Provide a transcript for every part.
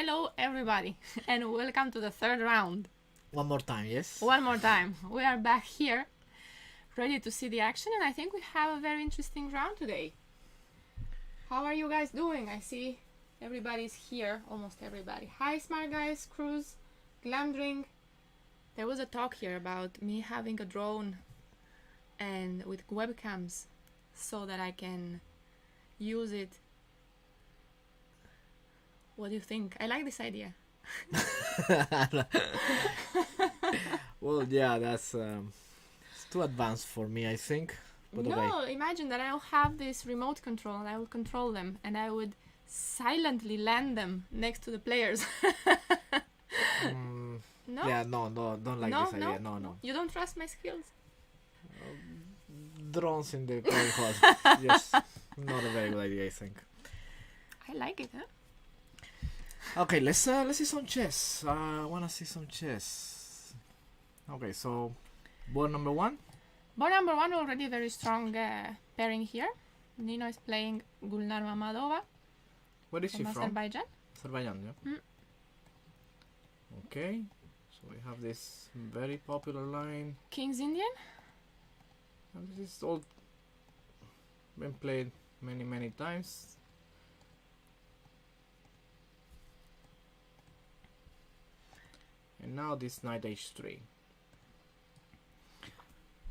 Hello everybody and welcome to the third round. One more time, yes? One more time. We are back here, ready to see the action, and I think we have a very interesting round today. How are you guys doing? I see everybody's here, almost everybody. Hi Smart Guys, Cruz, Glamdring. There was a talk here about me having a drone and with webcams so that I can use it. What do you think? I like this idea. Well, yeah, that's it's too advanced for me, I think. But no, okay. Imagine that I'll have this remote control and I will control them and I would silently land them next to the players. No? Yeah, no, don't like this idea. No. You don't trust my skills? Drones in the playing hall. Yes, not a very good idea, I think. I like it, huh? Okay, let's see some chess. I wanna see some chess. Okay, so board number one. Board number one, already very strong pairing here. Nino is playing Gulnar Mamadova. Where is she from? Azerbaijan. Azerbaijan, yeah. Okay, so we have this very popular line. King's Indian. And this is all been played many times. And now this knight h3.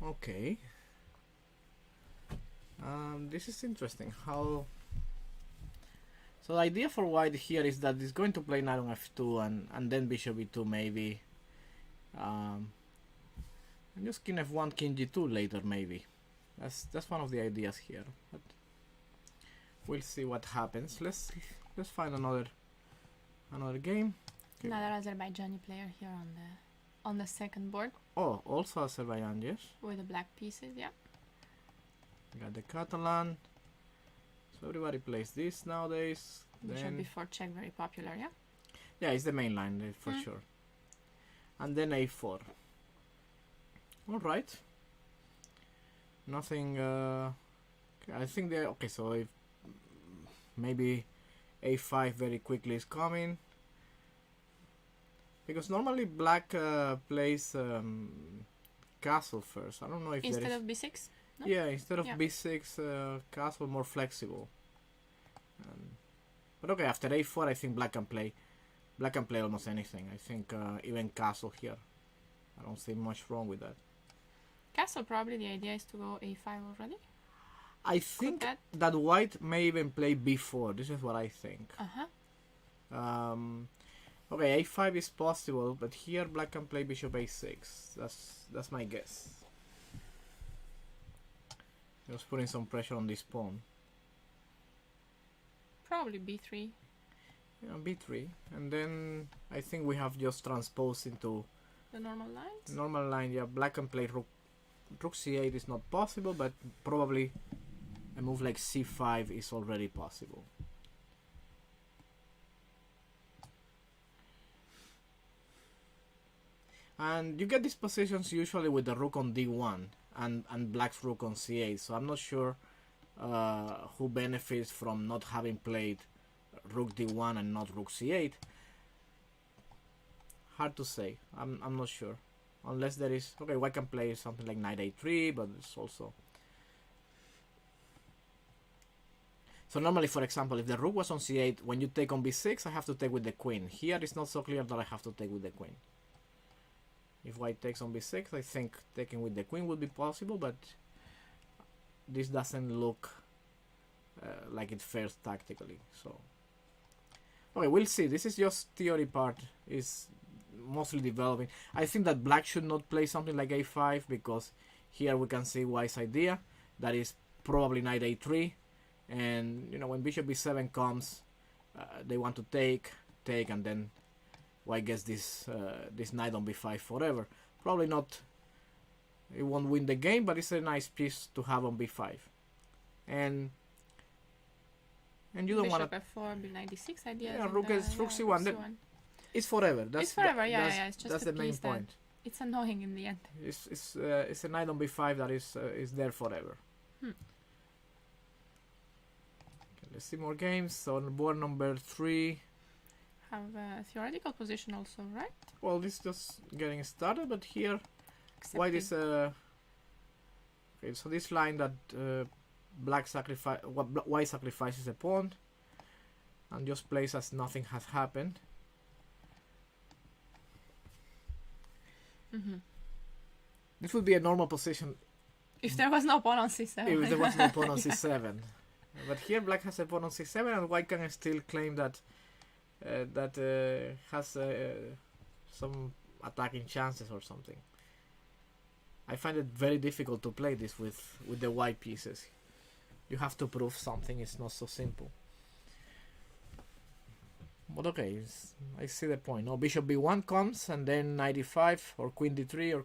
Okay. This is interesting. How? So the idea for white here is that it's going to play knight on f2 and then bishop e2 maybe. And just king f1, king g2 later maybe. That's one of the ideas here. But we'll see what happens. Let's find another game. Okay. Another Azerbaijani player here on the second board. Oh, also Azerbaijan, yes. With the black pieces, yeah. Got the Catalan. So everybody plays this nowadays. Bishop before check, very popular, yeah. Yeah, it's the main line for sure. And then a4. All right. Nothing. I think they okay. So if maybe a5 very quickly is coming. Because normally black plays castle first. I don't know if instead of b6. No? Yeah, instead of b6, castle more flexible. But okay, after a4, I think black can play. Black can play almost anything. I think even castle here. I don't see much wrong with that. Castle, probably the idea is to go a5 already. I think that white may even play b4. This is what I think. Okay, a5 is possible, but here black can play bishop a6. That's my guess. Just putting some pressure on this pawn. Probably b3. Yeah, b3, and then I think we have just transposed into the normal lines. Normal line, yeah. Black can play rook c8 is not possible, but probably a move like c5 is already possible. And you get these positions usually with the rook on d1 and black's rook on c8. So I'm not sure who benefits from not having played rook d1 and not rook c8. Hard to say. I'm not sure. Unless there is... Okay, white can play something like knight a3, but it's also... So normally, for example, if the rook was on c8, when you take on b6, I have to take with the queen. Here it's not so clear that I have to take with the queen. If white takes on b6, I think taking with the queen would be possible, but this doesn't look like it fares tactically. So, okay, we'll see. This is just theory part. Is mostly developing. I think that black should not play something like a5 because here we can see white's idea. That is probably knight a3, and you know when bishop b7 comes, they want to take, and then white gets this this knight on b5 forever. Probably not. It won't win the game, but it's a nice piece to have on b5. And you don't want to. F4, b96 idea. Yeah, rook c1. It's forever. It's forever. Yeah. It's just that's the main point. It's annoying in the end. It's a knight on b5 that is there forever. Okay, let's see more games. So on board number 3. have a theoretical position also, right? Well, this is just getting started, but here white Accepting. is okay. So this line that white sacrifices a pawn and just plays as nothing has happened. This would be a normal position If there was no pawn on c7. if there was no pawn on c7. But here black has a pawn on c7 and white can still claim that has some attacking chances or something. I find it very difficult to play this with the white pieces. You have to prove something, it's not so simple. But okay, I see the point. No, bishop b1 comes and then knight e5 or queen d3 or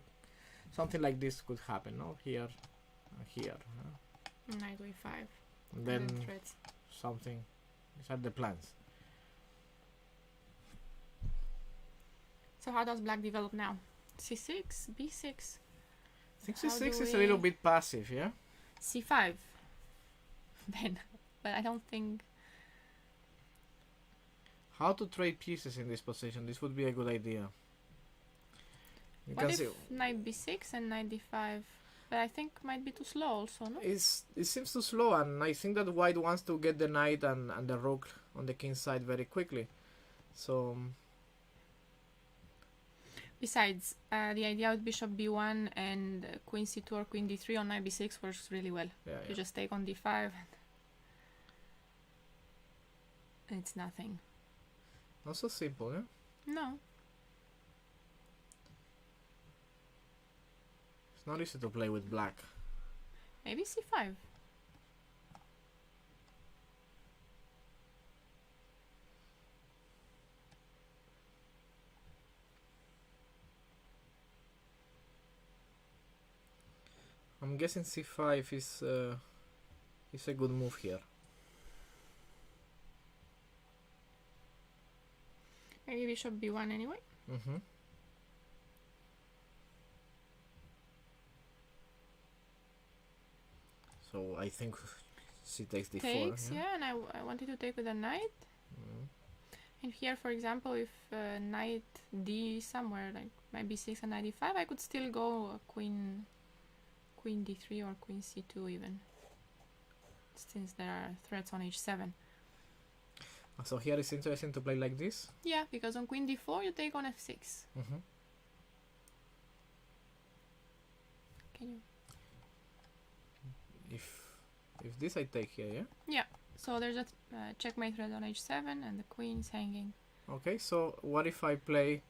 something like this could happen. No, here, here. Knight e5. And then threats. something. These are the plans. So how does black develop now? c6, b6. I think How c6 do is a little we- bit passive, yeah? c5. Then, but I don't think. How to trade pieces in this position? This would be a good idea. You What can if see knight b6 and knight d5? But I think might be too slow also, no? it seems too slow, and I think that white wants to get the knight and the rook on the king's side very quickly. So Besides, the idea with bishop b1 and queen c2 or queen d3 on knight b6 works really well. yeah, You just take on d5 and it's nothing. not so simple, yeah? No. It's not easy to play with black. Maybe c5. I'm guessing c5 is a good move here. Maybe bishop b1 anyway. Mm-hmm. So I think she takes d4. Takes, yeah, and I wanted to take with a knight. Mm. And here, for example, if knight d somewhere, like knight b6 and knight d5, I could still go queen d3 or queen c2 even, since there are threats on h7. So here it's interesting to play like this. Yeah, because on queen d4 you take on f6. Mm-hmm. Can you? If this I take here, yeah? Yeah. So there's a checkmate threat on h7 and the queen's hanging. Okay, so what if I play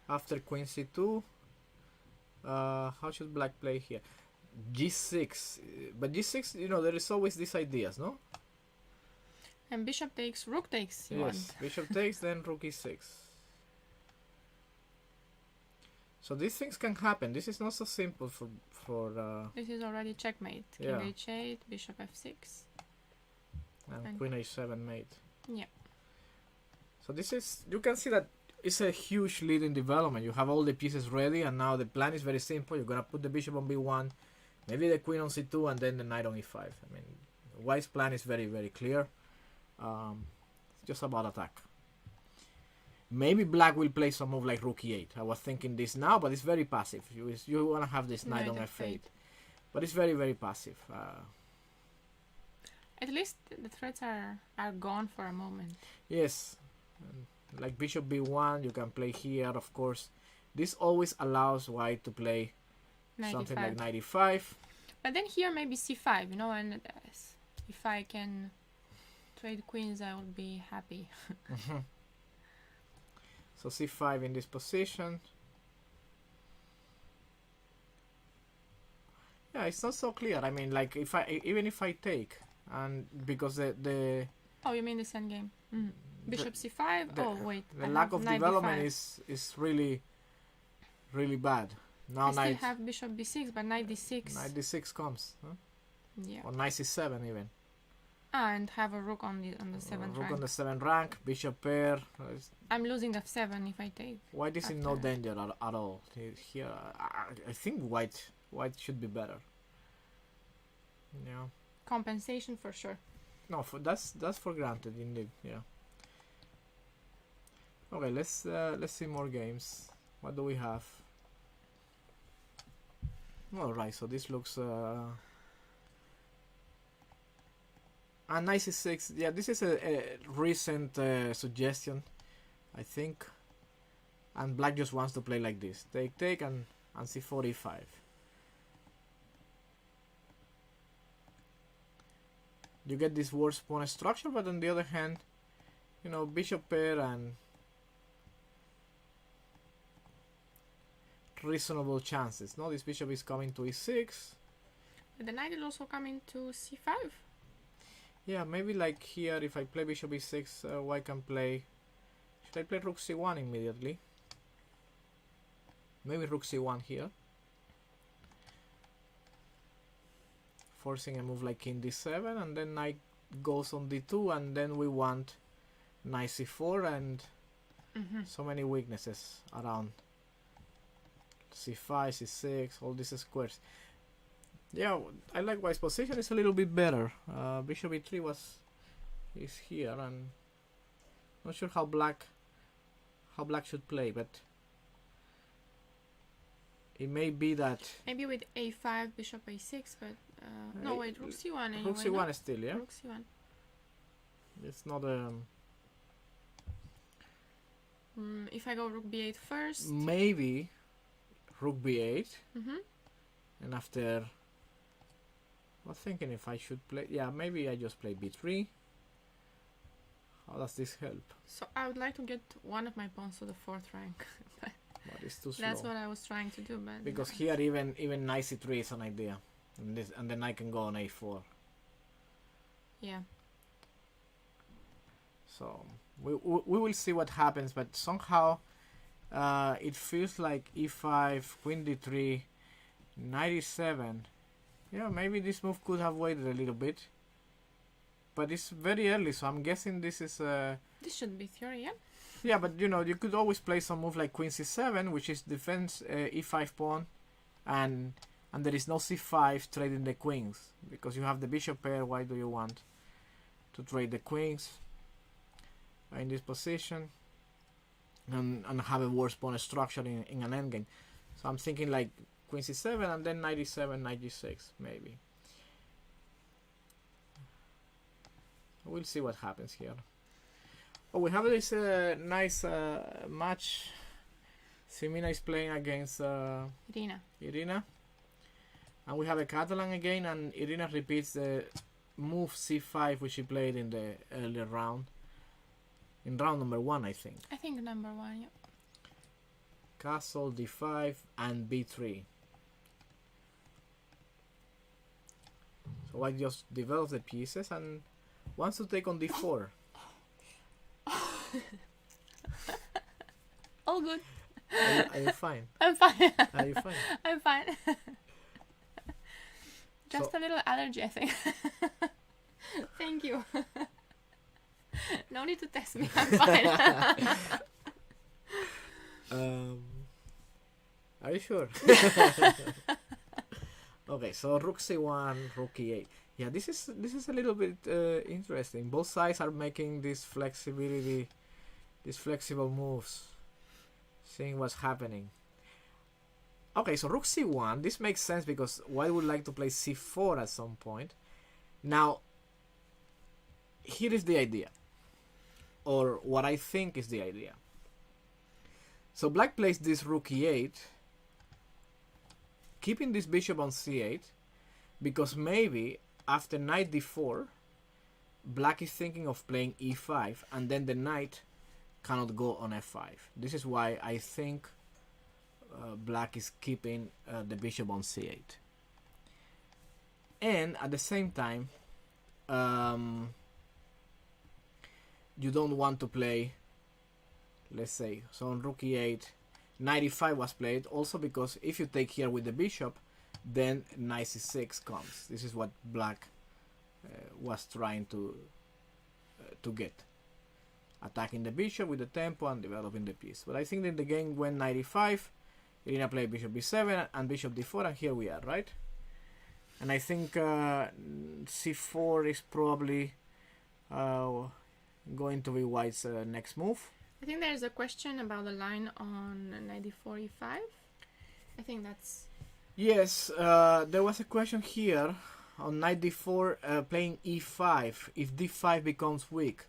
after queen c2? How should black play here? g6. But g6, you know, there is always these ideas, no? And bishop takes, rook takes. You Yes, want. bishop takes, then rook e6. So these things can happen. This is not so simple for This is already checkmate. King Yeah. h8, bishop f6. and queen h7 mate. Yeah. So this is, you can see that it's a huge lead in development. You have all the pieces ready, and now the plan is very simple. You're gonna put the bishop on b1, maybe the queen on c2, and then the knight on e5. I mean, White's plan is very, very clear. It's just about attack. Maybe black will play some move like rook e8. I was thinking this now, but it's very passive. You want to have this knight on f8. But it's very, very passive. At least the threats are gone for a moment. Yes. Like bishop b1, you can play here, of course. This always allows white to play something like 95. But then here maybe c5, you know, and if I can trade queens, I will be happy. So c5 in this position. Yeah, it's not so clear. I mean, like even if I take, and because the Oh, you mean this endgame? Mm. Bishop c5? Oh, wait. the I lack have of knight development b5. is really, really bad. Now I still knight have bishop b6, but knight d6. knight d6 comes, huh? Yeah. Or knight c7 even. And have a rook on the 7th Rook rank. on the 7th rank, bishop pair. I'm losing f7 if I take. White is in no After. danger at all. Here, I think white should be better. Yeah. Compensation for sure. No, that's for granted indeed. Yeah. Okay, let's see more games. What do we have? All right, so this looks knight c6. Yeah, this is a recent suggestion, I think. And black just wants to play like this: take and c4 e5. You get this worse pawn structure, but on the other hand, you know, bishop pair and reasonable chances. No, this bishop is coming to e6. But the knight is also coming to c5. Yeah, maybe like here, if I play bishop e6, white can play... Should I play rook c1 immediately? Maybe rook c1 here. Forcing a move like king d7, and then knight goes on d2, and then we want knight c4, and so many weaknesses around c5, c6, all these squares. Yeah, I like white's position. It's a little bit better. Bishop e3 is here, and not sure how black should play, but it may be that maybe with a5, bishop a6, but no, wait, rook c1 anyway. Rook c1 is still, yeah. Rook c1. It's not if I go rook b8 first, maybe rook b8, and after. I'm thinking if I should play. Yeah, maybe I just play b3. How does this help? So I would like to get one of my pawns to the 4th rank. But it's too slow. That's what I was trying to do, but because here even knight c3 is an idea, and then I can go on a4. Yeah. So we will see what happens, but somehow it feels like e5, queen d3, knight e7. Yeah, maybe this move could have waited a little bit, but it's very early, so I'm guessing this is this should be theory, yeah. Yeah, but you know, you could always play some move like queen c7, which is defense e5 pawn, and there is no c5 trading the queens because you have the bishop pair. Why do you want to trade the queens in this position and have a worse pawn structure in an endgame? So I'm thinking like queen c7 and then knight e7, knight g6 maybe. We'll see what happens here. Oh, we have this nice match. Simina is playing against Irina. And we have a Catalan again, and Irina repeats the move c5 which she played in the earlier round. In round number 1, I think. I think number 1, yeah. Castle, d5, and b3. So white just develops the pieces and wants to take on d4. All good. Are you fine? I'm fine. Are you fine? I'm fine. Just So- a little allergy, I think. Thank you. No need to test me. I'm fine. Are you sure? Okay, so rook c1, rook e8. Yeah, this is a little bit interesting. Both sides are making this flexibility, these flexible moves, seeing what's happening. Okay, so rook c1. This makes sense because white would like to play c4 at some point. Now, here is the idea, or what I think is the idea. So black plays this rook e8, keeping this bishop on c8, because maybe after knight d4, black is thinking of playing e5, and then the knight cannot go on f5. This is why I think black is keeping the bishop on c8. And at the same time, you don't want to play, let's say, so on rook e8, knight e5 was played also because if you take here with the bishop, then knight c6 comes. This is what black was trying to get, attacking the bishop with the tempo and developing the piece. But I think that the game went knight e5, Irina played bishop b7 and bishop d4, and here we are, right? And I think c4 is probably going to be white's next move. I think there's a question about the line on knight d4 e5. I think that's... Yes, there was a question here on knight d4 playing e5 if d5 becomes weak.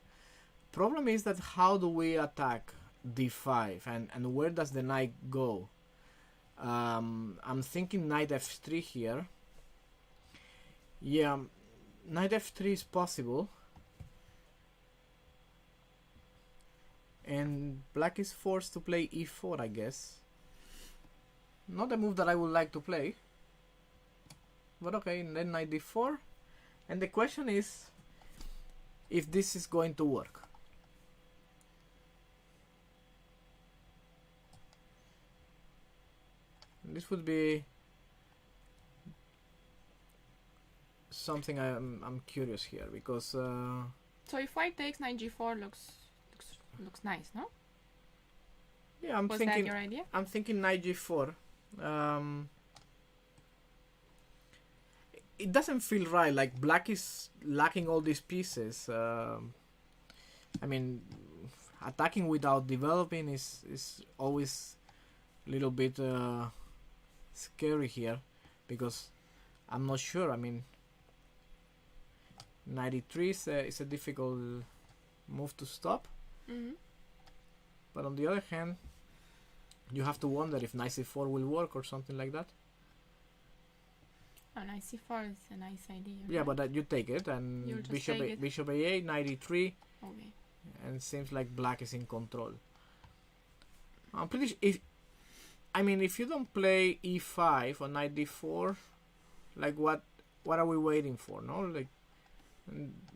Problem is that how do we attack d5 and where does the knight go? I'm thinking knight f3 here. Yeah, knight f3 is possible. And black is forced to play e4, I guess. Not a move that I would like to play. But okay, and then knight d4. And the question is if this is going to work. This would be something I'm curious here because So if white takes knight g4 looks nice, no? yeah, I'm Was thinking that your idea? I'm thinking knight g4. It doesn't feel right. Like black is lacking all these pieces. I mean, attacking without developing is always a little bit scary here because I'm not sure. I mean, 93 is a difficult move to stop. Mm-hmm. But on the other hand, you have to wonder if knight c4 will work or something like that. Oh, knight c4 is a nice idea. Yeah, right? but that you take it and You'll just bishop take it. bishop a8, knight e3, Okay. and it seems like black is in control. I'm pretty if you don't play e5 or knight d4, like what are we waiting for? No, like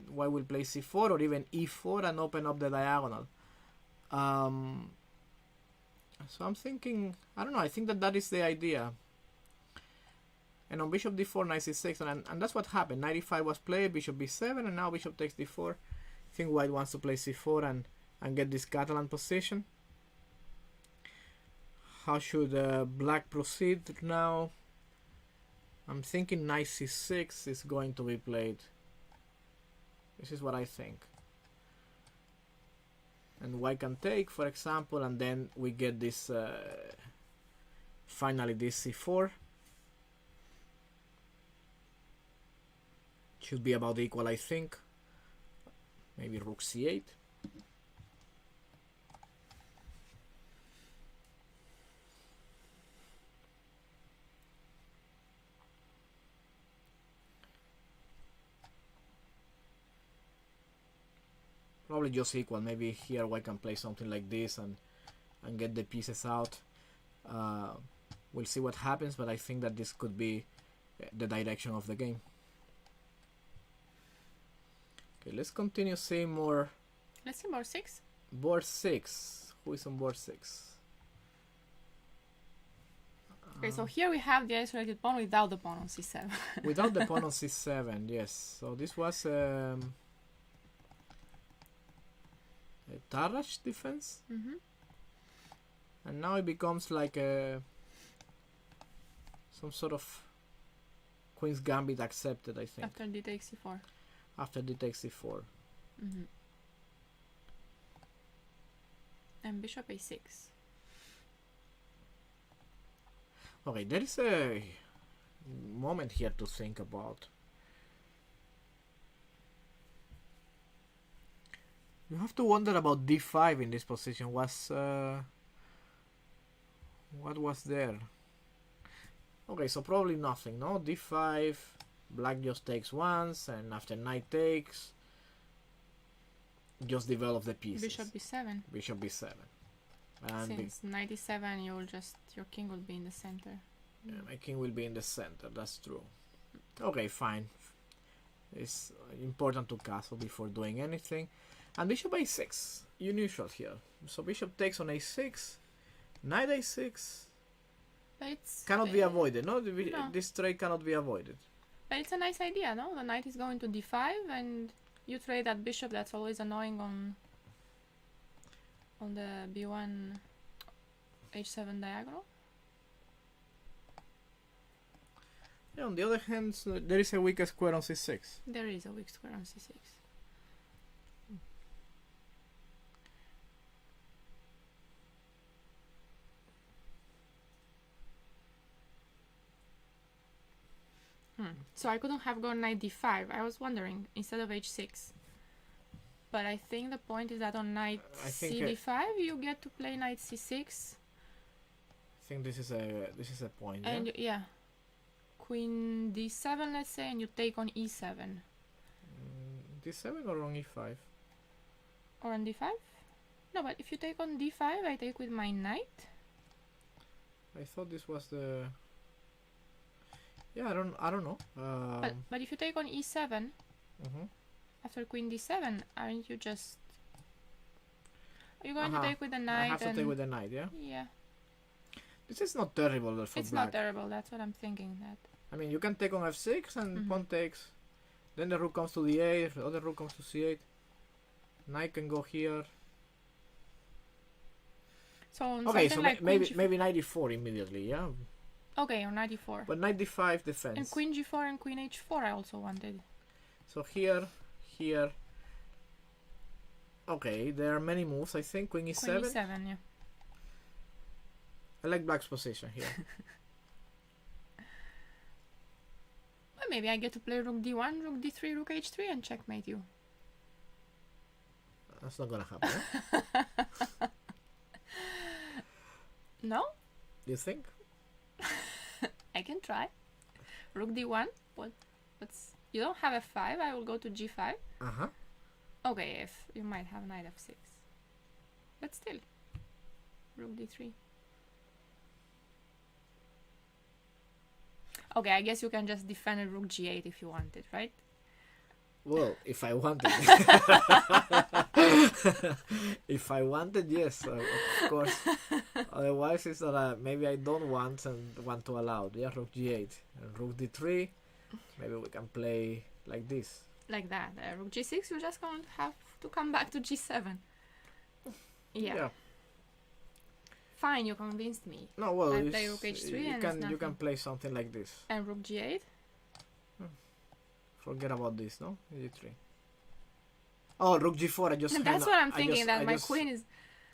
why we'll play c4 or even e4 and open up the diagonal. So I'm thinking, I don't know, I think that is the idea. And on bishop d4, knight c6, and that's what happened. Knight e5 was played, bishop b7, and now bishop takes d4. I think white wants to play c4 and get this Catalan position. How should black proceed now? I'm thinking knight c6 is going to be played. This is what I think. And white can take, for example, and then we get this finally this c4. Should be about equal, I think. Maybe rook c8. Probably just equal. Maybe here white can play something like this and get the pieces out. We'll see what happens, but I think that this could be the direction of the game. Okay, let's continue seeing more. Let's see board 6. Board 6. Who is on board 6? Okay, so here we have the isolated pawn without the pawn on c7. Without the pawn on c7, yes. So this was a Tarrasch defense. Mm-hmm. And now it becomes like some sort of Queen's Gambit accepted, I think. After d takes c4. After d takes c4. Mm-hmm. And bishop a6. Okay, there is a moment here to think about. You have to wonder about d5 in this position. What was there? Okay, so probably nothing, no? d5, black just takes once, and after knight takes, just develop the pieces. Bishop b7. Bishop b7. And Since knight e7, your king will be in the center. yeah, my king will be in the center, that's true. Okay, fine. It's important to castle before doing anything. And bishop a6, unusual here. So bishop takes on a6, knight a6 But it's cannot be avoided, no? No. This trade cannot be avoided. But it's a nice idea, no? The knight is going to d5 and you trade that bishop. That's always annoying on the b1 h7 diagonal. Yeah, on the other hand, there is a weak square on c6. There is a weak square on c6. So I couldn't have gone knight d5. I was wondering, instead of h6. But I think the point is that on knight c d5 you get to play knight c6. I think this is a point. And yeah, queen d7, let's say, and you take on e7. D7 or on e5? Or on d5? No, but if you take on d5, I take with my knight. I thought this was the. Yeah, I don't know. But if you take on e7, after queen d7, aren't you just? Are you going to take with the knight? I have to take with the knight, yeah. Yeah. This is not terrible for black. It's not terrible. That's what I'm thinking. That. I mean, you can take on f6 and pawn takes. Then the rook comes to d8. The other rook comes to c8. Knight can go here. So okay, so like maybe knight d4 immediately, yeah. Okay, or knight d4. But knight d5 defense. And queen g4 and queen h4 I also wanted. So here. Okay, there are many moves. I think queen e7. Queen e7, yeah. I like black's position here. Well, maybe I get to play rook d1, rook d3, rook h3, and checkmate you. That's not gonna happen. Eh? No? You think? I can try. Rook d1. What's you don't have f5. I will go to g5. Okay, if you might have knight f6, but still, rook d3. Okay, I guess you can just defend a rook g8 if you want it, right? Well, if I wanted. If I wanted, yes, of course. Otherwise, it's that maybe I don't want and want to allow. Yeah, rook g8 and rook d3. Maybe we can play like this. Like that. Rook g6, you're just going to have to come back to g7. Yeah. Fine, you convinced me. No, well, I play rook h3 and you can play something like this. And rook g8? Forget about this, no? G3. Oh, rook g4. I just. That's what I'm thinking. My queen is.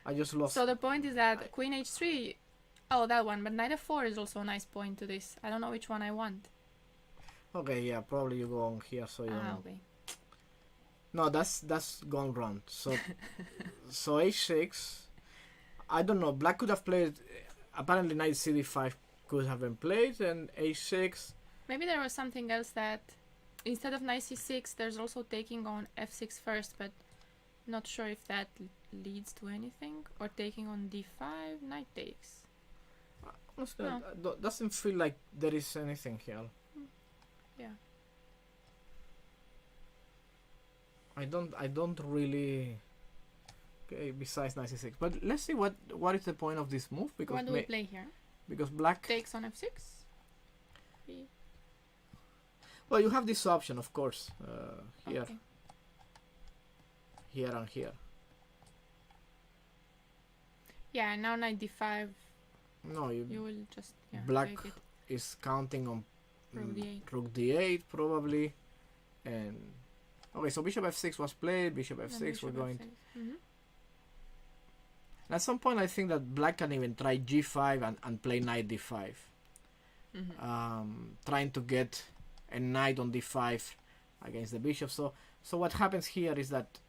I just lost. So the point is that queen h3. Oh, that one. But knight f4 is also a nice point to this. I don't know which one I want. Okay, yeah, probably you go on here, so you. Okay. No, that's gone wrong. So, so h6. I don't know. Black could have played. Apparently, knight cd5 could have been played, and h6. Maybe there was something else that. Instead of knight c6, there's also taking on f6 first, but not sure if that leads to anything. Or taking on d5, knight takes. Honestly, no. Doesn't feel like there is anything here. Yeah. I don't really. Okay, besides knight c6, but let's see what is the point of this move, because what do we play here? Because black takes on f6. Well, you have this option, of course, here, okay. Here and here. Yeah, now knight d5. No, you will just black is counting on rook d8 probably, and okay. So bishop f6 was played. Bishop f6. We're going. At some point, I think that black can even try g5 and play knight d5, trying to get a knight on d5 against the bishop. So what happens here is that,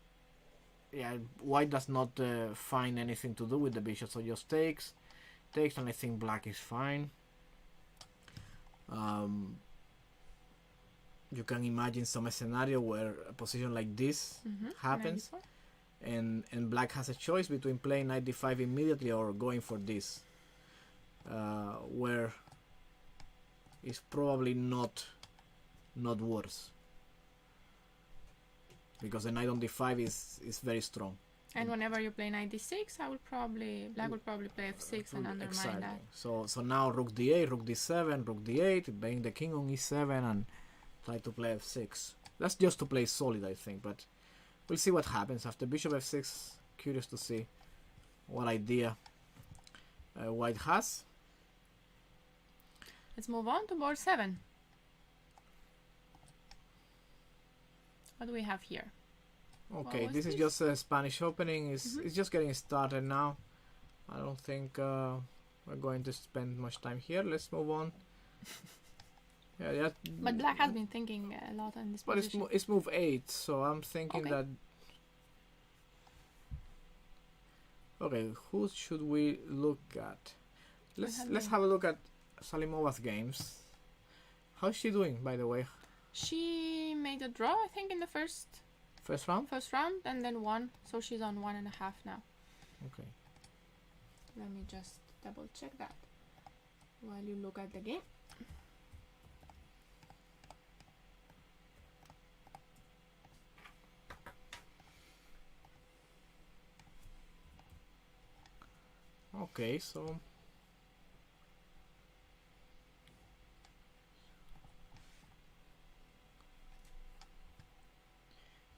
yeah, white does not find anything to do with the bishop, so just takes, and I think black is fine. You can imagine some scenario where a position like this happens, and black has a choice between playing knight d5 immediately or going for this, where it's probably not worse, because the knight on d5 is very strong. And whenever you play knight d6, black will probably play f6 and undermine that. So now rook d8, rook d7, rook d8, bring the king on e7 and try to play f6. That's just to play solid, I think, but we'll see what happens after bishop f6. Curious to see what idea white has. Let's move on to board 7. What do we have here? Okay, this is just a Spanish opening. It's just getting started now. I don't think we're going to spend much time here. Let's move on. Yeah. But black has been thinking a lot on this But position. it's move 8, so I'm thinking Okay. that. Okay, who should we look at? Let's have a look at Salimova's games. How's she doing, by the way? She made a draw, I think, in the first round? round, and then won. So she's on 1.5 now. Okay. Let me just double check that while you look at the game. Okay, so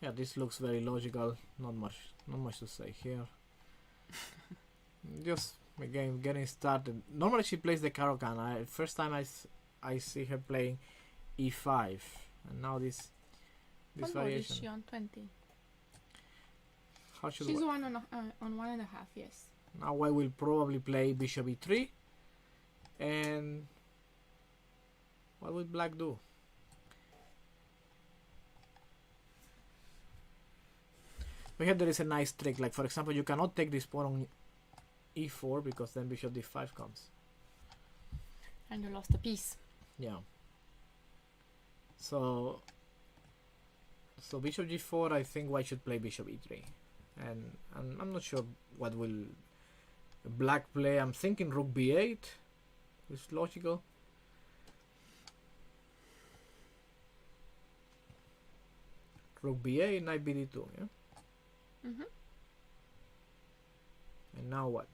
yeah, this looks very logical. Not much to say here. Just again getting started. Normally she plays the Catalan. First time I see her playing e5, and now this What board variation. is she on? 20. How should She's we? on 1.5. Yes. Now I will probably play bishop e3, and what will black do? But here there is a nice trick, like for example you cannot take this pawn on e4 because then bishop d5 comes. And you lost a piece. Yeah. So bishop g4, I think white should play bishop e3, and I'm not sure what will black play. I'm thinking rook b8 is logical. Rook b8, knight bd2, yeah. Mm-hmm. And now what?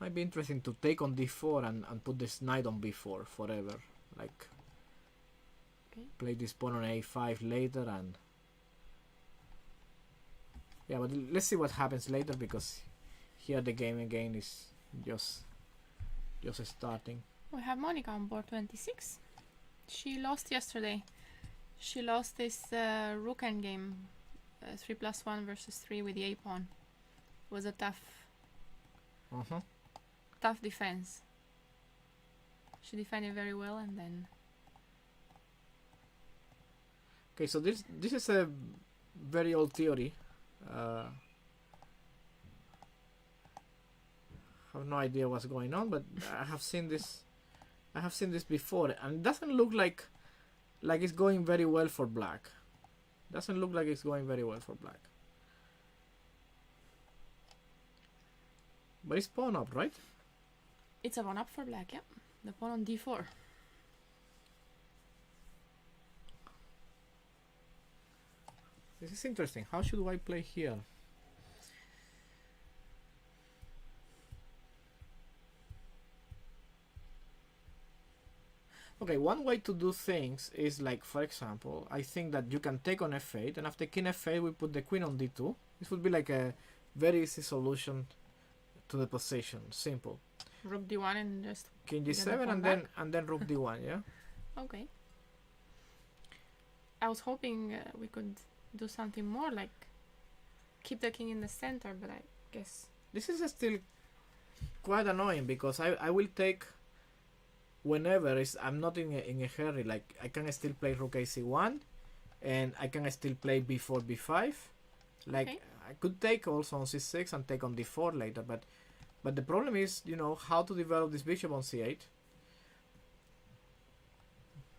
Might be interesting to take on d4 and put this knight on b4 forever. Like, Okay. play this pawn on a5 later, and yeah, but let's see what happens later, because here the game again is just starting. We have Monica on board 26. She lost yesterday. She lost this rook endgame, 3+1 versus 3 with the a pawn. It was a tough defense. She defended very well, and then Okay, so this is a very old theory. I have no idea what's going on, but I have seen this before, and it doesn't look like it's going very well for black. Doesn't look like it's going very well for black. But it's pawn up, right? it's a one up for black. Yeah, the pawn on d4. This is interesting. How should I play here? Okay, one way to do things is like, for example, I think that you can take on f8, and after king f8 we put the queen on d2. This would be like a very easy solution to the position. Simple. Rook d1 and just King get the g7 pawn and then rook d1, yeah? okay. I was hoping we could do something more, like keep the king in the center, but I guess This is still quite annoying, because I will take whenever I'm not in a hurry. Like, I can still play rook ac1, and I can still play b4 b5. Like, Okay. I could take also on c6 and take on d4 later, but the problem is, how to develop this bishop on c8,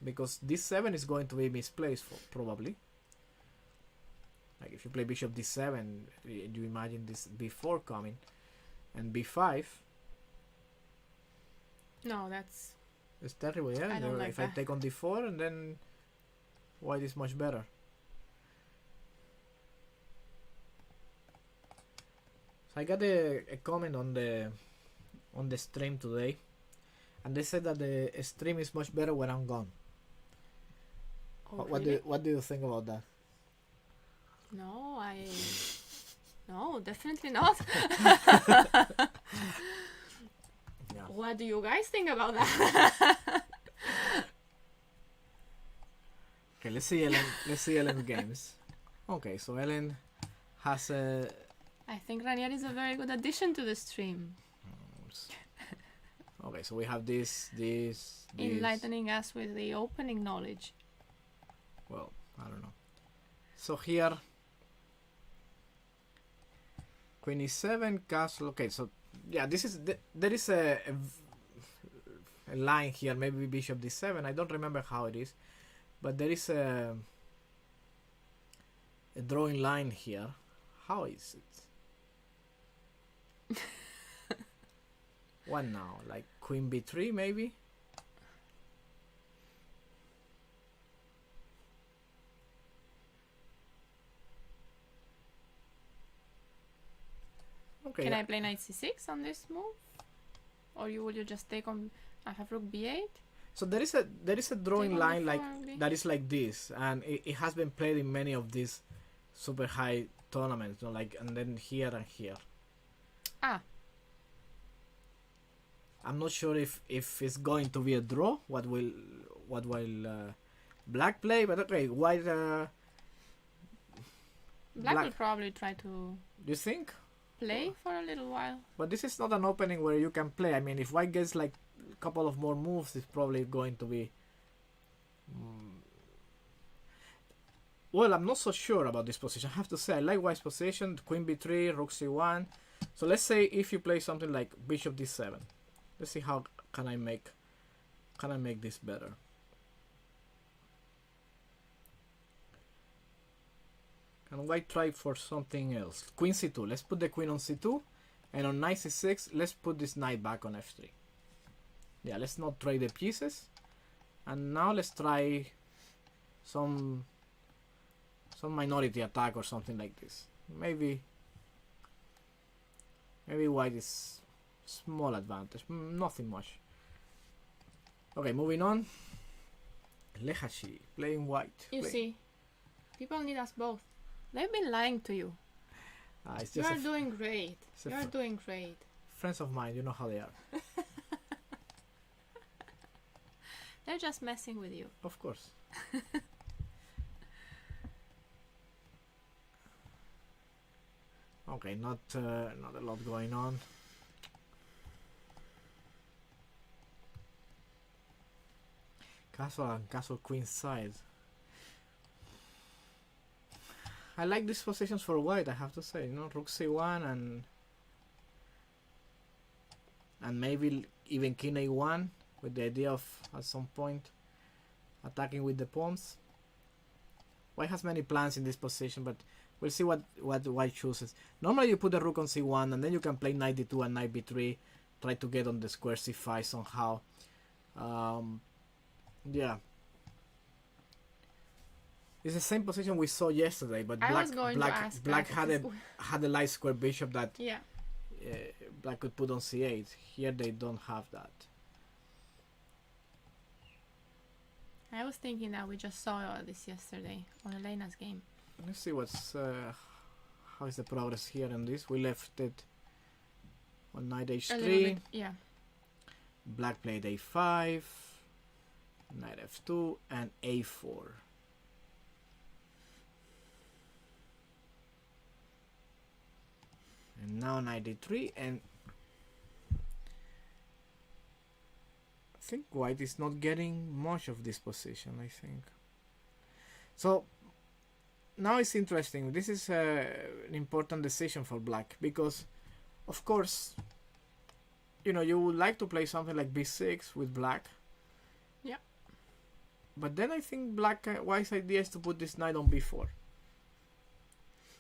because d7 is going to be misplaced probably. Like, if you play bishop d7, you imagine this b4 coming, and b5. no, that's It's terrible, yeah. I don't like if that. I take on d4, and then white is much better. So I got a comment on the stream today, and they said that the stream is much better when I'm gone. oh, What do you think about that? No, definitely not. Yeah. What do you guys think about that? Okay, let's see Ellen games. Okay, so Ellen has a I think Renier is a very good addition to the stream. pawns. Okay, so we have this. Enlightening us with the opening knowledge. Well, I don't know. So here, queen e7, castle. Okay, so yeah, this is there is a line here. Maybe bishop d7. I don't remember how it is, but there is a drawing line here. How is it? What now? Like queen b3 maybe? Okay. Can I play knight c6 on this move? Or will you just take on... I have rook b8? So there is a drawing Take on line b4 like maybe? that is like this, and it has been played in many of these super high tournaments, you know, like, and then here and here. Ah, I'm not sure if it's going to be a draw. What will black play? But okay, white. black will probably try to You think? play for a little while. But this is not an opening where you can play. I mean, if white gets like a couple of more moves, it's probably going to be. Well, I'm not so sure about this position. I have to say, I like white's position. Queen b3, rook c1. So let's say if you play something like bishop d7. Let's see how can I make this better. Can white try for something else? Queen c2. Let's put the queen on c2, and on knight c6, let's put this knight back on f3. Yeah, let's not trade the pieces. And now let's try some minority attack or something like this. Maybe white is small advantage, nothing much. Okay, moving on. Lehashi playing white. You see, people need us both. They've been lying to you. It's You just are doing great. You are doing great. friends of mine. You know how they are. They're just messing with you. Of course. Okay, not a lot going on. Castle and castle queen side. I like these positions for white, I have to say. You know, rook c1 and maybe even king a1 with the idea of at some point attacking with the pawns. White has many plans in this position, but we'll see what white chooses. Normally you put the rook on c1 and then you can play knight d2 and knight b3, try to get on the square c5 somehow. Yeah. It's the same position we saw yesterday, but black had a light square bishop that Yeah. black could put on c8. Here they don't have that. I was thinking that we just saw this yesterday on Elena's game. Let's see how is the progress here on this. We left it on knight A little h3. bit, yeah. Black played a5, knight f2, and a4. And now knight d3, and I think white is not getting much of this position, I think. So now it's interesting. This is an important decision for black because, of course, you know, you would like to play something like b6 with black. Yeah. But then I think white's idea is to put this knight on b4.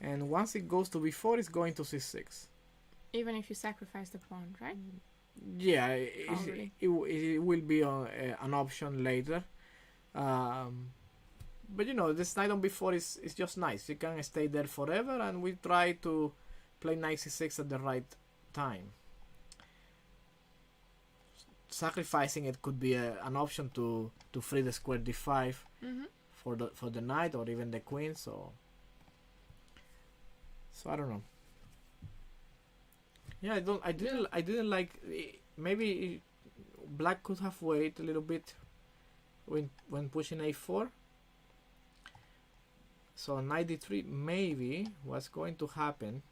And once it goes to b4, it's going to c6. Even if you sacrifice the pawn, right? Yeah, Probably. it will be an option later. But you know, this knight on b4 is just nice. You can stay there forever, and we try to play knight c6 at the right time. Sacrificing it could be an option to free the square d5 for the knight or even the queen. So I don't know. Yeah, I didn't like. Maybe black could have waited a little bit when pushing a4. So knight d3, maybe what's going to happen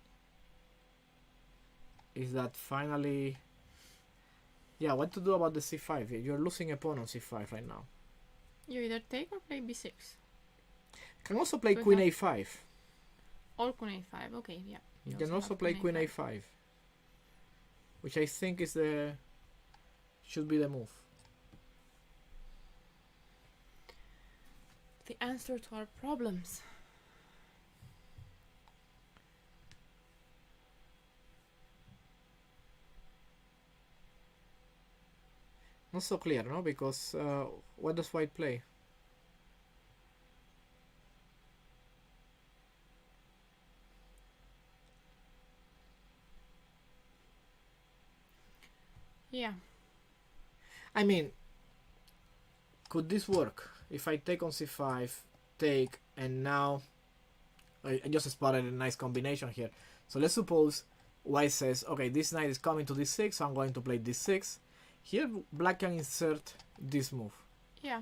is that finally Yeah, what to do about the c5? You're losing a pawn on c5 right now. You either take or play b6. Can also play So we queen have- a5. Or queen a5. Okay, yeah. You can also play queen a5, which I think is should be the move. The answer to our problems. Not so clear, no? Because what does white play? Yeah. I mean, could this work? If I take on c5, take, and now I just spotted a nice combination here. So let's suppose white says, okay, this knight is coming to d6, so I'm going to play d6. Here black can insert this move. Yeah.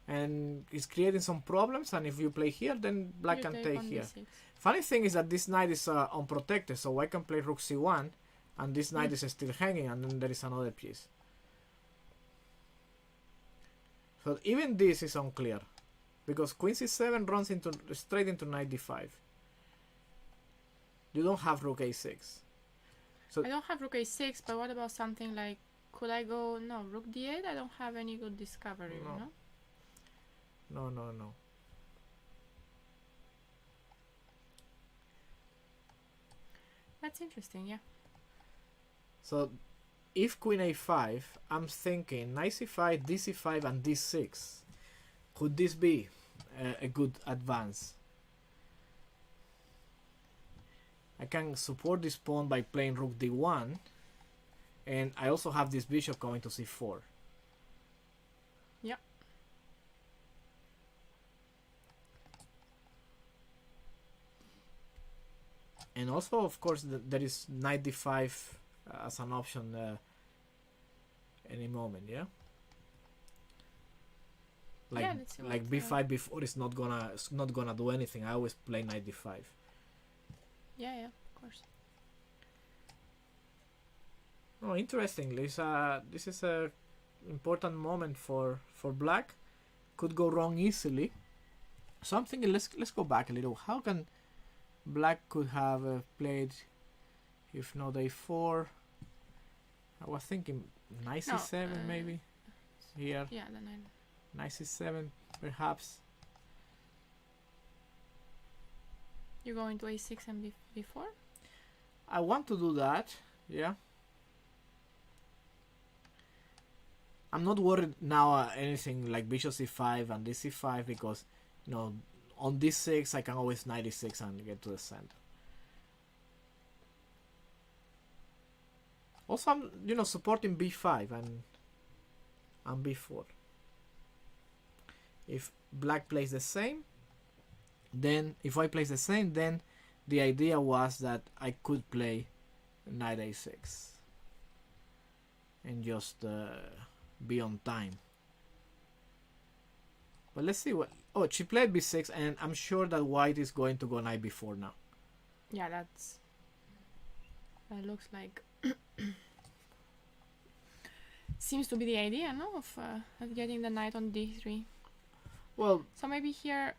And it's creating some problems, and if you play here, then black You can take on here. d6. Funny thing is that this knight is unprotected, so I can play rook c1, and this knight is still hanging, and then there is another piece. So even this is unclear, because queen c7 runs straight into knight d5. You don't have rook a6. So I don't have rook a6, but what about something like, could I go, no, rook d8? I don't have any good discovery, No. you know? No. That's interesting, yeah. So if queen a5, I'm thinking knight c5, dc5, and d6. Could this be a good advance? I can support this pawn by playing rook d1, and I also have this bishop going to c4. Yeah. And also, of course, there is knight d5 as an option any moment, yeah. Like Yeah, let's see like what, b5 before is not gonna do anything. I always play knight d5. Yeah, of course. Oh, interesting. This is a important moment for black. Could go wrong easily. So I'm thinking, let's go back a little. How can black could have played, if not a4? I was thinking knight c7 maybe here. Yeah, then Knight c7 perhaps. you go into a6 and b4? I want to do that. Yeah. I'm not worried now anything like bishop c5 and this c5 because, you know, on d6 I can always knight e6 and get to the center. Also, I'm, you know, supporting b5 and b4. If black plays the same, then if white plays the same, then the idea was that I could play knight a6 and just be on time. But let's see what. Oh, she played b6, and I'm sure that white is going to go knight b4 now. Yeah, that looks like seems to be the idea, no, of getting the knight on d3. Well, So maybe here.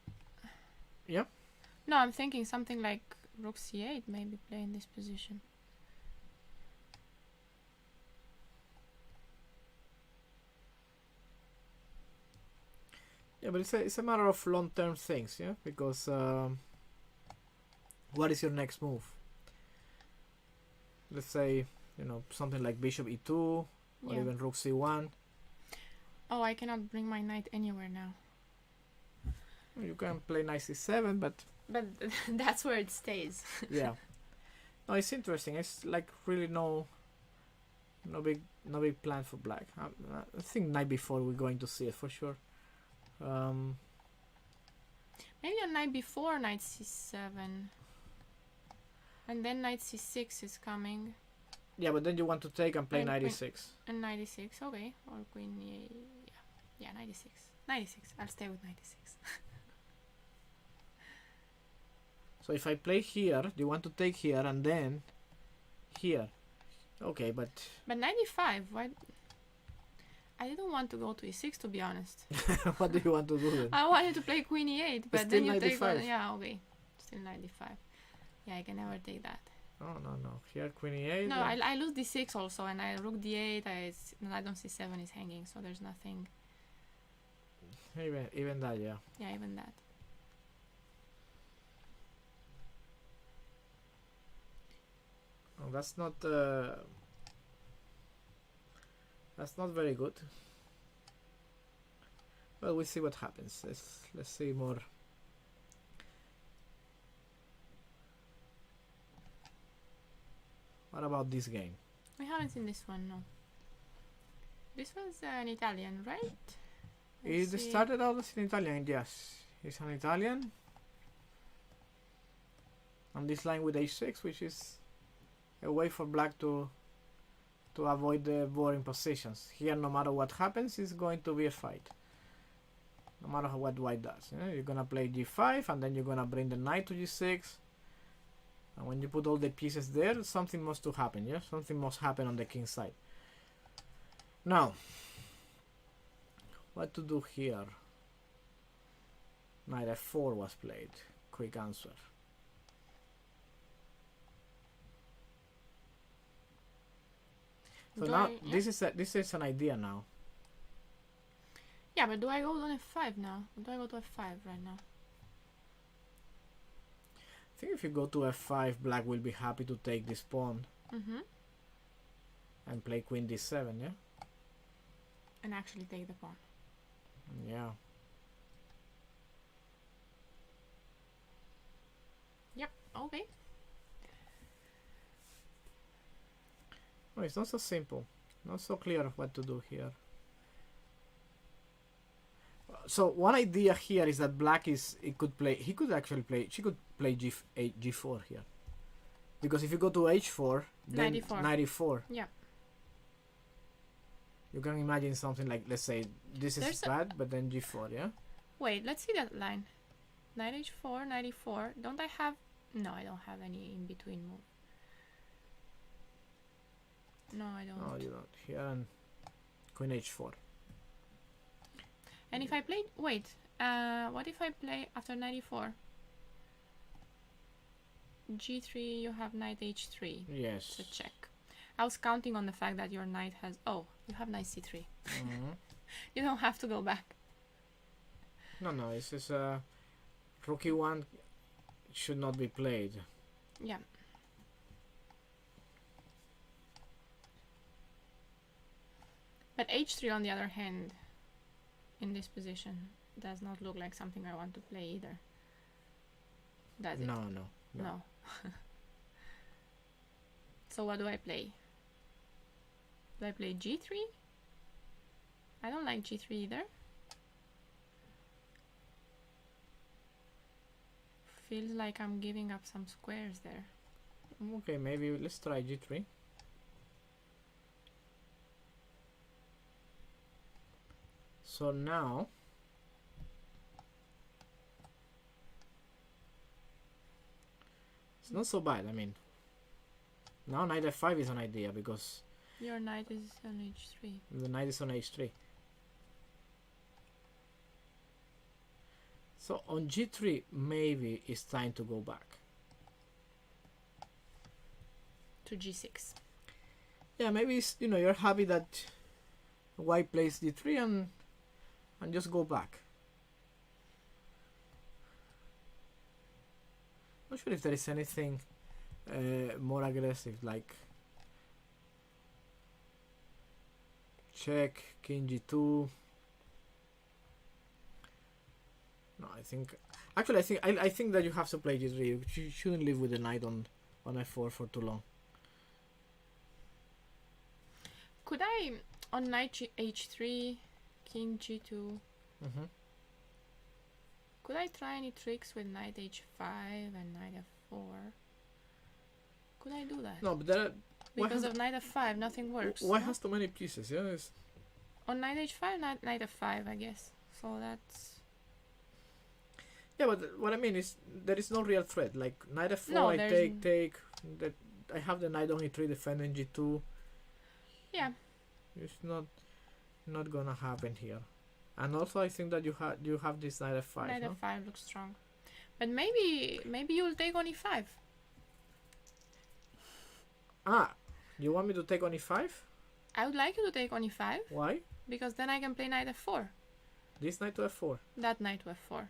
yeah. No, I'm thinking something like rook c8, maybe play in this position. Yeah, but it's a matter of long-term things, yeah, because what is your next move? Let's say, you know, something like bishop e2 or Yeah. even rook c1. Oh, I cannot bring my knight anywhere now. You can play knight c7, but But that's where it stays. yeah. No, it's interesting. It's like really no big plan for black. I think knight b4 we're going to see it for sure. Maybe on knight b4, knight c7. And then knight c6 is coming. Yeah, but then you want to take and play And knight queen- e6. And knight e6, okay. Or queen yeah, knight e6. Knight e6. I'll stay with knight e6. So if I play here, you want to take here and then here. Okay, but But knight e5, why? I didn't want to go to e6, to be honest. What do you want to do then? I wanted to play queen e8, but Still then you knight take d5. on, yeah, okay, still knight d5. Yeah, I can never take that. Oh, no. Here, queen e8. No, I lose d6 also, and I rook d8. Knight on c7 is hanging, so there's nothing. Even that, yeah. Yeah, even that. Oh, that's not very good. Well, we'll see what happens. Let's see more. What about this game? We haven't seen this one, no. This was an Italian, right? It started out as an Italian, yes. It's an Italian. And this line with h6, which is a way for black to avoid the boring positions. Here, no matter what happens, it's going to be a fight. No matter what white does. You're gonna play g5, and then you're gonna bring the knight to g6. And when you put all the pieces there, something must to happen, yeah? Something must happen on the king side. Now, what to do here? Knight f4 was played. Quick answer. So now this is an idea now. Yeah, but do I go on f5 now? Or do I go to f5 right now? I think if you go to f5, black will be happy to take this pawn and play queen d7, yeah? And actually take the pawn. Yeah. Yep, okay. No, it's not so simple. Not so clear what to do here. So one idea here is that black he could play g8, g4 here. Because if you go to h4, then 94. Yeah. You can imagine something like, let's say, this is bad, but then g4, yeah? Wait, let's see that line. Knight h4, 94. Don't I have... No, I don't have any in-between move. No, I don't. No, you don't. Here and queen h4. And if I play... Wait, what if I play after 94? g3, you have knight h3. Yes. It's a check. I was counting on the fact that your knight has... Oh, you have knight c3. You don't have to go back. No, this is rook e1 should not be played. Yeah. But h3, on the other hand, in this position, does not look like something I want to play either. Does it? No. So what do I play? Do I play g3? I don't like g3 either. Feels like I'm giving up some squares there. Okay, maybe let's try g3. So now it's not so bad. I mean, now knight f5 is an idea because your knight is on h3. The knight is on h3. So on g3, maybe it's time to go back to g6. Yeah, maybe it's, you're happy that white plays d3 and just go back. Not sure if there is anything more aggressive, like check, king g2. No, I think that you have to play g3. You shouldn't live with the knight on f4 for too long. Could I, on knight h3, king g2, could I try any tricks with knight h5 and knight f4? Could I do that? No, but because of knight f5, nothing works. Why has too many pieces? Yeah, on knight h5, knight f5, I guess. So that's... Yeah, but what I mean is there is no real threat. Like knight f4, no, I take. That I have the knight on e3 defending g2. Yeah. It's not. not gonna happen here. And also I think that you have this knight f5. Knight No? f5 looks strong. But maybe you'll take on e5. Ah, you want me to take on e5? I would like you to take on e5 Why? because then I can play knight f4. This knight to f4. That knight to f4.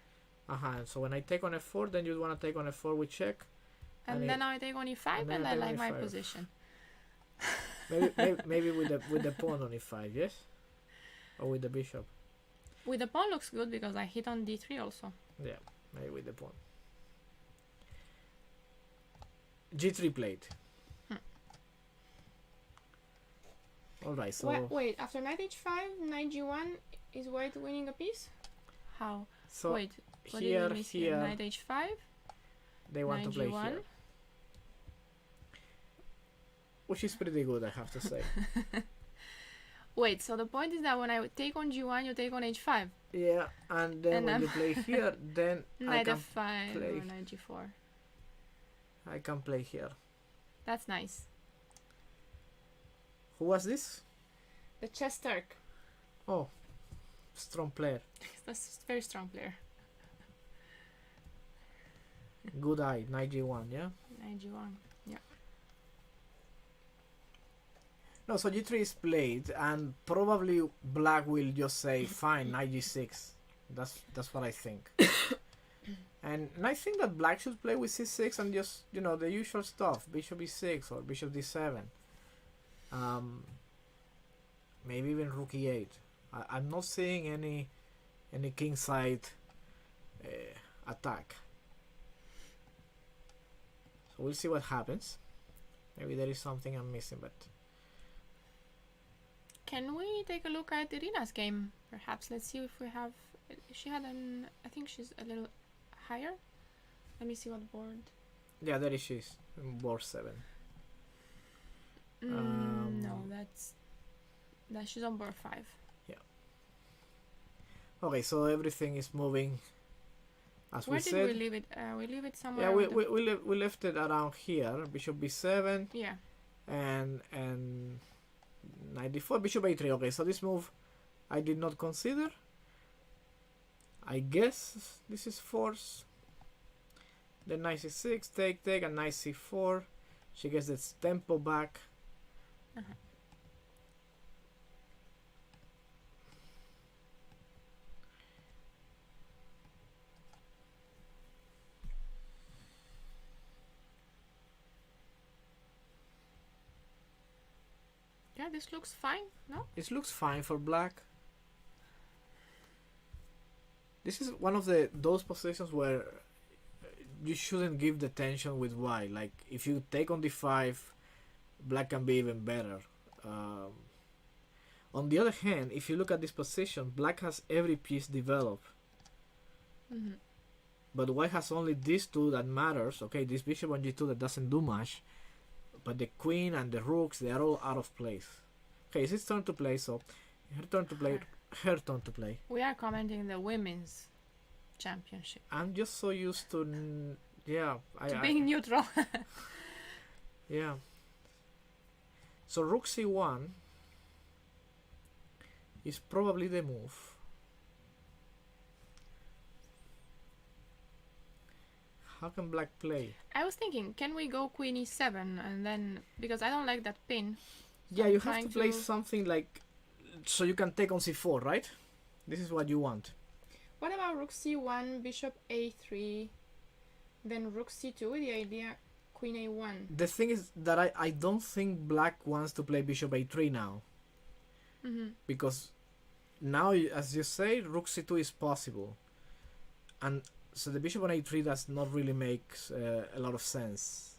So when I take on f4, then you want to take on f4 with check. And then I take on e5 and I like my position. Maybe with the pawn on e5, yes? Or with the bishop. With the pawn looks good because I hit on d3 also. Yeah, maybe with the pawn. G3 plate. Alright, so... Wait, after knight h5, knight g1, is white winning a piece? How? So wait, what here, did we miss here? Knight h5? They want to play g1. here. Which is pretty good, I have to say. Wait, so the point is that when I take on g1, you take on h5? Yeah, and then when you play here, then knight I can f5 play. or knight g4. I can play here. That's nice. Who was this? The chess Turk. Oh, strong player. That's a very strong player. Good eye, knight g1, yeah? Knight g1, yeah. No, so g3 is played, and probably black will just say, fine, knight g6. That's what I think. And I think that black should play with c6 and just, the usual stuff. Bishop e6 or bishop d7. Maybe even rook e8. I'm not seeing any kingside attack. So we'll see what happens. Maybe there is something I'm missing, but... Can we take a look at Irina's game? Perhaps let's see if we have... She had an... I think she's a little higher. Let me see what board. Yeah, there she is. Board 7. No, that's she's on board 5. Yeah. Okay, so everything is moving as Where we said. Where did we leave it? We leave it somewhere. Yeah, we left it around here. Bishop b7. Yeah. And knight d4, bishop a3. Okay, so this move I did not consider. I guess this is force. Then knight c6, take, and knight c4. She gets its tempo back. Yeah, this looks fine, no? It looks fine for black. This is one of those positions where you shouldn't give the tension with white. Like, if you take on d5, black can be even better. On the other hand, if you look at this position, black has every piece developed. But white has only these two that matters. Okay, this bishop on g2 that doesn't do much. But the queen and the rooks, they are all out of place. Okay, it's his turn to play, so her turn to play. We are commenting the women's championship. I'm just so used to, being neutral. Yeah. So rook c1 is probably the move. How can black play? I was thinking, can we go queen e7 and then, because I don't like that pin. Yeah, you have to play something like, so you can take on c4, right? This is what you want. What about rook c1, bishop a3, then rook c2 with the idea queen a1? The thing is that I don't think black wants to play bishop a3 now. Because now, as you say, rook c2 is possible. And so the bishop on a3 does not really make a lot of sense.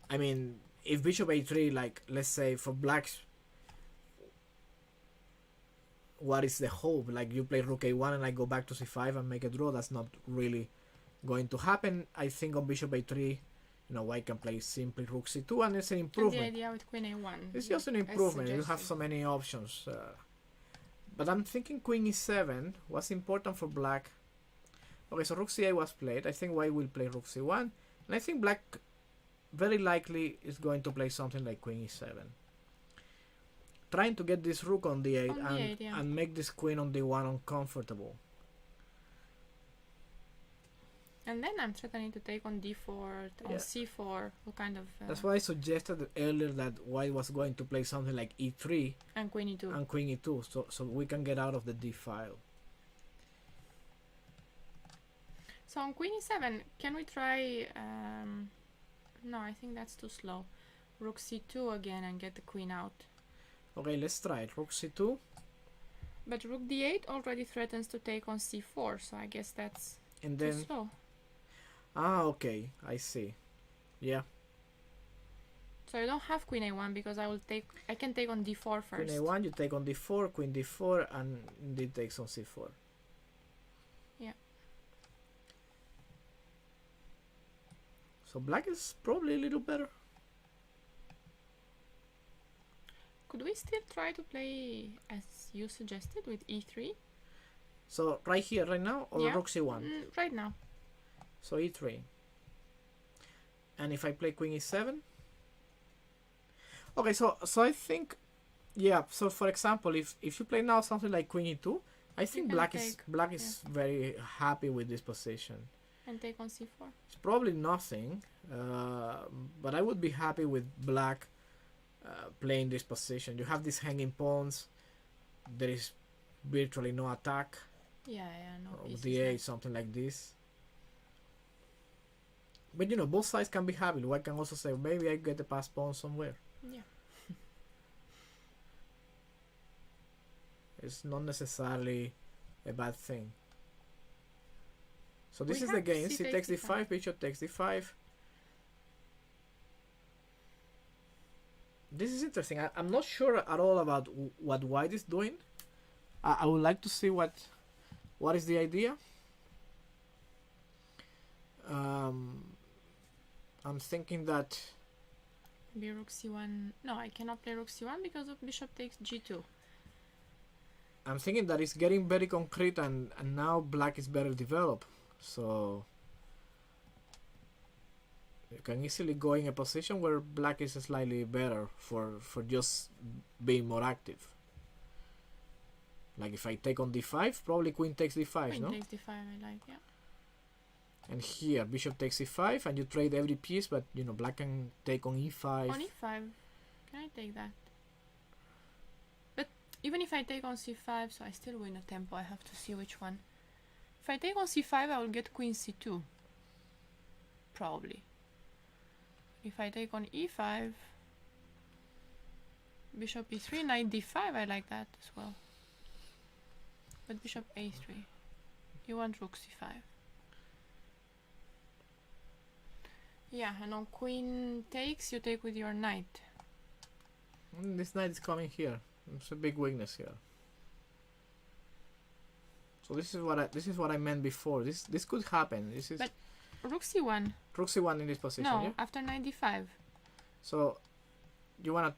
I mean, if bishop a3, like, let's say for blacks, what is the hope? Like, you play rook a1 and I go back to c5 and make a draw. That's not really going to happen. I think on bishop a3, white can play simply rook c2 and it's an improvement. And the idea with queen a1. It's just an improvement. You have so many options. But I'm thinking queen e7 was important for black. Okay, so rook c8 was played. I think white will play rook c1. And I think black very likely is going to play something like queen e7. trying to get this rook on D8 On D8, yeah. and make this queen on D1 uncomfortable. And then I'm threatening to take on D4, on Yeah. C4, what kind of... That's why I suggested earlier that White was going to play something like E3 and Queen E2. and Queen E2, so we can get out of the D file. So on Queen E7, can we try... no, I think that's too slow. Rook C2 again and get the queen out. Okay, let's try it. Rook C2. But Rook D8 already threatens to take on C4, so I guess that's And too then... slow. Ah, okay. I see. Yeah. So I don't have Queen A1 because I can take on D4 first. Queen A1, you take on D4, Queen D4, and indeed takes on C4. Yeah. So black is probably a little better. Could we still try to play as you suggested with E3? So right here, right now, or Yeah. Rook C1? Right now. So E3. And if I play Queen E7? Okay, so I think, yeah. So for example, if you play now something like Queen E2, I think can black take, is very happy with this position. And take on C4. It's probably nothing, but I would be happy with black playing this position. You have these hanging pawns. There is virtually no attack. Yeah, no pieces D8, left. something like this. But you know, both sides can be happy. White can also say, maybe I get the pass pawn somewhere. Yeah. It's not necessarily a bad thing. So this We is the have game. C C takes takes D5, bishop takes D5. This is interesting. I'm not sure at all about what White is doing. I would like to see what is the idea. I'm thinking that Maybe Rook C1. No, I cannot play Rook C1 because of bishop takes G2. it's getting very concrete, and now black is better developed. So you can easily go in a position where black is slightly better for just being more active. Like if I take on D5, probably Queen takes D5, Queen no? takes D5, I like, yeah. And here, bishop takes E5, and you trade every piece, but you know, black can take on E5. On E5, can I take that? But even if I take on C5, so I still win a tempo, I have to see which one. If I take on C5, I will get Queen C2. Probably. If I take on E5, bishop E3, knight D5, I like that as well. But bishop A3. You want rook C5. Yeah, and on queen takes, you take with your knight. This knight is coming here. It's a big weakness here. So this is what I meant before. This could happen. This is But rook C1. rook C1 in this position. No, Yeah. after knight D5. So what do you wanna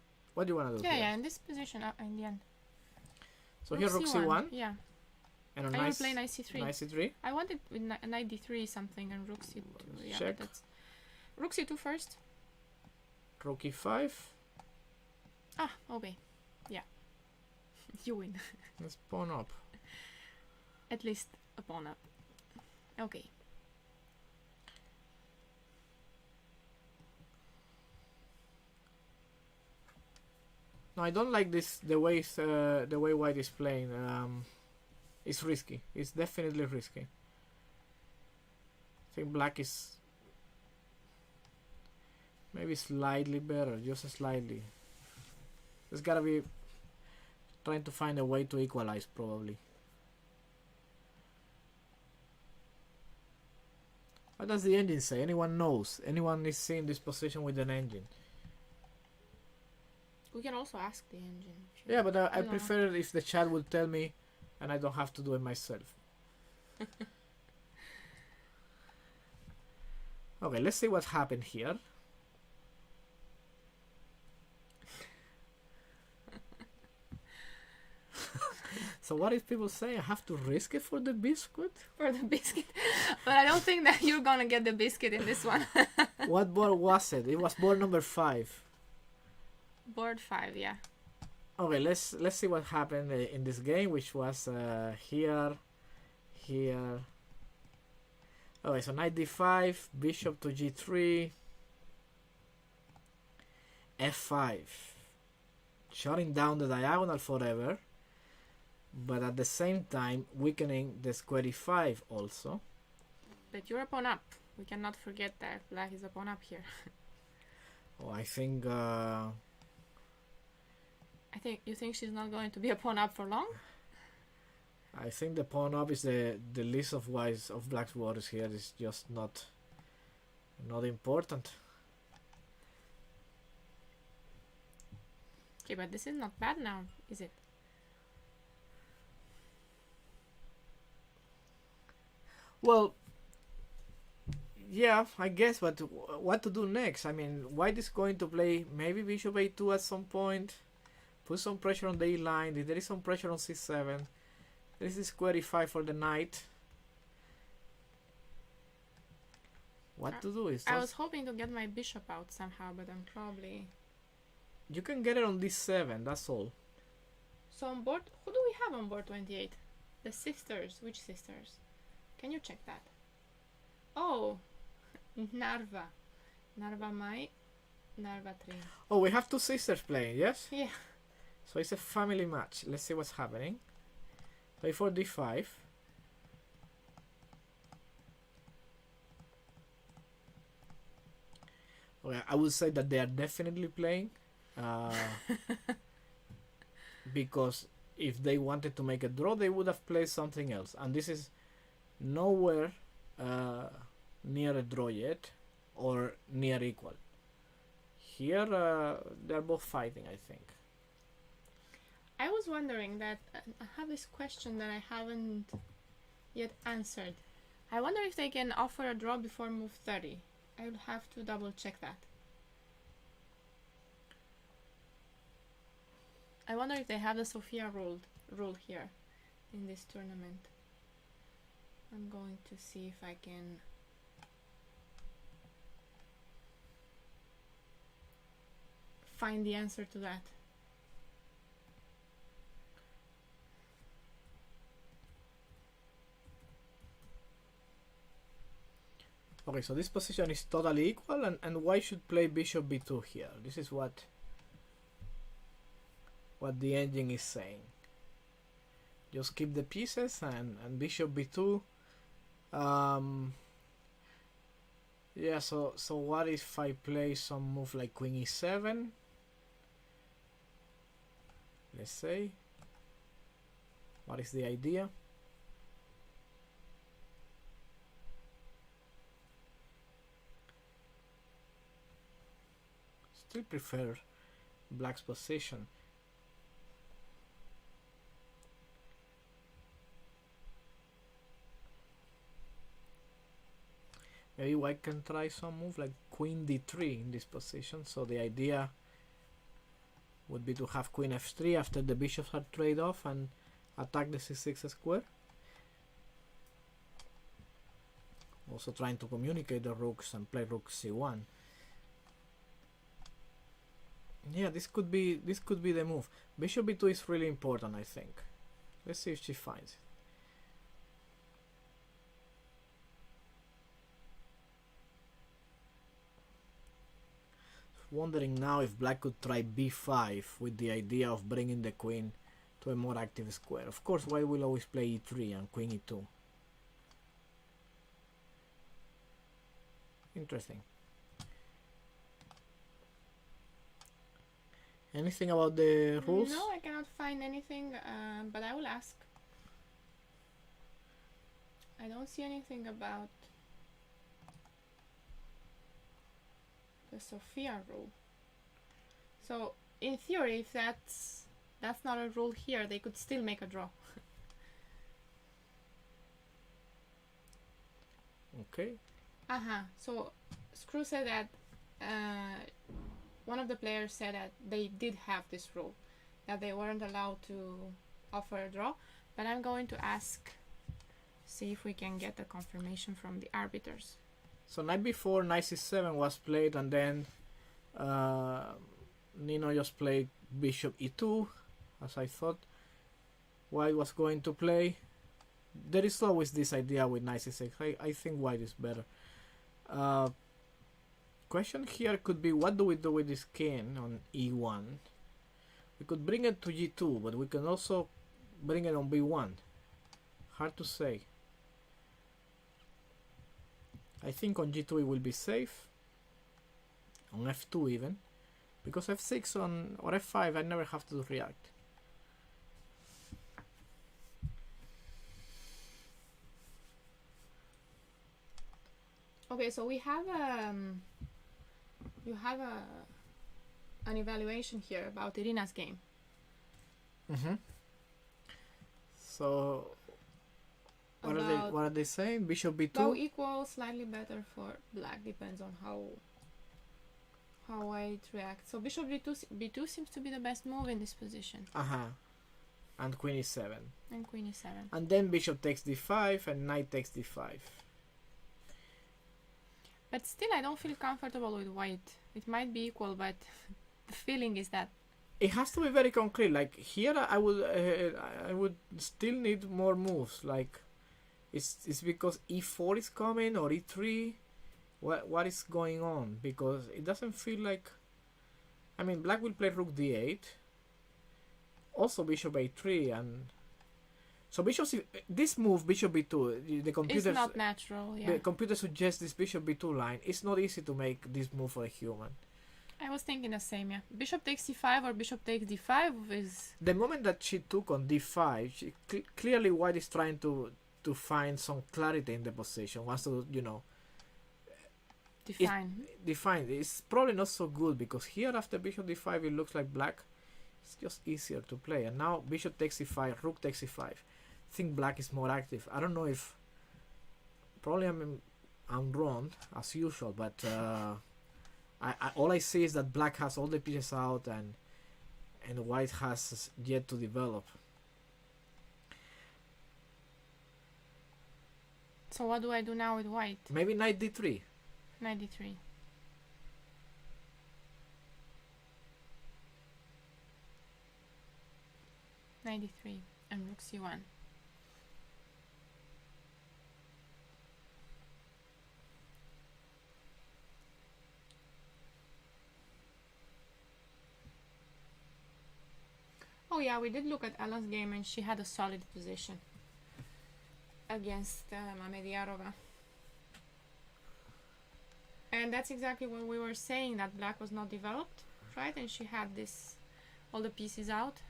do? Yeah, here? yeah, in this position in the end. So here rook C1 Yeah, and a I will nice play knight C3. knight C3. I wanted with knight D3 something and rook C2. Yeah, Check. but that's rook C2 first. Rook E5. Ah, okay. Yeah. You win. Let's pawn up. At least a pawn up. Okay. No, I don't like this. The way white is playing. It's risky. It's definitely risky. I think black is maybe slightly better, just slightly. There's gotta be trying to find a way to equalize, probably. What does the engine say? Anyone knows? Anyone is seeing this position with an engine? We can also ask the engine. Yeah, but I No. prefer it if the chat will tell me and I don't have to do it myself. Okay, let's see what happened here. So what if people say I have to risk it for the biscuit? For the biscuit. But I don't think that you're gonna get the biscuit in this one. What board was it? It was board number 5. Board 5, yeah. Okay, let's see what happened in this game, which was here. Okay, so knight d5, bishop to g3, f5, shutting down the diagonal forever, but at the same time weakening the square e5 also. But you're a pawn up. We cannot forget that black is a pawn up here. Oh, I think you think she's not going to be a pawn up for long? I think the pawn up is the least of wise of black's worries here. Is just not important. Okay, but this is not bad now, is it? Well, yeah, I guess, but what to do next? I mean, white is going to play maybe bishop a2 at some point, put some pressure on the e line. If there is some pressure on c7, there is square e5 for the knight. What to do is I was hoping to get my bishop out somehow, but I'm probably... You can get it on d7, that's all. So on board, who do we have on board 28? The sisters. Which sisters? Can you check that? Oh, Narva. Narva Mai, Narva 3. Oh, we have two sisters playing, yes? Yeah. So it's a family match. Let's see what's happening. Play for d5. Okay, I would say that they are definitely playing. Because if they wanted to make a draw, they would have played something else. And this is nowhere near a draw yet, or near equal. Here, they're both fighting, I think. I was wondering that I have this question that I haven't yet answered. I wonder if they can offer a draw before move 30. I will have to double check that. I wonder if they have the Sofia rule here in this tournament. I'm going to see if I can find the answer to that. Okay, so this position is totally equal, and white should play bishop b2 here. This is what the engine is saying. Just keep the pieces and bishop b2. Yeah, so what if I play some move like queen e7? Let's say. What is the idea? Still prefer black's position. Maybe white can try some move like queen d3 in this position. So the idea would be to have queen f3 after the bishops are trade off and attack the c6 square. Also trying to communicate the rooks and play rook c1. Yeah, this could be the move. Bishop b2 is really important, I think. Let's see if she finds it. Wondering now if black could try b5 with the idea of bringing the queen to a more active square. Of course, white will always play e3 and queen e2. Interesting. Anything about the rules? No, I cannot find anything, but I will ask. I don't see anything about the Sofia rule. So, in theory, if that's not a rule here, they could still make a draw. Okay. So, Screw said that one of the players said that they did have this rule, that they weren't allowed to offer a draw, but I'm going to ask, see if we can get a confirmation from the arbiters. So night before, knight c7 was played, and then Nino just played bishop e2, as I thought white was going to play. There is always this idea with knight c6. I think white is better. Question here could be, what do we do with this king on e1? We could bring it to g2, but we can also bring it on b1. Hard to say. I think on g2 it will be safe. On f2 even. Because f6 on or f5 I never have to react. Okay, so we have you have an evaluation here about Irina's game. So what are they saying? Bishop b2. Go equal, slightly better for black. Depends on how white reacts. So bishop b2 seems to be the best move in this position. And queen e7. And queen e7. And then bishop takes d5 and knight takes d5. But still, I don't feel comfortable with white. It might be equal, but the feeling is that it has to be very concrete. Like here, I would still need more moves. Like, it's because e4 is coming or e3. What is going on? Because it doesn't feel like. I mean, black will play rook d8. Also bishop a3 and. So this move, bishop b2, the computer. It's not natural. Yeah. The computer suggests this bishop b2 line. It's not easy to make this move for a human. I was thinking the same. Yeah. Bishop takes c5 or bishop takes d5 is. The moment that she took on d5, clearly white is trying to find some clarity in the position. Wants to define. It's probably not so good because here after bishop d5 it looks like black. It's just easier to play. And now bishop takes e5, rook takes e5. I think black is more active. I don't know if probably I'm wrong as usual, but all I see is that black has all the pieces out and white has yet to develop. So what do I do now with white? Maybe knight d3. Knight d3. Knight d3 and rook c1. Oh yeah, we did look at Ella's game and she had a solid position against Mamediarova. And that's exactly what we were saying, that black was not developed, right? And she had all the pieces out.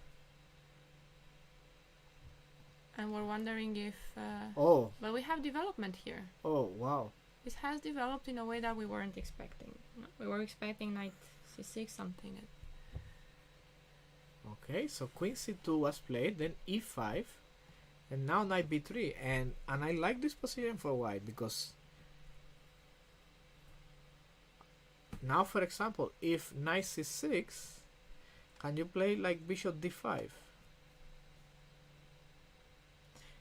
And we're wondering if... But we have development here. Oh, wow. This has developed in a way that we weren't expecting. We were expecting knight c6 something. Okay, so queen c2 was played, then e5, and now knight b3. And I like this position for white because now, for example, if knight c6, can you play like bishop d5?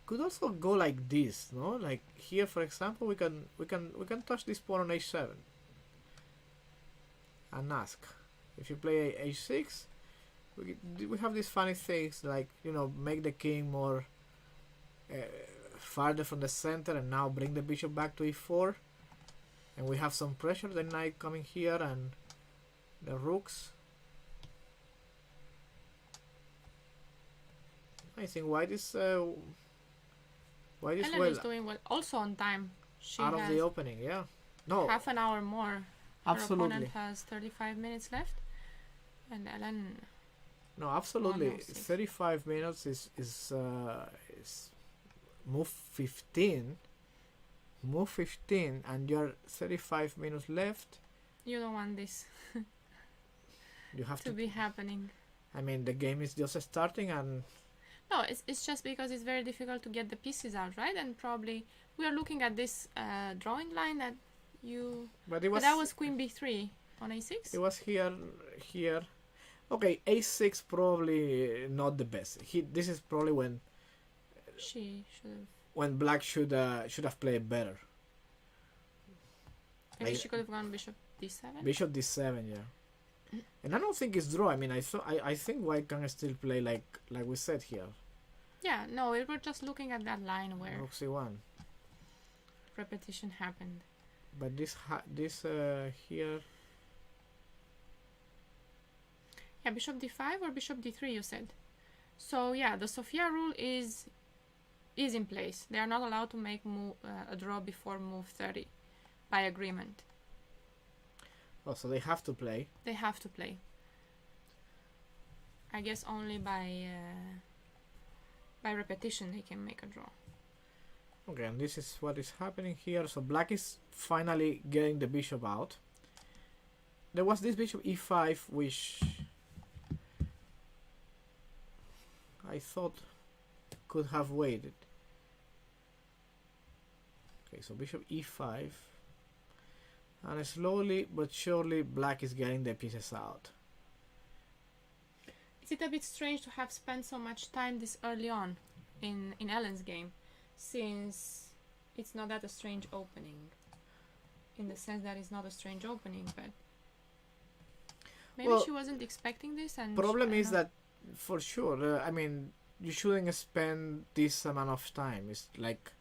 Could also go like this, no? Like here, for example, we can touch this pawn on h7 and ask. If you play h6, we have these funny things like, you know, make the king more farther from the center and now bring the bishop back to e4, and we have some pressure. The knight coming here and the rooks. I think white is Ellen well is doing well. Also on time. She out of the opening, yeah. No, half an hour more. Absolutely. Her opponent has 35 minutes left, and Ellen. No, absolutely. 106. 35 minutes is move 15. Move 15, and you're 35 minutes left. You don't want this You have to be happening. I mean, the game is just starting, and No, it's just because it's very difficult to get the pieces out, right? And probably we are looking at this drawing line that you. but it was But that was queen b3 on a6. it was here. Okay, a6 probably not the best. This is probably when She should have. black should have played better. Maybe Like- she could have gone bishop d7. Bishop d7, yeah. And I don't think it's draw. I mean, I think white can still play like we said here. Yeah, no, we were just looking at that line where Rook c1. repetition happened. But this here. Yeah, bishop d5 or bishop d3, you said. So yeah, the Sofia rule is in place. They are not allowed to make a draw before move 30 by agreement. Oh, so they have to play. They have to play. I guess only by repetition they can make a draw. Okay, and this is what is happening here. So black is finally getting the bishop out. There was this bishop e5, which I thought could have waited. Okay, so bishop e5. And slowly but surely black is getting the pieces out. Is it a bit strange to have spent so much time this early on in Ellen's game, since it's not that a strange opening, in the sense that it's not a strange opening, but maybe well, she wasn't expecting this. And problem is that for sure, I mean, you shouldn't spend this amount of time. It's like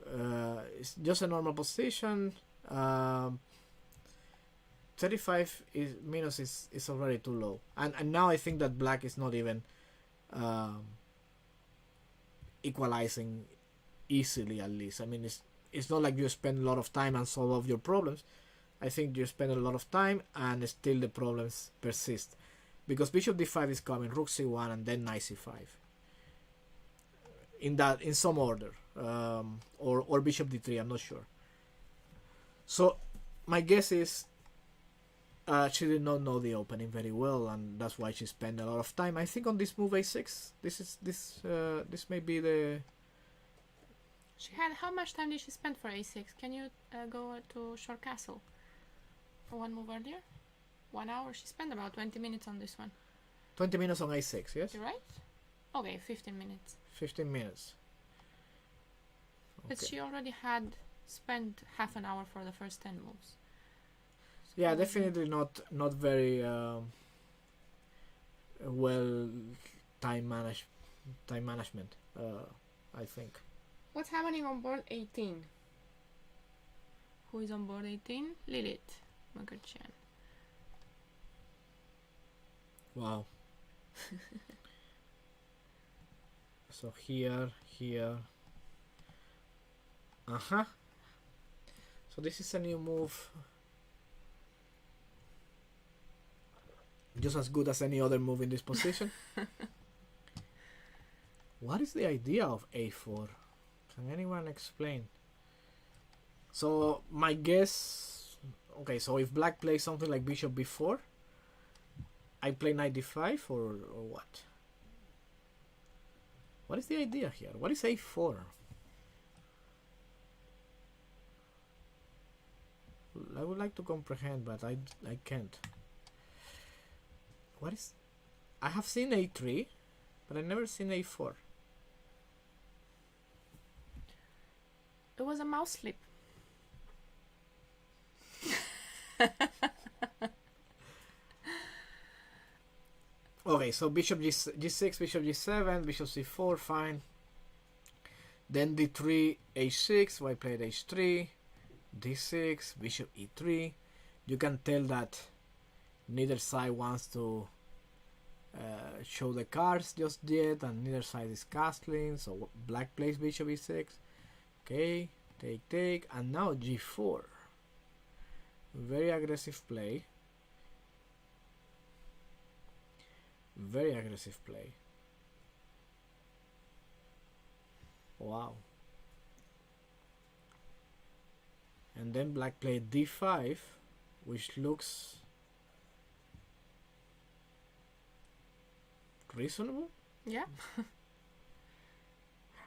it's just a normal position. 35 is already too low, and now I think that black is not even equalizing easily. At least, I mean, it's not like you spend a lot of time and solve all of your problems. I think you spend a lot of time and still the problems persist, because bishop d5 is coming, rook c1, and then knight c5 in some order, or bishop d3. I'm not sure. So my guess is she did not know the opening very well, and that's why she spent a lot of time. I think on this move a6. This may be the. She had, how much time did she spend for a6? Can you go to short castle for one move earlier? 1 hour. She spent about 20 minutes on this one. 20 minutes on a6, yes? You're right? Okay, 15 minutes. 15 minutes. But she already had spent half an hour for the first 10 moves. So yeah, definitely not very well time management, I think. What's happening on board 18? Who is on board 18? Lilith Mukherjee. Wow. So here. So this is a new move. Just as good as any other move in this position. What is the idea of a4? Can anyone explain? So my guess... Okay, so if black plays something like bishop b4, I play knight d5 or what? What is the idea here? What is a4? I would like to comprehend, but I can't. What is... I have seen a3, but I've never seen a4. It was a mouse slip. Okay, so bishop g6, bishop g7, bishop c4, fine. Then d3, h6, white played h3, d6, bishop e3. You can tell that neither side wants to show the cards just yet, and neither side is castling. So black plays bishop e6. Okay, take, and now g4. Very aggressive play. Very aggressive play. Wow. And then black played d5, which looks reasonable. Yeah.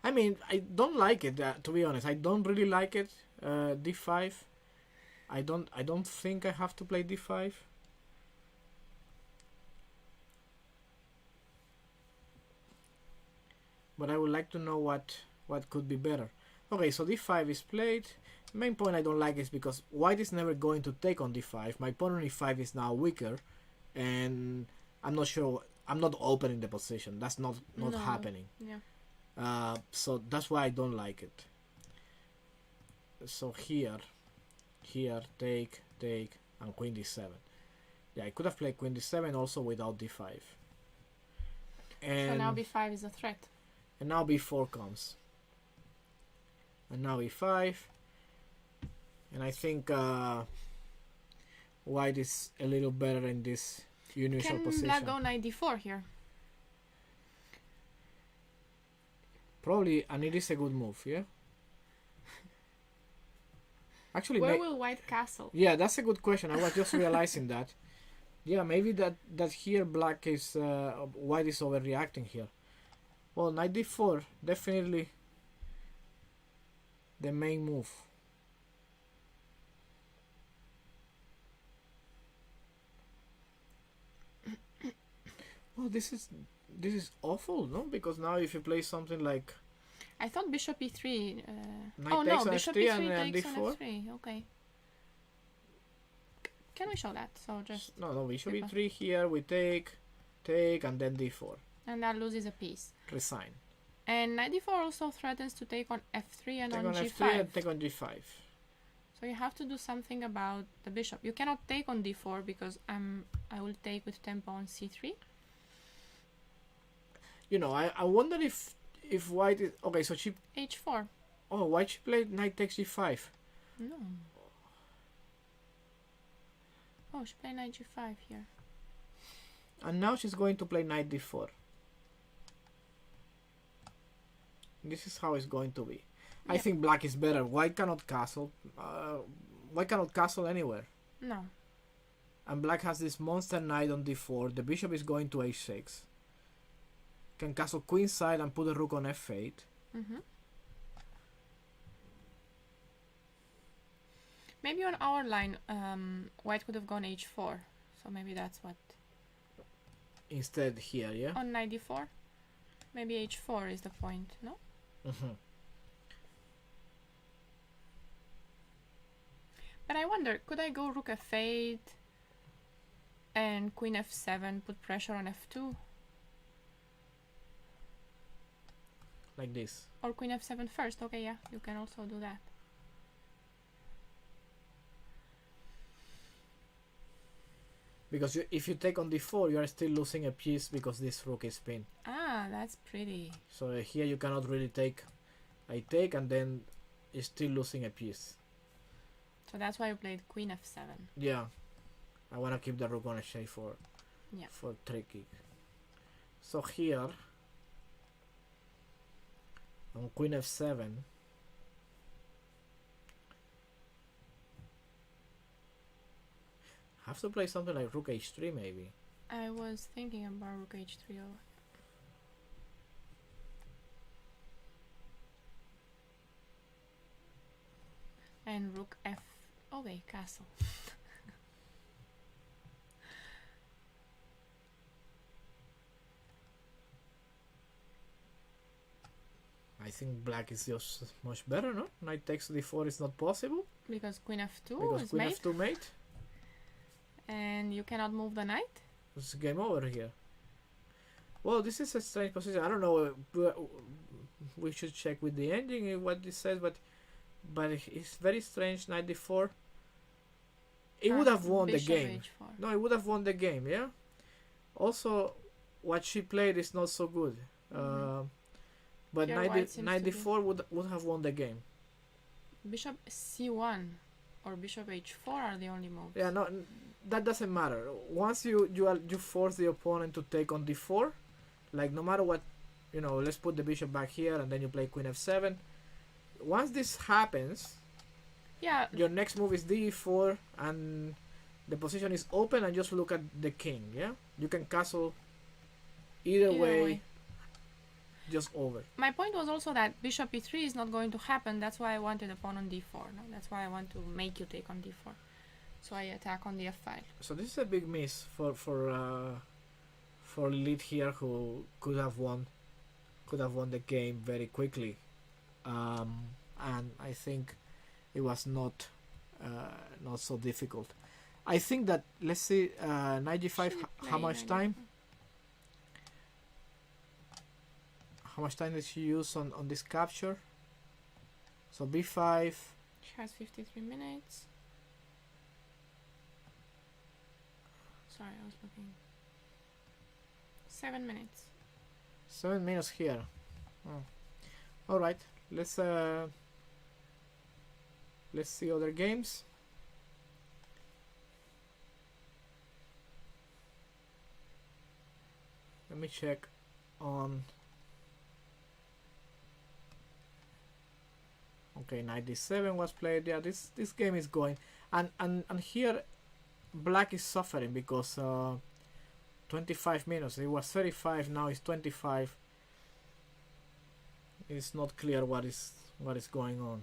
I mean, I don't like it, to be honest. I don't really like it. D5. I don't think I have to play d5. But I would like to know what could be better. Okay, so d5 is played. Main point I don't like is because white is never going to take on d5. My pawn on e5 is now weaker and I'm not sure. I'm not opening the position. That's not No. happening. Yeah. So that's why I don't like it. So here, take, and queen d7. Yeah, I could have played queen d7 also without d5. And So now b5 is a threat. and now b4 comes. And now e5. And I think white is a little better in this initial Can position. black go knight d4 here? Probably, and it is a good move, yeah? Actually, Where will white castle? yeah, that's a good question. I was just realizing that. Yeah, maybe that here black is white is overreacting here. Well, knight d4 definitely the main move. Well, this is awful, no? Because now if you play something like I thought bishop e3. knight Oh takes no, on bishop f3 e3 and takes on d4. f3. Okay. Can we show that? So just No, bishop Super. e3 here. We take, and then d4. and that loses a piece. Resign. And knight d4 also threatens to take on f3 and Take on on g5. f3 and take on g5. So you have to do something about the bishop. You cannot take on d4 because I will take with tempo on c3. You know, I wonder if white is okay. So she h4. why she played knight takes g5? No. Oh, she played knight g5 here. And now she's going to play knight d4. This is how it's going to be. I Yep. think black is better. White cannot castle. White cannot castle anywhere. No. And black has this monster knight on d4. The bishop is going to h6. Can castle queenside and put the rook on f8. Mm-hmm. Maybe on our line, white could have gone h4. So maybe that's what. Instead here, yeah? On knight d4? Maybe h4 is the point, no? Mm-hmm. But I wonder, could I go rook f8 and queen f7, put pressure on f2? Like this. Or queen f7 first? Okay, yeah, you can also do that. Because if you take on d4, you are still losing a piece because this rook is pinned. Ah, that's pretty. So here you cannot really take. I take and then it's still losing a piece. So that's why you played queen f7. Yeah. I want to keep the rook on h8 for Yeah. tricky. So here on queen f7 have to play something like rook h3 maybe. I was thinking about rook h3. And rook f. Okay, castle. I think black is just much better, no? Knight takes d4 is not possible Because queen f2 because is queen made. f2 mate. And you cannot move the knight. It's game over here. Well, this is a strange position. I don't know. We should check with the engine what this says, but it's very strange. Knight d4. It would have won the Bishop game. h4. No, it would have won the game. Yeah. Also, what she played is not so good. But Here knight white seems knight to be- d4 would have won the game. Bishop c1 or bishop h4 are the only moves. Yeah. No, that doesn't matter. Once you force the opponent to take on d4, like no matter what, let's put the bishop back here and then you play queen f7. Once this happens, Yeah, your next move is d4 and the position is open and just look at the king. Yeah, you can castle either way, just over. my point was also that bishop e3 is not going to happen. That's why I wanted a pawn on d4. No? That's why I want to make you take on d4. So I attack on the f file. So this is a big miss for Lilith here, who could have won the game very quickly, and I think it was not so difficult. I think that, let's see, knight g5, how much time? How much time did she use on this capture? So b5. She has 53 minutes. Sorry, I was looking. 7 minutes. 7 minutes here. Oh. All right, let's see other games. Let me check on. Okay, knight d7 was played. Yeah, this game is going, and here black is suffering because 25 minutes. It was 35. Now it's 25. It's not clear what is going on.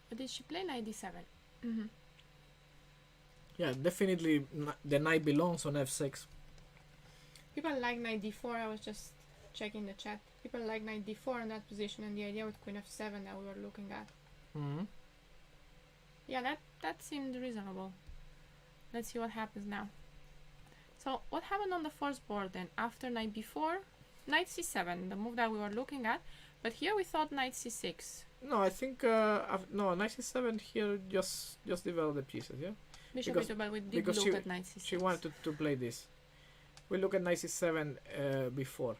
But did she play knight d7? Mm-hmm. Yeah, definitely the knight belongs on f6. People like knight d4. I was just checking the chat. People like knight d4 in that position, and the idea with queen f7 that we were looking at. Mm-hmm. Yeah, that seemed reasonable. Let's see what happens now. So what happened on the first board then? After knight b4, knight c7, the move that we were looking at. But here we thought knight c6. No, I think no, knight c7 here just develop the pieces, yeah. Bishop Because- b2, but we did because look at knight c6. She wanted to play this. We look at knight c7 before.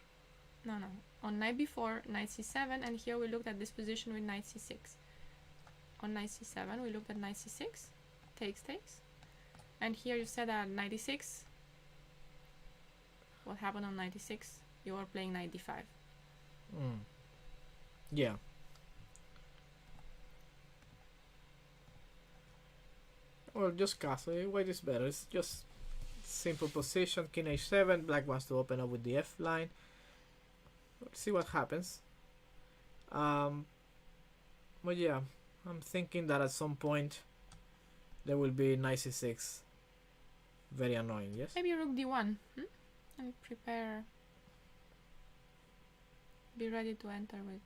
No. On knight b4, knight c7, and here we looked at this position with knight c6. On knight c7, we looked at knight c6, takes. And here you said that knight d6. What happened on knight d6? You were playing knight d5. Mm. Yeah. Well, just castle. White is better. It's just simple position. King h7. Black wants to open up with the f line. Let's see what happens. But yeah, I'm thinking that at some point there will be knight c6. Very annoying, yes? Maybe rook d1, and prepare. Be ready to enter with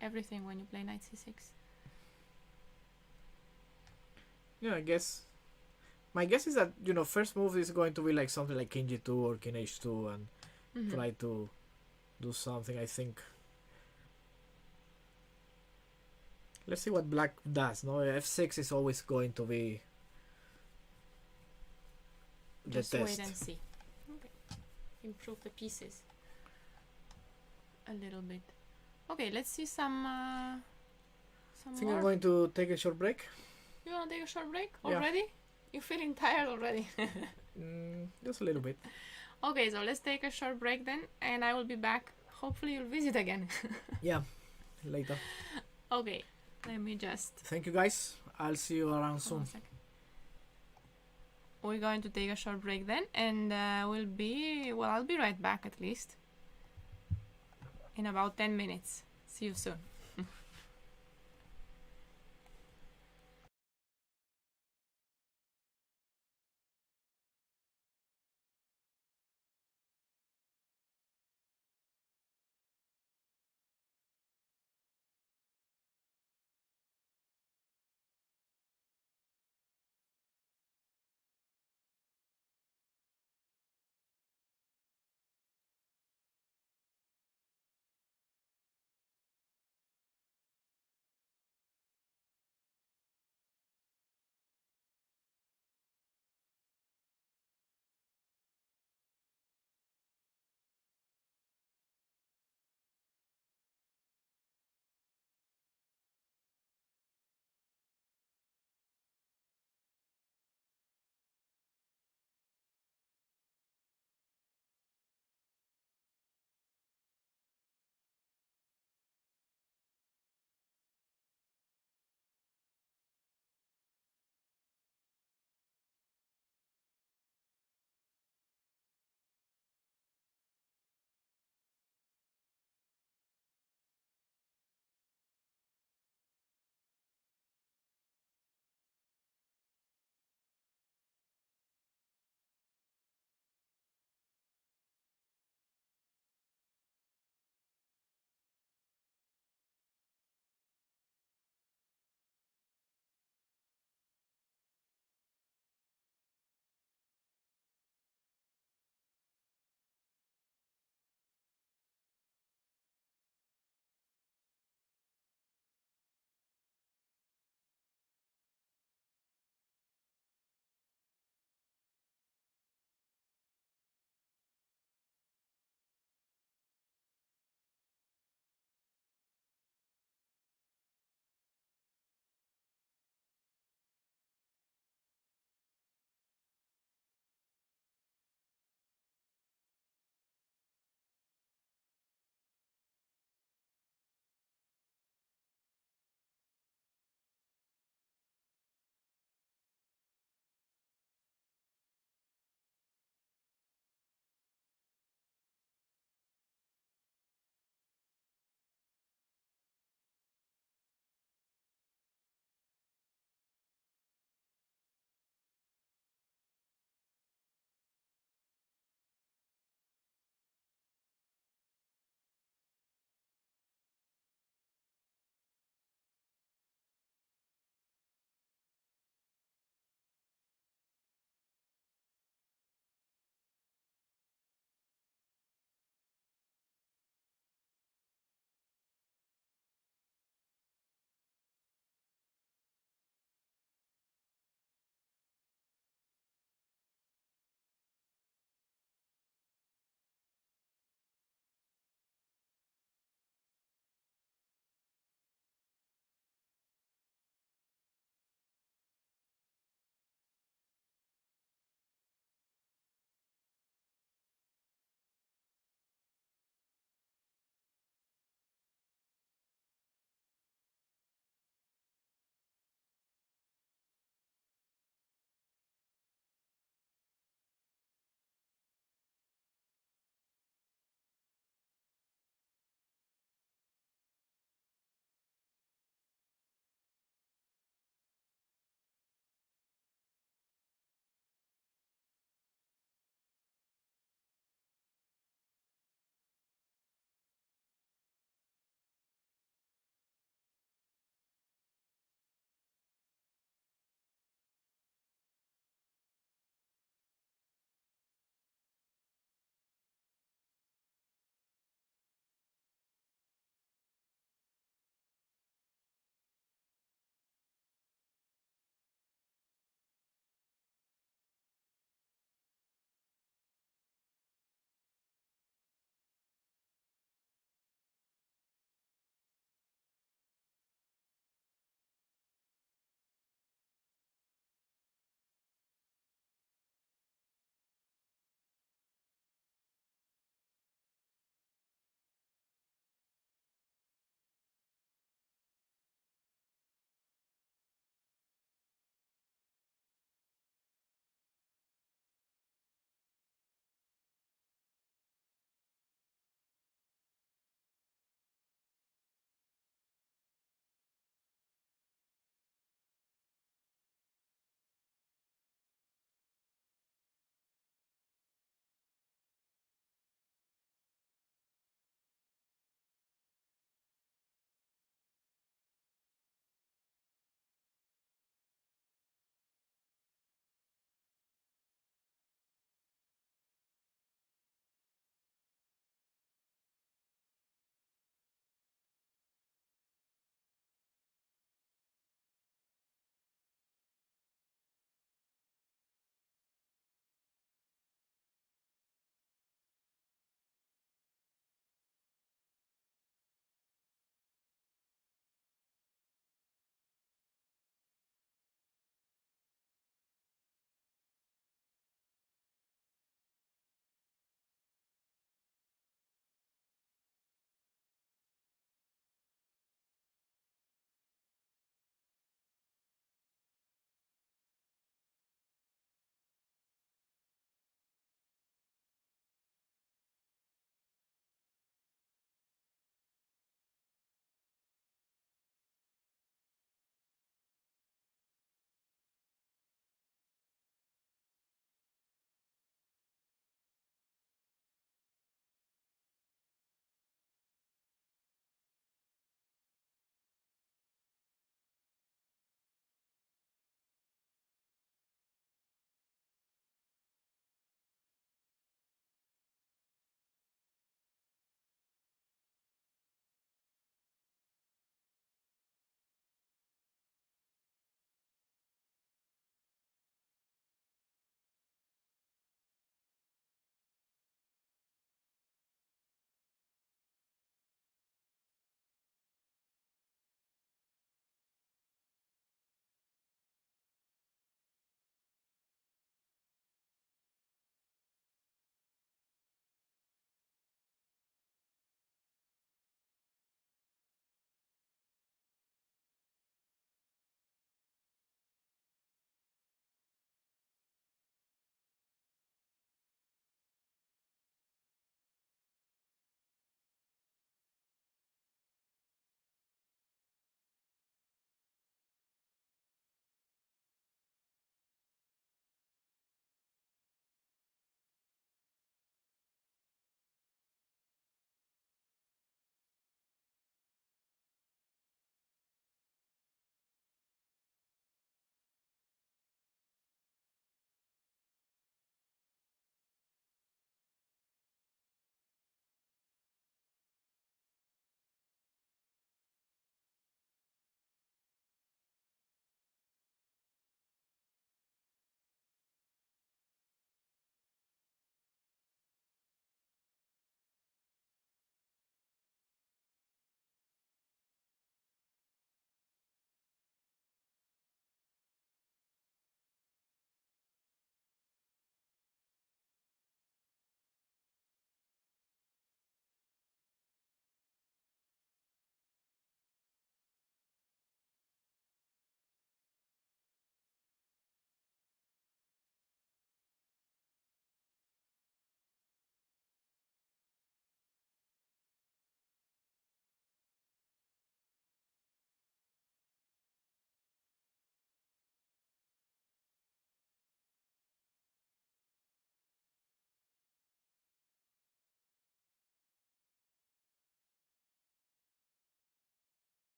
everything when you play knight c6. Yeah, I guess. My guess is that, first move is going to be like something like king g2 or king h2 and try to do something, I think. Let's see what black does. No, f6 is always going to be the Just test. wait and see. Okay. Improve the pieces a little bit. Okay, let's see some I think more. I'm going to take a short break. You wanna take a short break Yeah. already? You feeling tired already? Just a little bit. Okay, so let's take a short break then, and I will be back. Hopefully you'll visit again. Yeah, later. Okay, let me just... Thank you guys. I'll see you around hold on soon. a second. We're going to take a short break then, and I'll be right back at least. In about 10 minutes. See you soon.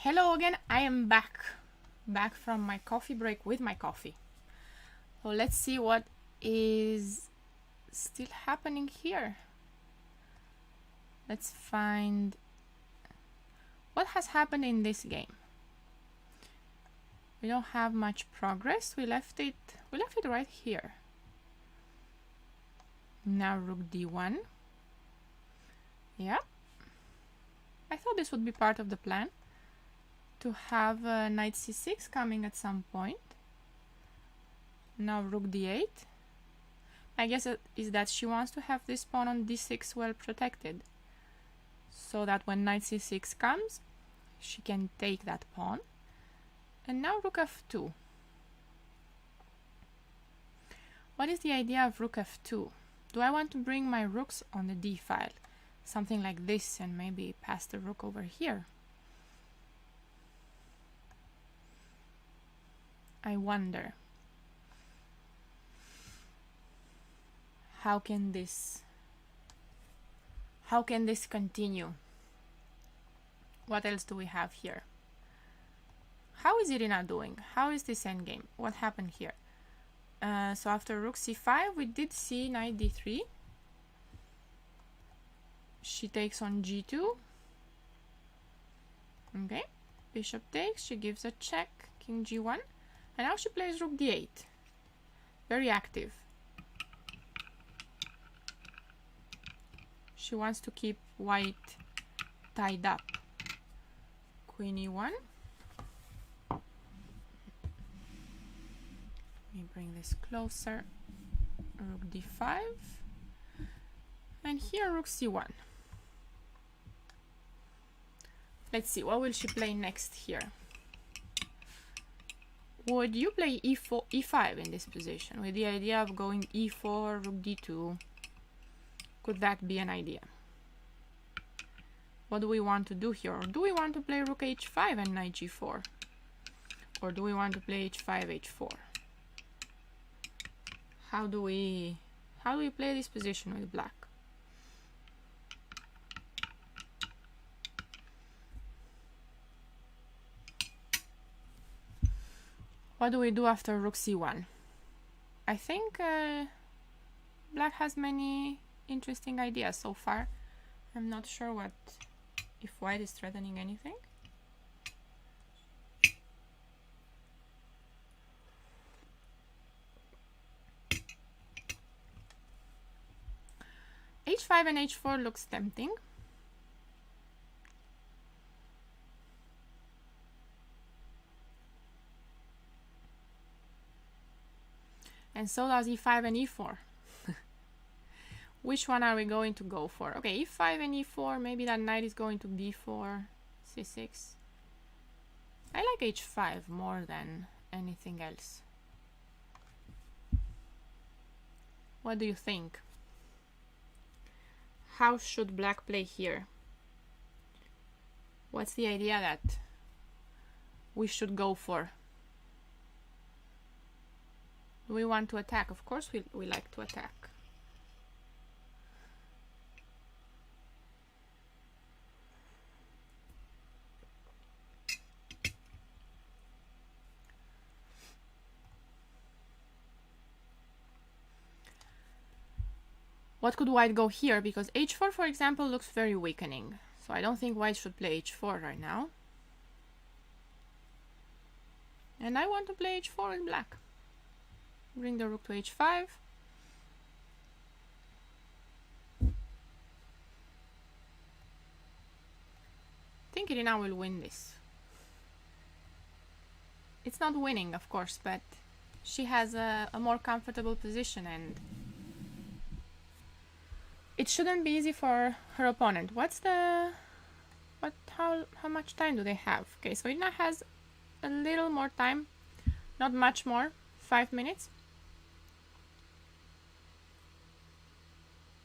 Hello again, I am back from my coffee break with my coffee. So let's see what is still happening here. Let's find what has happened in this game. We don't have much progress. We left it right here. Now rook d1. Yeah. I thought this would be part of the plan, to have knight c6 coming at some point. Now rook d8. I guess is that she wants to have this pawn on d6 well protected, so that when knight c6 comes, she can take that pawn. And now rook f2. What is the idea of rook f2? Do I want to bring my rooks on the d file? Something like this, and maybe pass the rook over here. I wonder. How can this continue? What else do we have here? How is Irina doing? How is this endgame? What happened here? So after rook c5, we did see knight d3. She takes on g2. Okay, bishop takes. She gives a check. King g1. And now she plays rook d8. Very active. She wants to keep white tied up. Queen e1. Let me bring this closer. Rook d5. And here rook c1. Let's see, what will she play next here? Would you play e4, e5 in this position, with the idea of going e4, rook d2? Could that be an idea? What do we want to do here? Or do we want to play rook h5 and knight g4? Or do we want to play h5, h4? How do we play this position with black? What do we do after rook c1? I think black has many interesting ideas so far. I'm not sure if white is threatening anything. h5 and h4 looks tempting. And so does e5 and e4. Which one are we going to go for? Okay, e5 and e4, maybe that knight is going to b4, c6. I like h5 more than anything else. What do you think? How should black play here? What's the idea that we should go for? Do we want to attack? Of course we like to attack. What could white go here? Because h4, for example, looks very weakening. So I don't think white should play h4 right now. And I want to play h4 with black. Bring the rook to h5. I think Irina will win this. It's not winning, of course, but she has a more comfortable position, and it shouldn't be easy for her opponent. How much time do they have? Okay, so Irina has a little more time, not much more, 5 minutes.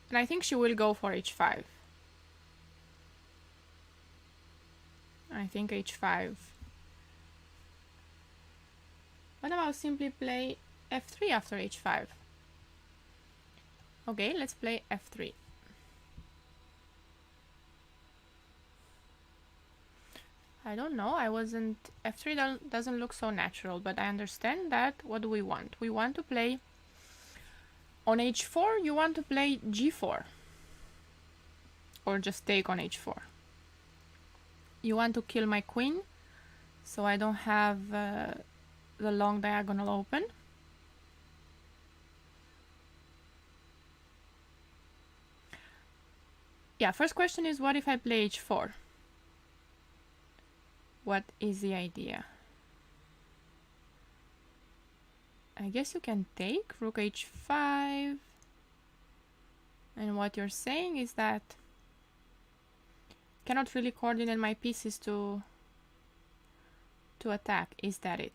And I think she will go for h5. I think h5. What about simply play f3 after h5? Okay, let's play f3. I don't know, f3 doesn't look so natural, but I understand that. What do we want? We want to play on h4, you want to play g4. Or just take on h4. You want to kill my queen, so I don't have the long diagonal open. Yeah, first question is, what if I play h4? What is the idea? I guess you can take rook h5. And what you're saying is that cannot really coordinate my pieces to attack. Is that it?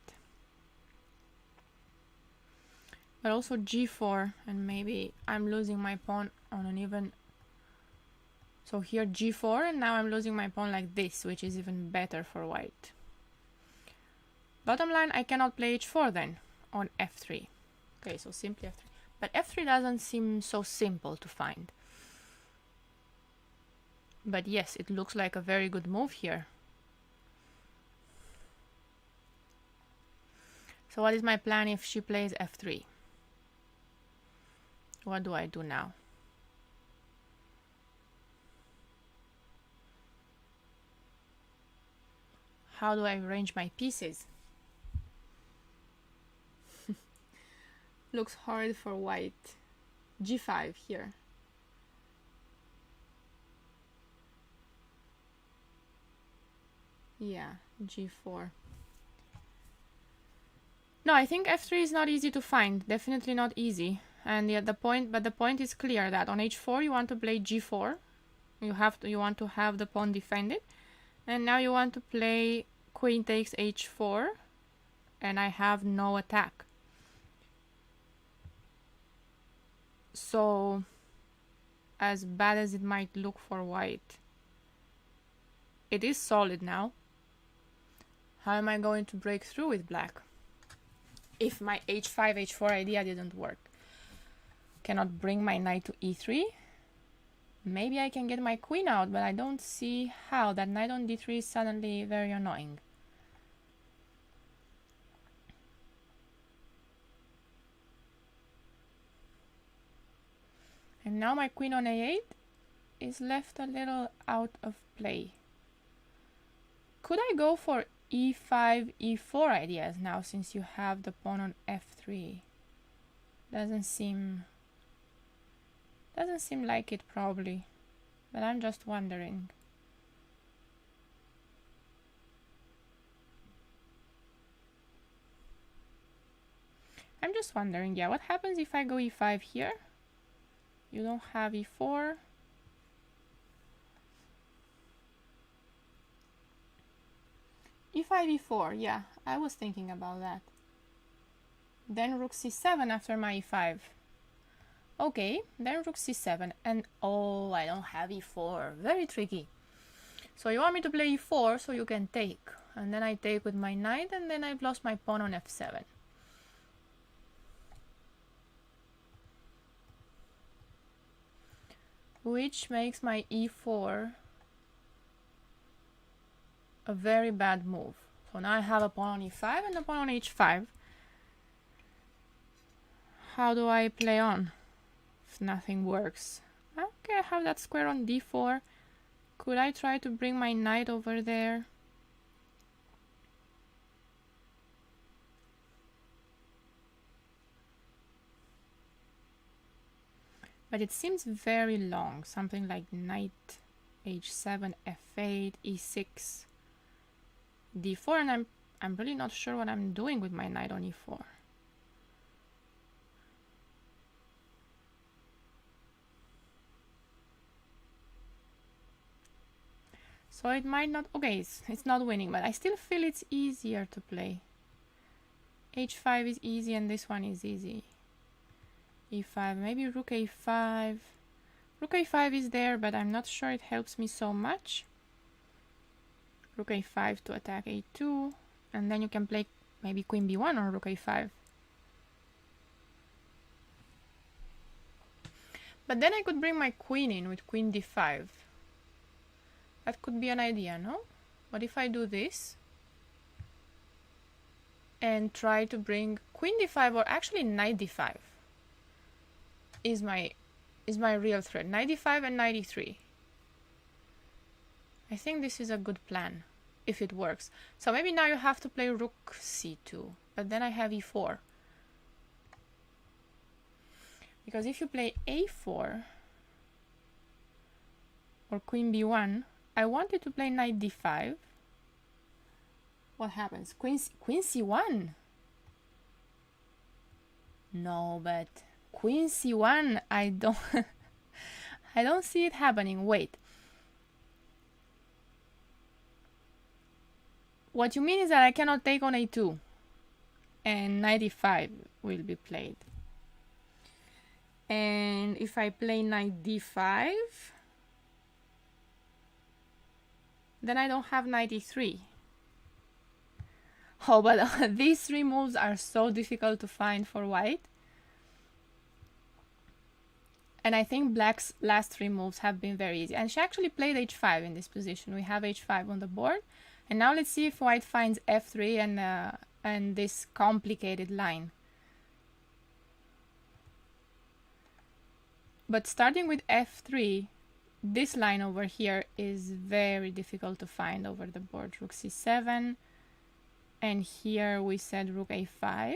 But also g4, and maybe I'm losing my pawn on an even. So here g4, and now I'm losing my pawn like this, which is even better for white. Bottom line, I cannot play h4 then on f3. Okay, so simply f3. But f3 doesn't seem so simple to find. But yes, it looks like a very good move here. So what is my plan if she plays f3? What do I do now? How do I arrange my pieces? Looks hard for white. g5 here. Yeah, g4. No, I think f3 is not easy to find. Definitely not easy. And yeah, the point is clear that on h4 you want to play g4. You want to have the pawn defended. And now you want to play queen takes h4, and I have no attack. So, as bad as it might look for white, it is solid now. How am I going to break through with black if my h5, h4 idea didn't work? Cannot bring my knight to e3. Maybe I can get my queen out, but I don't see how. That knight on d3 is suddenly very annoying. And now my queen on a8 is left a little out of play. Could I go for e5, e4 ideas now, since you have the pawn on f3? Doesn't seem like it, probably, but I'm just wondering. Yeah, what happens if I go e5 here? You don't have e4. e5, e4, yeah, I was thinking about that. Then rook c7 after my e5. Okay, then rook c7, and oh, I don't have e4. Very tricky. So you want me to play e4 so you can take, and then I take with my knight, and then I've lost my pawn on f7. Which makes my e4 a very bad move. So now I have a pawn on e5 and a pawn on h5. How do I play on if nothing works? Okay, I have that square on d4. Could I try to bring my knight over there? But it seems very long, something like knight h7, f8, e6, d4, and I'm really not sure what I'm doing with my knight on e4. So it might not, okay, it's not winning, but I still feel it's easier to play. h5 is easy and this one is easy. e5, maybe rook a5. Rook a5 is there, but I'm not sure it helps me so much. Rook a5 to attack a2, and then you can play maybe queen b1 or rook a5. But then I could bring my queen in with queen d5. That could be an idea, no? What if I do this and try to bring queen d5, or actually knight d5 is my real threat. Knight d5 and knight d3. I think this is a good plan if it works. So maybe now you have to play rook c2, but then I have e4. Because if you play a4 or queen b1, I wanted to play knight d5. What happens? Queen c1. No, but queen c1, I don't I don't see it happening. Wait. What you mean is that I cannot take on a2 and knight e5 will be played. And if I play knight d5, then I don't have knight e3. Oh, but these three moves are so difficult to find for white. And I think black's last three moves have been very easy. And she actually played h5 in this position. We have h5 on the board. And now let's see if white finds f3 and this complicated line. But starting with f3, this line over here is very difficult to find over the board. Rook c7. And here we said rook a5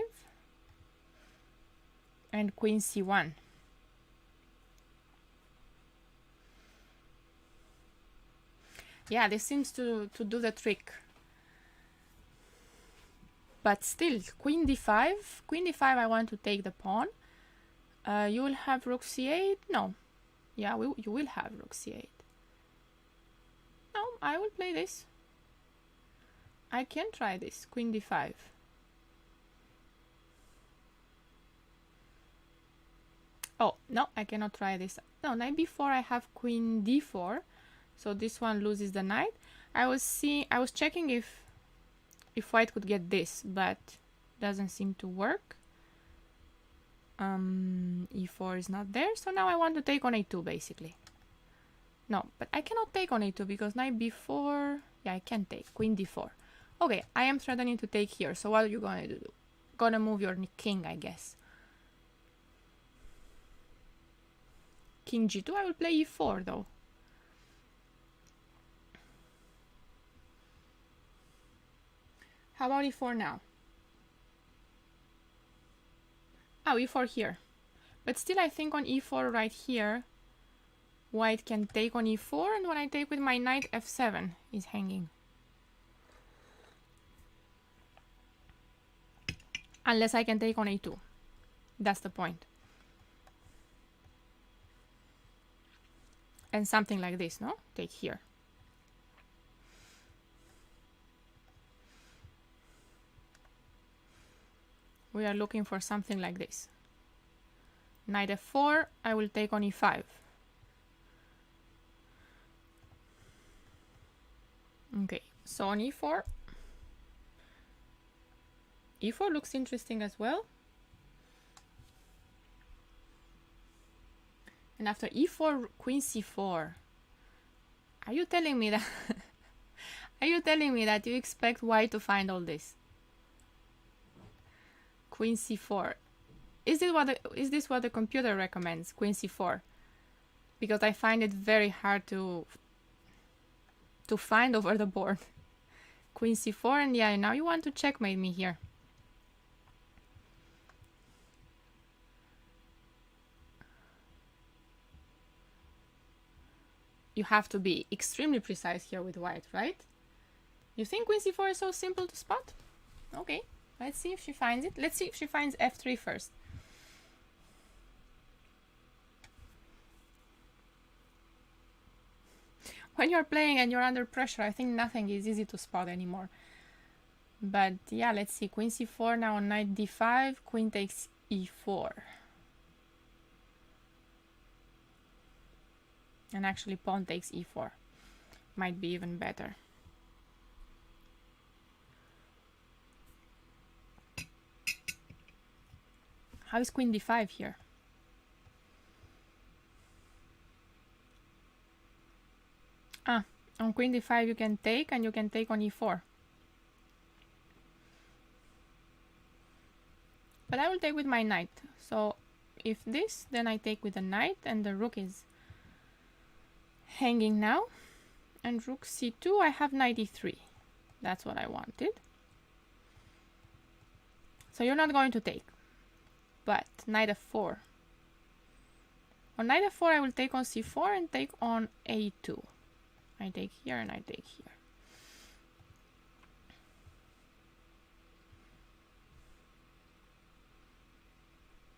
and queen c1. Yeah, this seems to do the trick. But still, queen d5. Queen d5, I want to take the pawn. You will have rook c8. No. Yeah, you will have rook c8. No, I will play this. I can try this, queen d5. Oh, no, I cannot try this. No, knight b4, I have queen d4. So this one loses the knight. I was checking if white could get this, but doesn't seem to work. E4 is not there, so now I want to take on a2 basically. No, but I cannot take on a2 because knight b4. Yeah, I can take queen d4. Okay, I am threatening to take here. So what are you gonna do? Gonna move your king, I guess. King g2. I will play e4 though. How about e4 now? Oh, e4 here. But still I think on e4 right here, white can take on e4, and when I take with my knight, f7 is hanging. Unless I can take on a2. That's the point. And something like this, no? Take here. We are looking for something like this. Knight f4, I will take on e5. Okay, so on e4, e4 looks interesting as well. And after e4, queen c4. Are you telling me that are you telling me that you expect white to find all this? Queen c4. Is this what the computer recommends? Queen c4? Because I find it very hard to find over the board. Queen c4, and yeah, now you want to checkmate me here. You have to be extremely precise here with white, right? You think queen c4 is so simple to spot? Okay, let's see if she finds it. Let's see if she finds f3 first. When you're playing and you're under pressure, I think nothing is easy to spot anymore. But yeah, let's see. Queen c4 now on knight d5. Queen takes e4. And actually pawn takes e4. Might be even better. How is queen d5 here? Ah, On queen d5 you can take, and you can take on e4. But I will take with my knight. So if this, then I take with the knight, and the rook is hanging now. And rook c2, I have knight e3. That's what I wanted. So you're not going to take. But knight f4. On knight f4 I will take on c4 and take on a2. I take here and I take here.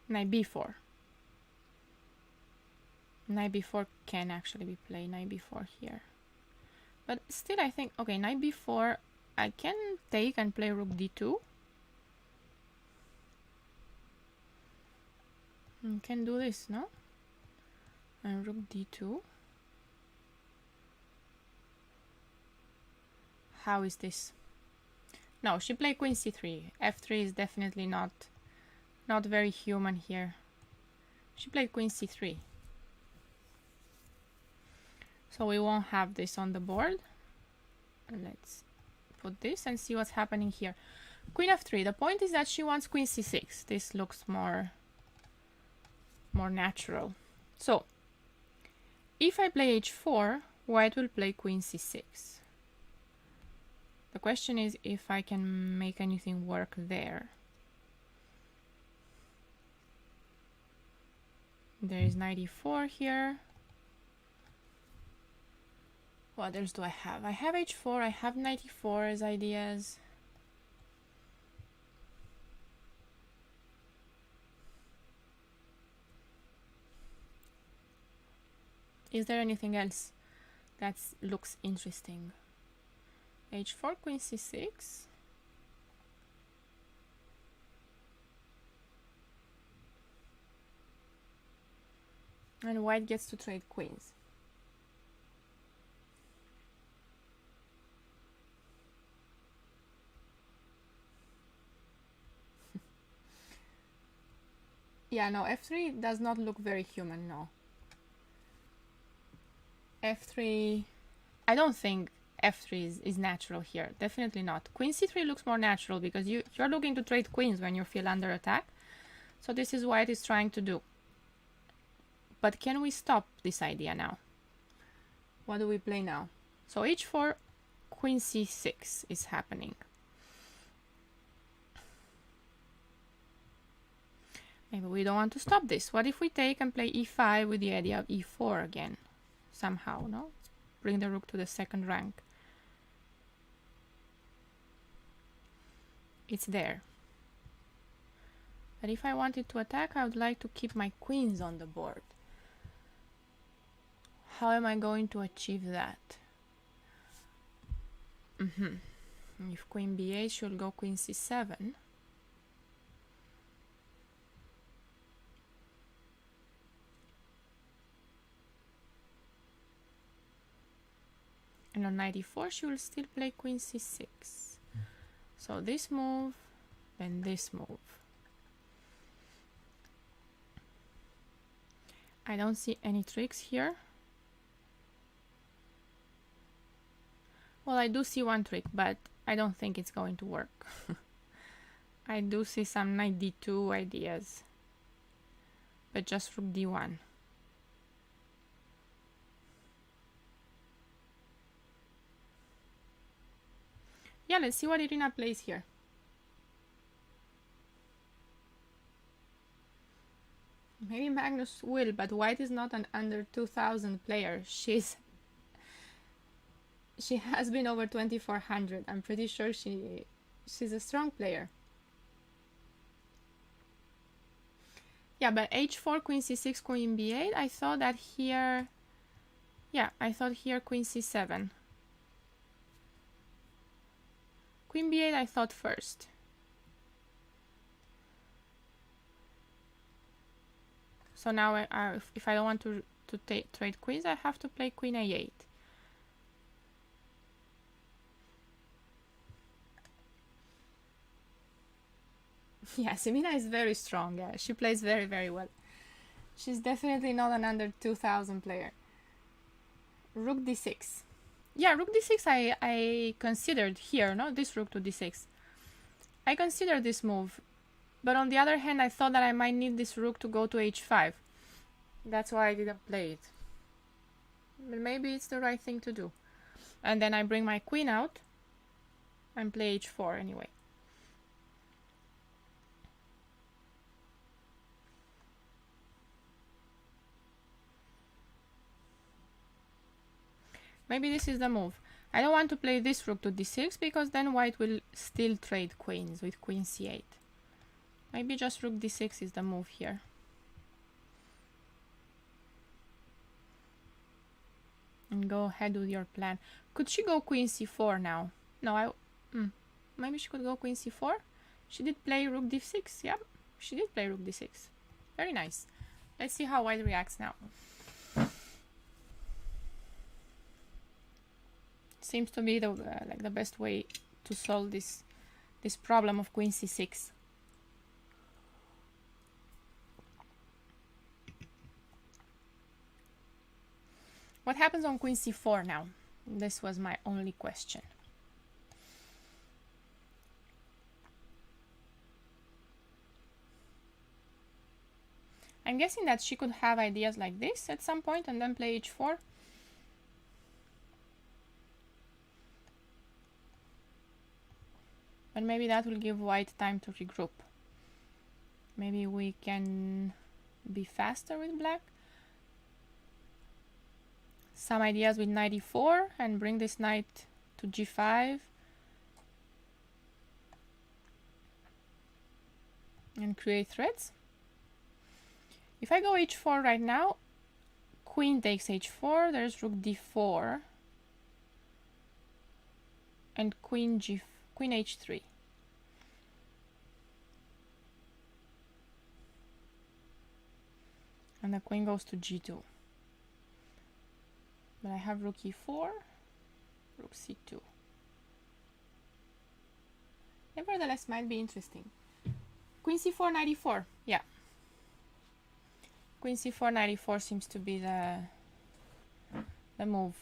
Knight b4. Knight b4 can actually be played. Knight b4 here. But still I think, okay, knight b4, I can take and play rook d2. You can do this, no? And rook d2. How is this? No, she played queen c3. f3 is definitely not very human here. She played queen c3. So we won't have this on the board. Let's put this and see what's happening here. Queen f3. The point is that she wants queen c6. This looks more natural. So if I play h4, white will play queen c6. The question is if I can make anything work there. There is knight e4 here. What else do I have? I have h4, I have knight e4 as ideas. Is there anything else that looks interesting? h4, queen c6. And white gets to trade queens. Yeah, no, f3 does not look very human, no. f3, I don't think f3 is natural here. Definitely not. Queen c3 looks more natural because you're looking to trade queens when you feel under attack. So this is what it is trying to do. But can we stop this idea now? What do we play now? So h4, queen c6 is happening. Maybe we don't want to stop this. What if we take and play e5 with the idea of e4 again? Somehow, no? Bring the rook to the second rank. It's there. But if I wanted to attack, I would like to keep my queens on the board. How am I going to achieve that? If queen b8, she'll go queen c7. And on knight e4, she will still play queen c6. So this move, then this move. I don't see any tricks here. Well, I do see one trick, but I don't think it's going to work. I do see some knight d2 ideas, but just rook d1. Yeah, let's see what Irina plays here. Maybe Magnus will, but white is not an under 2000 player. She has been over 2400. I'm pretty sure she's a strong player. Yeah, but h4, queen c6, queen b8. I thought that here... Yeah, I thought here queen c7. Queen b8 I thought first. So now if I don't want to trade queens, I have to play queen a8. Yeah, Simina is very strong. Yeah, she plays very, very well. She's definitely not an under 2000 player. Rook d6. Yeah, rook d6 I considered here, no? This rook to d6. I considered this move, but on the other hand, I thought that I might need this rook to go to h5. That's why I didn't play it. But maybe it's the right thing to do. And then I bring my queen out and play h4 anyway. Maybe this is the move. I don't want to play this rook to d6 because then white will still trade queens with queen c8. Maybe just rook d6 is the move here. And go ahead with your plan. Could she go queen c4 now? No, maybe she could go queen c4. She did play rook d6. Yeah, she did play rook d6. Very nice. Let's see how white reacts now. Seems to be the like the best way to solve this problem of queen c6. What happens on queen c4 now? This was my only question. I'm guessing that she could have ideas like this at some point and then play h4. But maybe that will give white time to regroup. Maybe we can be faster with black. Some ideas with knight e4 and bring this knight to g5. And create threats. If I go h4 right now, queen takes h4, there's rook d4. And queen h3. And the queen goes to g2. But I have rook e4, rook c2. Nevertheless, might be interesting. Queen c4, knight e4. Yeah. Queen c4, knight e4 seems to be the move.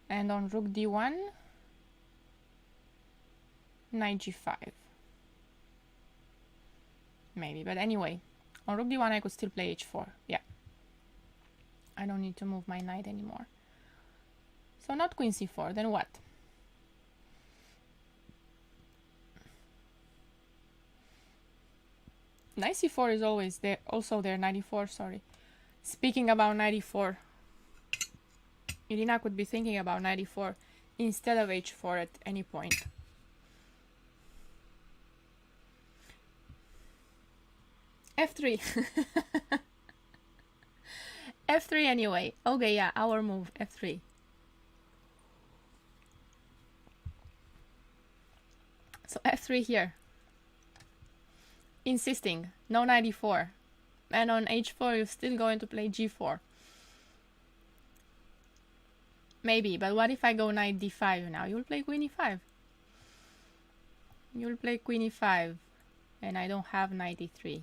And on rook d1, knight g5. Maybe, but anyway, on rook d1 I could still play h4. Yeah. I don't need to move my knight anymore. So not queen c4, then what? Knight c4 is always there, also there, knight e4, sorry. Speaking about knight e4, Irina could be thinking about knight e4 instead of h4 at any point. f3. f3 anyway. Okay, yeah, our move, f3. So f3 here. Insisting, no knight e4. And on h4 you're still going to play g4. Maybe, but what if I go knight d5 now? You'll play queen e5. You'll play queen e5. And I don't have knight e3.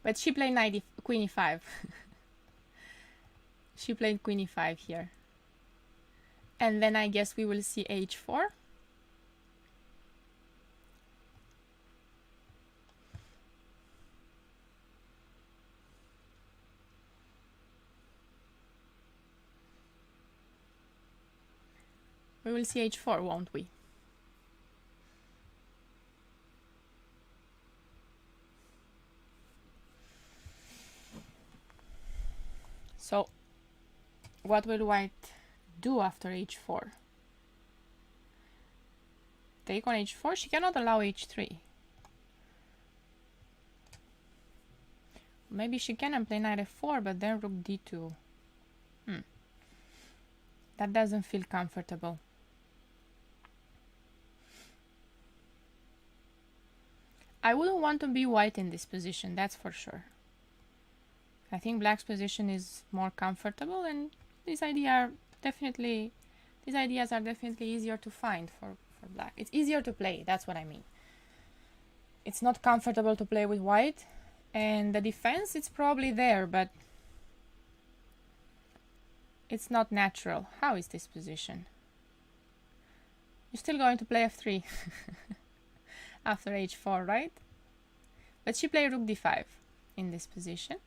But she played queen e5. She played queen e5 here. And then I guess we will see h4. We will see h4, won't we? So, what will white do after h4? Take on h4? She cannot allow h3. Maybe she can play knight f4, but then rook d2. That doesn't feel comfortable. I wouldn't want to be white in this position, that's for sure. I think black's position is more comfortable, and these ideas are definitely easier to find for black. It's easier to play, that's what I mean. It's not comfortable to play with white, and the defense, it's probably there, but It's not natural. How is this position? You're still going to play f3 after h4, right? But she played rook d5 in this position.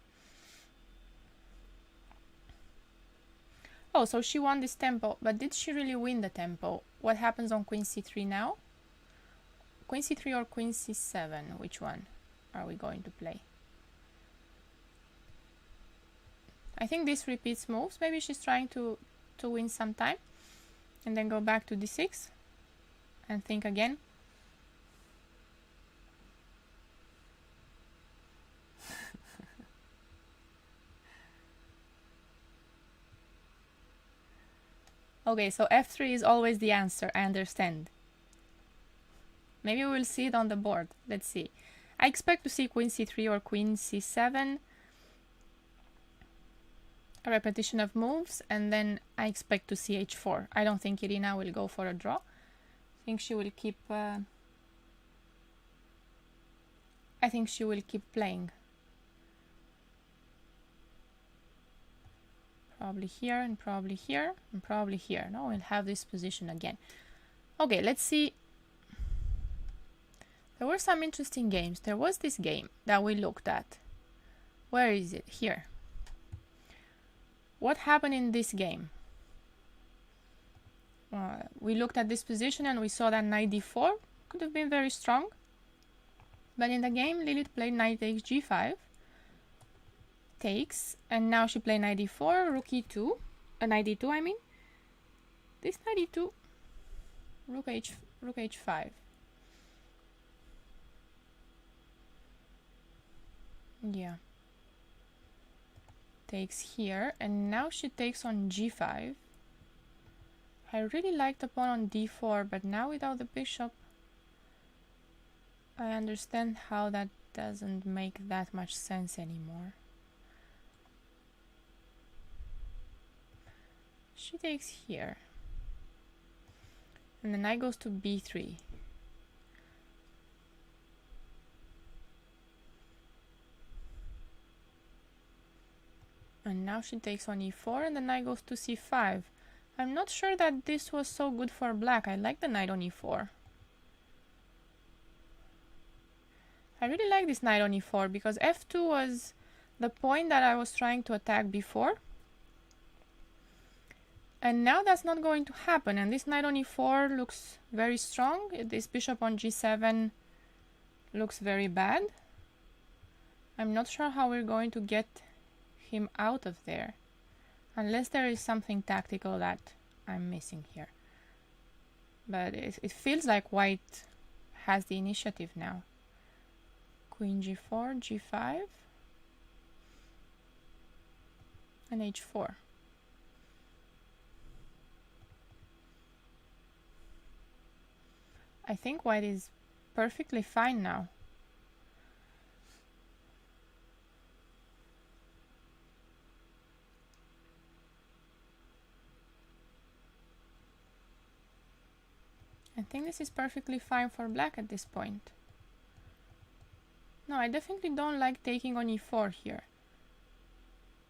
Oh, so she won this tempo, but did she really win the tempo? What happens on queen c3 now? Queen c3 or queen c7? Which one are we going to play? I think this repeats moves. Maybe she's trying to win some time and then go back to d6 and think again. Okay, so f3 is always the answer, I understand. Maybe we'll see it on the board. Let's see. I expect to see queen c3 or queen c7. A repetition of moves, and then I expect to see h4. I don't think Irina will go for a draw. I think she will keep playing. Probably here, and probably here, and probably here. No, we'll have this position again. Okay, let's see. There were some interesting games. There was this game that we looked at. Where is it? Here. What happened in this game? We looked at this position and we saw that knight d4 could have been very strong. But in the game, Lilith played knight takes g5. Takes, and now she played knight d4, rook e2, knight d2 I mean. This knight d2, rook h5. Yeah. Takes here, and now she takes on g5. I really like the pawn on d4, but now without the bishop, I understand how that doesn't make that much sense anymore. She takes here, and the knight goes to b3. And now she takes on e4, and the knight goes to c5. I'm not sure that this was so good for black. I like the knight on e4. I really like this knight on e4 because f2 was the point that I was trying to attack before. And now that's not going to happen, and this knight on e4 looks very strong. This bishop on g7 looks very bad. I'm not sure how we're going to get him out of there, unless there is something tactical that I'm missing here. But it feels like white has the initiative now. Queen g4, g5, and h4. I think white is perfectly fine now. I think this is perfectly fine for black at this point. No, I definitely don't like taking on e4 here.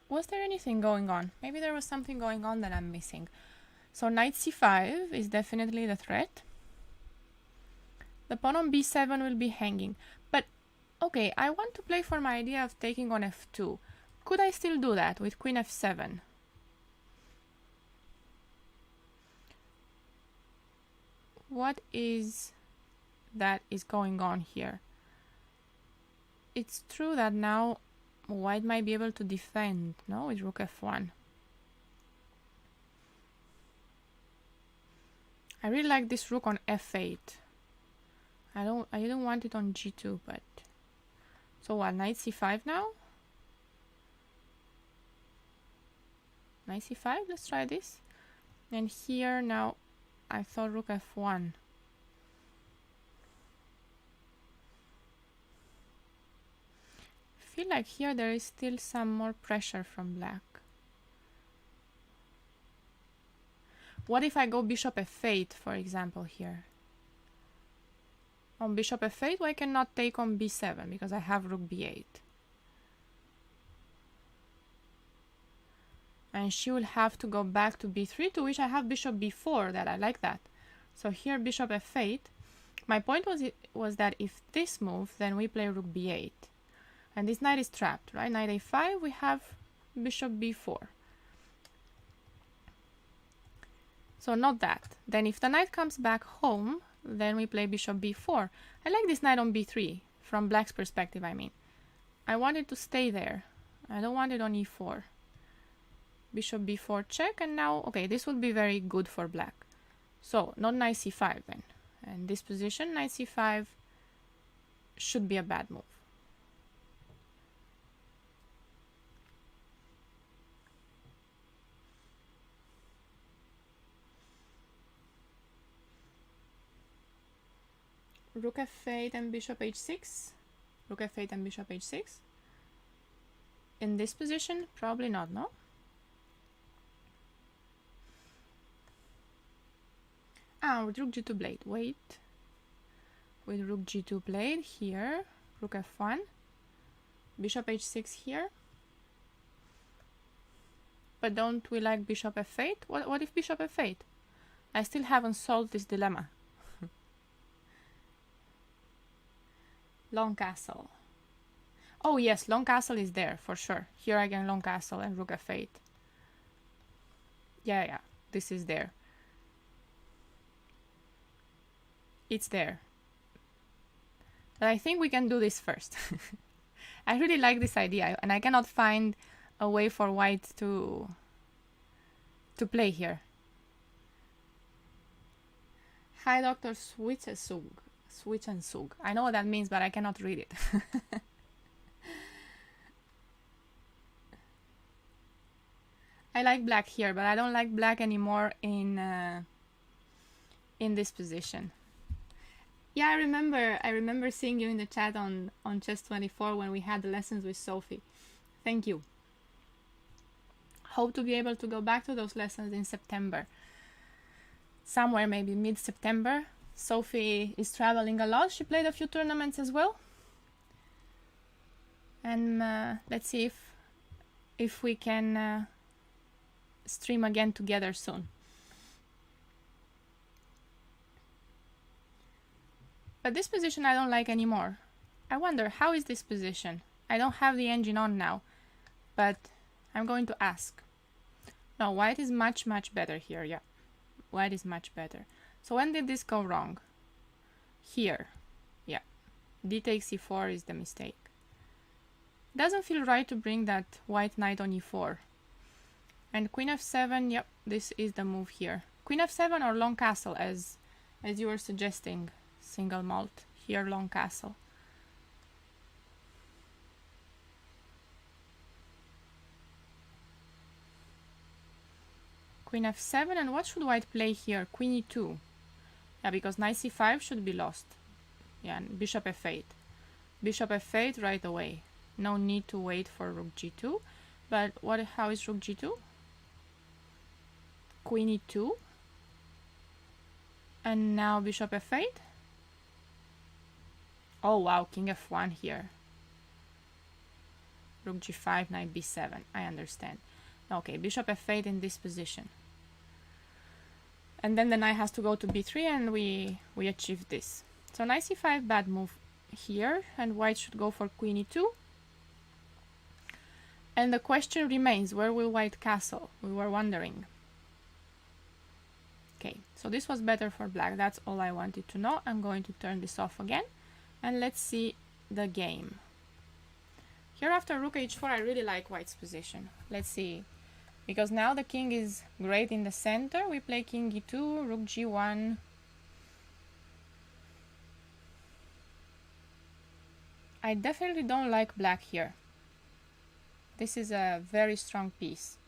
Was there anything going on? Maybe there was something going on that I'm missing. So knight c5 is definitely the threat. The pawn on b7 will be hanging. But, okay, I want to play for my idea of taking on f2. Could I still do that with queen f7? What is that is going on here? It's true that now white might be able to defend, no, with rook f1. I really like this rook on f8. I don't want it on g2, but so what, knight c5 now? Knight c5, let's try this. And here now I thought rook f1. I feel like here there is still some more pressure from black. What if I go bishop f8, for example, here? On bishop f8, I cannot take on b7 because I have rook b8. and she will have to go back to b3, to which I have bishop b4. That I like that. So here bishop f8. My point was that if this moves, then we play rook b8, and this knight is trapped, right? Knight a5, we have bishop b4. So not that. Then if the knight comes back home, then we play bishop b4. I like this knight on b3, from black's perspective, I mean. I want it to stay there. I don't want it on e4. Bishop b4 check, and now, okay, this would be very good for black. So, not knight c5 then. And this position, knight c5, should be a bad move. Rook f8 and bishop h6. Rook f8 and bishop h6. In this position, probably not, no? Ah, with rook g2 blade. Wait. With rook g2 blade here. Rook f1. Bishop h6 here. But don't we like bishop f8? What if bishop f8? I still haven't solved this dilemma. Long castle. Oh yes, long castle is there for sure. Here again, long castle and rook f8. Yeah, this is there. It's there. But I think we can do this first. I really like this idea, and I cannot find a way for white to play here. Hi, Dr. Switchensug. I know what that means, but I cannot read it. I like black here, but I don't like black anymore in this position. Yeah, I remember seeing you in the chat on Chess24 when we had the lessons with Sophie. Thank you. Hope to be able to go back to those lessons in September. Somewhere maybe mid-September. Sophie is traveling a lot. She played a few tournaments as well. And let's see if we can stream again together soon. But this position I don't like anymore. I wonder, how is this position? I don't have the engine on now, but I'm going to ask. No, white is much better here, yeah. White is much better. So when did this go wrong? Here, yeah. D takes e4 is the mistake. Doesn't feel right to bring that white knight on e4. And queen f7, yep, this is the move here. Queen f7 or long castle, as you were suggesting. Single malt. Here, long castle. Queen f7, and what should white play here? Queen e2. Yeah, because knight c5 should be lost. Yeah, and bishop f8. Bishop f8 right away. No need to wait for rook g2. But how is rook g2? Queen e2. And now bishop f8. Oh wow, king f1 here. Rook g5, knight b7. I understand. Okay, bishop f8 in this position. And then the knight has to go to b3, and we achieve this. So knight c5, bad move here, and white should go for queen e2. And the question remains, where will white castle? We were wondering. Okay, so this was better for black. That's all I wanted to know. I'm going to turn this off again. And let's see the game. Here after rook h4, I really like white's position. Let's see. Because now the king is great in the center. We play king e2, rook g1. I definitely don't like black here. This is a very strong piece.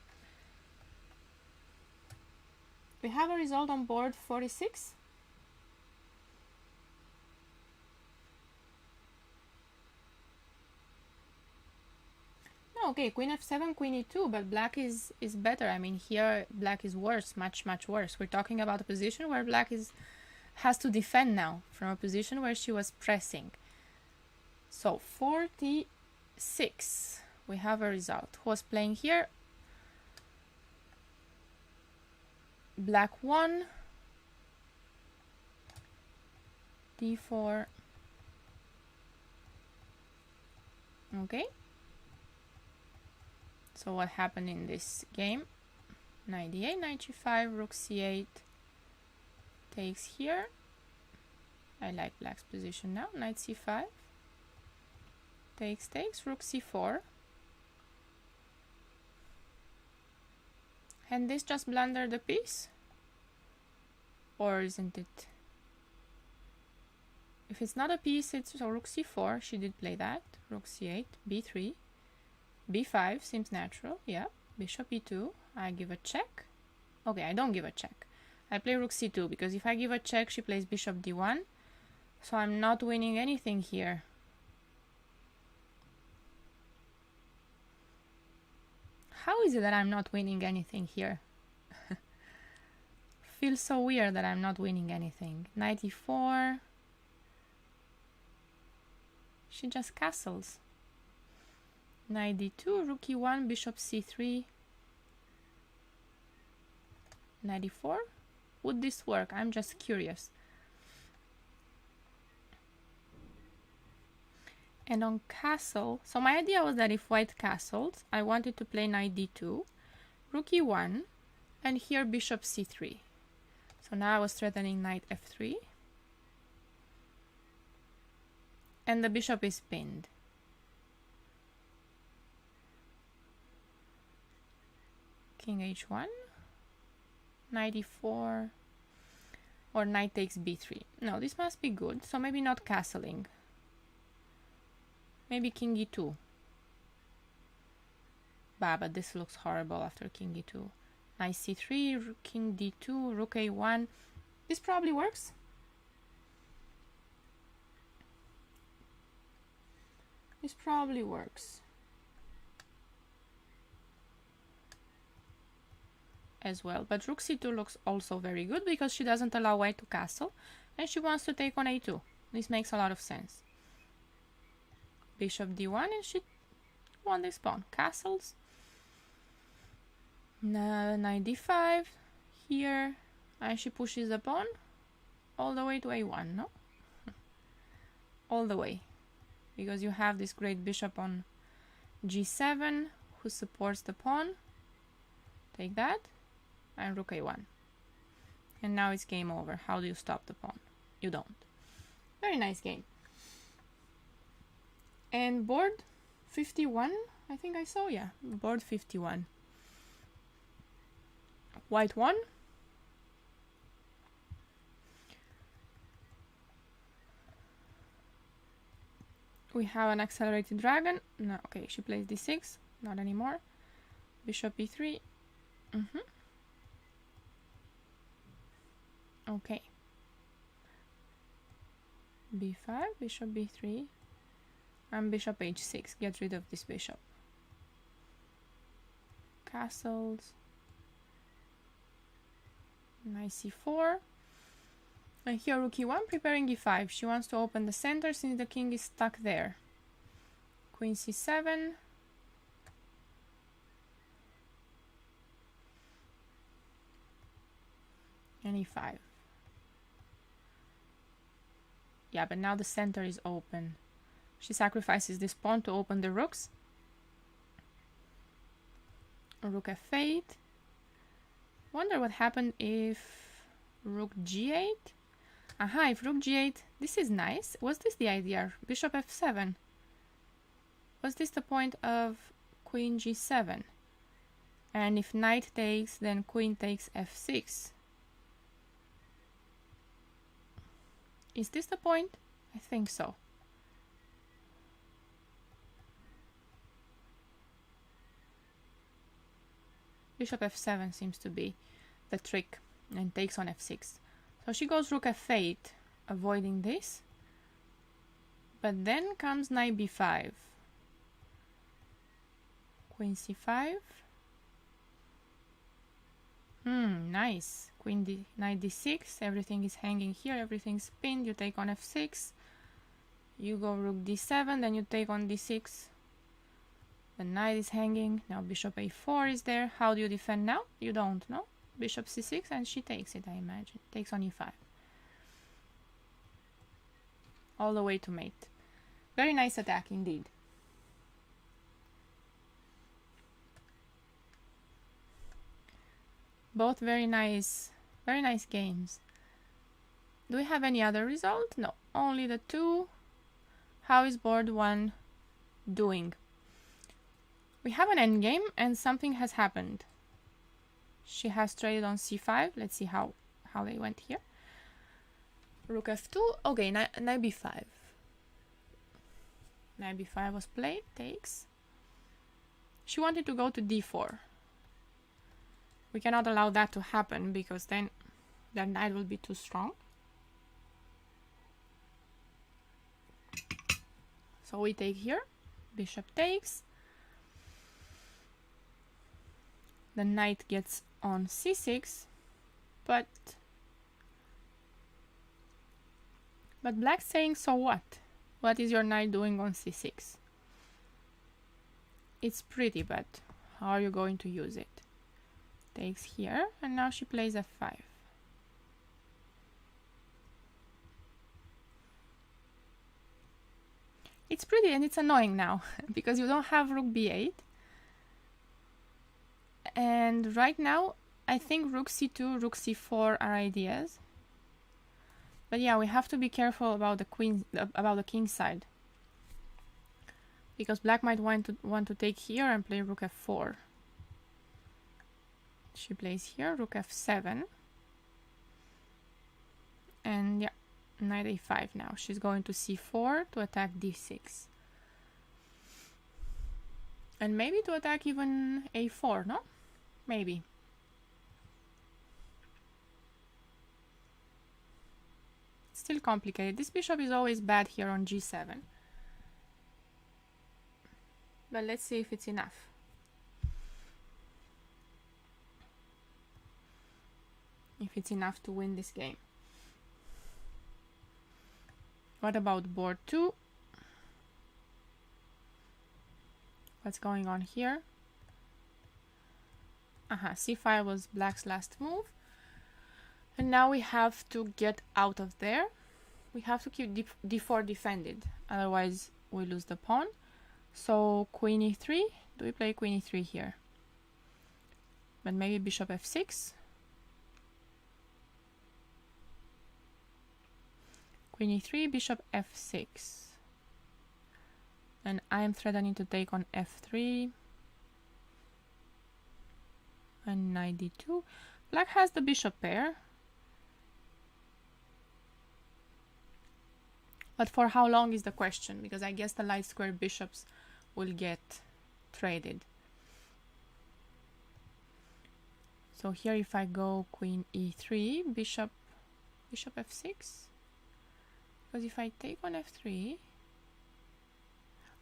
We have a result on board 46. No, okay, queen f7, queen e2, but black is better. I mean, here black is worse, much worse. We're talking about a position where black has to defend now from a position where she was pressing. So 46, we have a result. Who was playing here? Black 1, d4. Okay. So what happened in this game? Knight d8, knight g5, rook c8 takes here. I like black's position now. Knight c5 takes, rook c4. And this just blundered the piece? Or isn't it? If it's not a piece, it's so rook c4. She did play that. Rook c8, b3, b5 seems natural. Yeah. Bishop e2. I give a check. Okay, I don't give a check. I play rook c2 because if I give a check, she plays bishop d1. So I'm not winning anything here. How is it that I'm not winning anything here? Feels so weird that I'm not winning anything. Knight e4. She just castles. Knight d2, rook e1, bishop c3. Knight e4. Would this work? I'm just curious. And on castle, so my idea was that if white castled, I wanted to play knight d2, rook e1, and here bishop c3. So now I was threatening knight f3. And the bishop is pinned. King h1, knight e4, or knight takes b3. No, this must be good, so maybe not castling. Maybe king e2. Bah, but this looks horrible after king e2. Knight c3, king d2, rook a1. This probably works. This probably works. As well, but rook c2 looks also very good because she doesn't allow white to castle and she wants to take on a2. This makes a lot of sense. Bishop d1 and she won this pawn. Castles. Knight d5 here and she pushes the pawn all the way to a1, no? All the way. Because you have this great bishop on g7 who supports the pawn. Take that. And rook a1. And now it's game over. How do you stop the pawn? You don't. Very nice game. And board 51, I think I saw, yeah. Board 51. White 1. We have an accelerated dragon. No, okay, she plays d6. Not anymore. Bishop e3. Okay. b5, bishop b3, and bishop h6. Get rid of this bishop. Castles. Knight c4. And here rook e1 preparing e5. She wants to open the center since the king is stuck there. Queen c7. And e5. Yeah, but now the center is open. She sacrifices this pawn to open the rooks. Rook f8. Wonder what happened if rook g8. Aha, if rook g8, this is nice. Was this the idea? Bishop f7. Was this the point of queen g7? And if knight takes, then queen takes f6. Is this the point? I think so. Bishop f7 seems to be the trick and takes on f6. So she goes rook f8, avoiding this. But then comes knight b5. Queen c5. Nice. Knight d6. Everything is hanging here. Everything's pinned. You take on f6. You go rook d7. Then you take on d6. The knight is hanging. Now bishop a4 is there. How do you defend now? You don't, no? bishop c6, and she takes it, I imagine. Takes on e5. All the way to mate. Very nice attack indeed. Both very nice games. Do we have any other result? No, only the two. How is board 1 doing? We have an endgame and something has happened. She has traded on c5. Let's see how they went here. Rook f2. Okay, knight b5. Knight b5 was played. Takes. She wanted to go to d4. We cannot allow that to happen because then that knight will be too strong. So we take here. Bishop takes. The knight gets on c6, but black's saying, so what? What is your knight doing on c6? It's pretty, but how are you going to use it? Takes here, and now she plays f5. It's pretty and it's annoying now because you don't have rook b8. And right now, I think rook c2, rook c4 are ideas. But yeah, we have to be careful about the king side, because black might want to take here and play rook f4. She plays here rook f7, and yeah, knight a5 now. She's going to c4 to attack d6, and maybe to attack even a4. No, maybe. Still complicated. This bishop is always bad here on g7. But let's see if it's enough. If it's enough to win this game. What about board 2? What's going on here? C5 was black's last move. And now we have to get out of there. We have to keep d4 defended, otherwise we lose the pawn. So queen e3. Do we play queen e3 here? But maybe bishop f6. Queen e3, bishop f6. And I am threatening to take on f3. And knight d2. Black has the bishop pair. But for how long is the question? Because I guess the light square bishops will get traded. So here if I go queen e3, bishop f6. Because if I take on f3...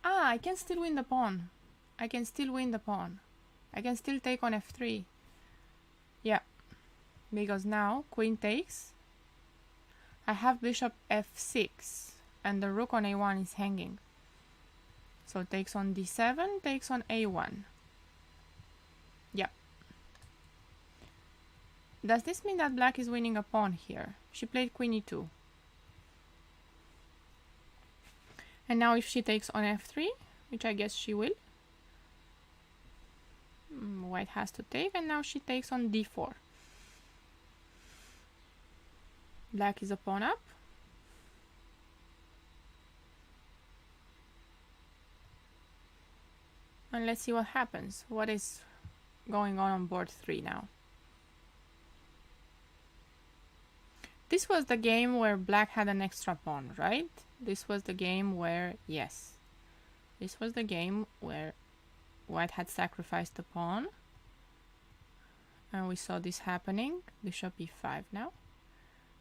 I can still win the pawn. I can still win the pawn. I can still take on f3. Yeah. Because now queen takes. I have bishop f6. And the rook on a1 is hanging. So takes on d7, takes on a1. Yeah. Does this mean that black is winning a pawn here? She played queen e2. And now if she takes on f3, which I guess she will, white has to take, and now she takes on d4. Black is a pawn up. And let's see what happens. What is going on board 3 now? This was the game where black had an extra pawn, right? This was the game where, yes. This was the game where white had sacrificed the pawn. And we saw this happening. Bishop e5 now.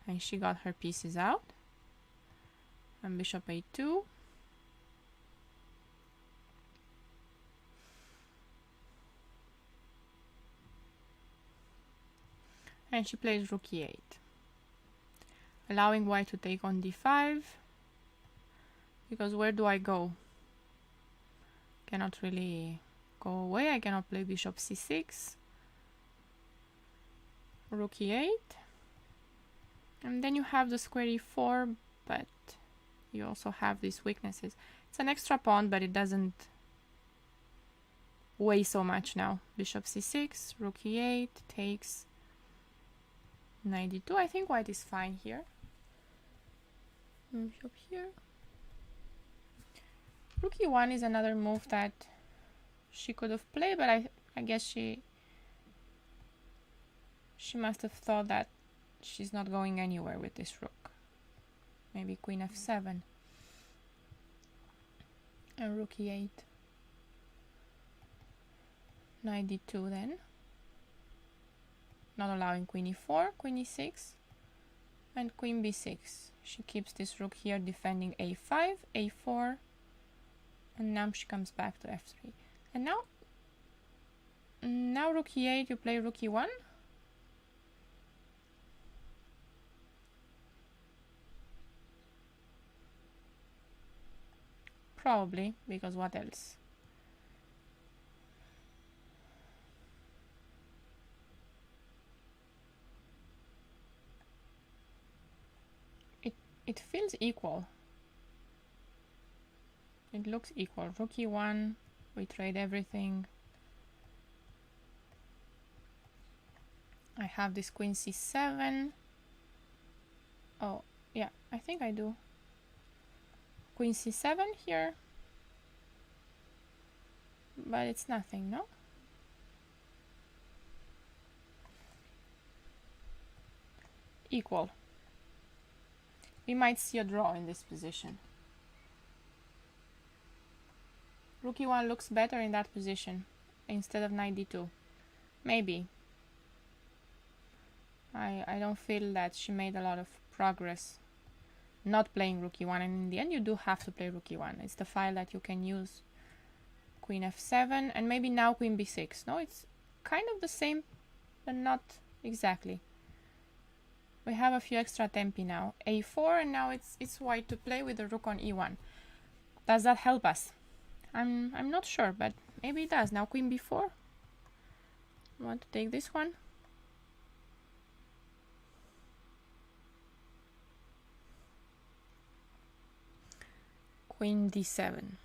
And she got her pieces out. And bishop a2. And she plays rook e8, allowing white to take on d5, because where do I go? Cannot really go away. I cannot play bishop c6. rook e8. And then you have the square e4, but you also have these weaknesses. It's an extra pawn, but it doesn't weigh so much now. Bishop c6, rook e8, takes knight d2. I think white is fine here. Bishop here. Rook e1 is another move that she could have played, but I guess she must have thought that she's not going anywhere with this rook. Maybe queen f7 and rook e8. Knight d2 then. Not allowing queen e4, queen e6, and queen b6. She keeps this rook here defending a5, a4, and now she comes back to f3. And now rook e8, you play rook e1. Probably, because what else? It feels equal. It looks equal. Rook e1, we trade everything. I have this queen c7. Oh, yeah, I think I do. Queen c7 here. But it's nothing, no? Equal. We might see a draw in this position. Rook e1 looks better in that position instead of knight d2. Maybe. I don't feel that she made a lot of progress not playing rook e1, and in the end you do have to play rook e1. It's the file that you can use. Queen f7 and maybe now queen b6. No, it's kind of the same, but not exactly. We have a few extra tempi now. a4, and now it's white to play with the rook on e1. Does that help us? I'm not sure, but maybe it does. Now queen b4. I want to take this one. Queen d7.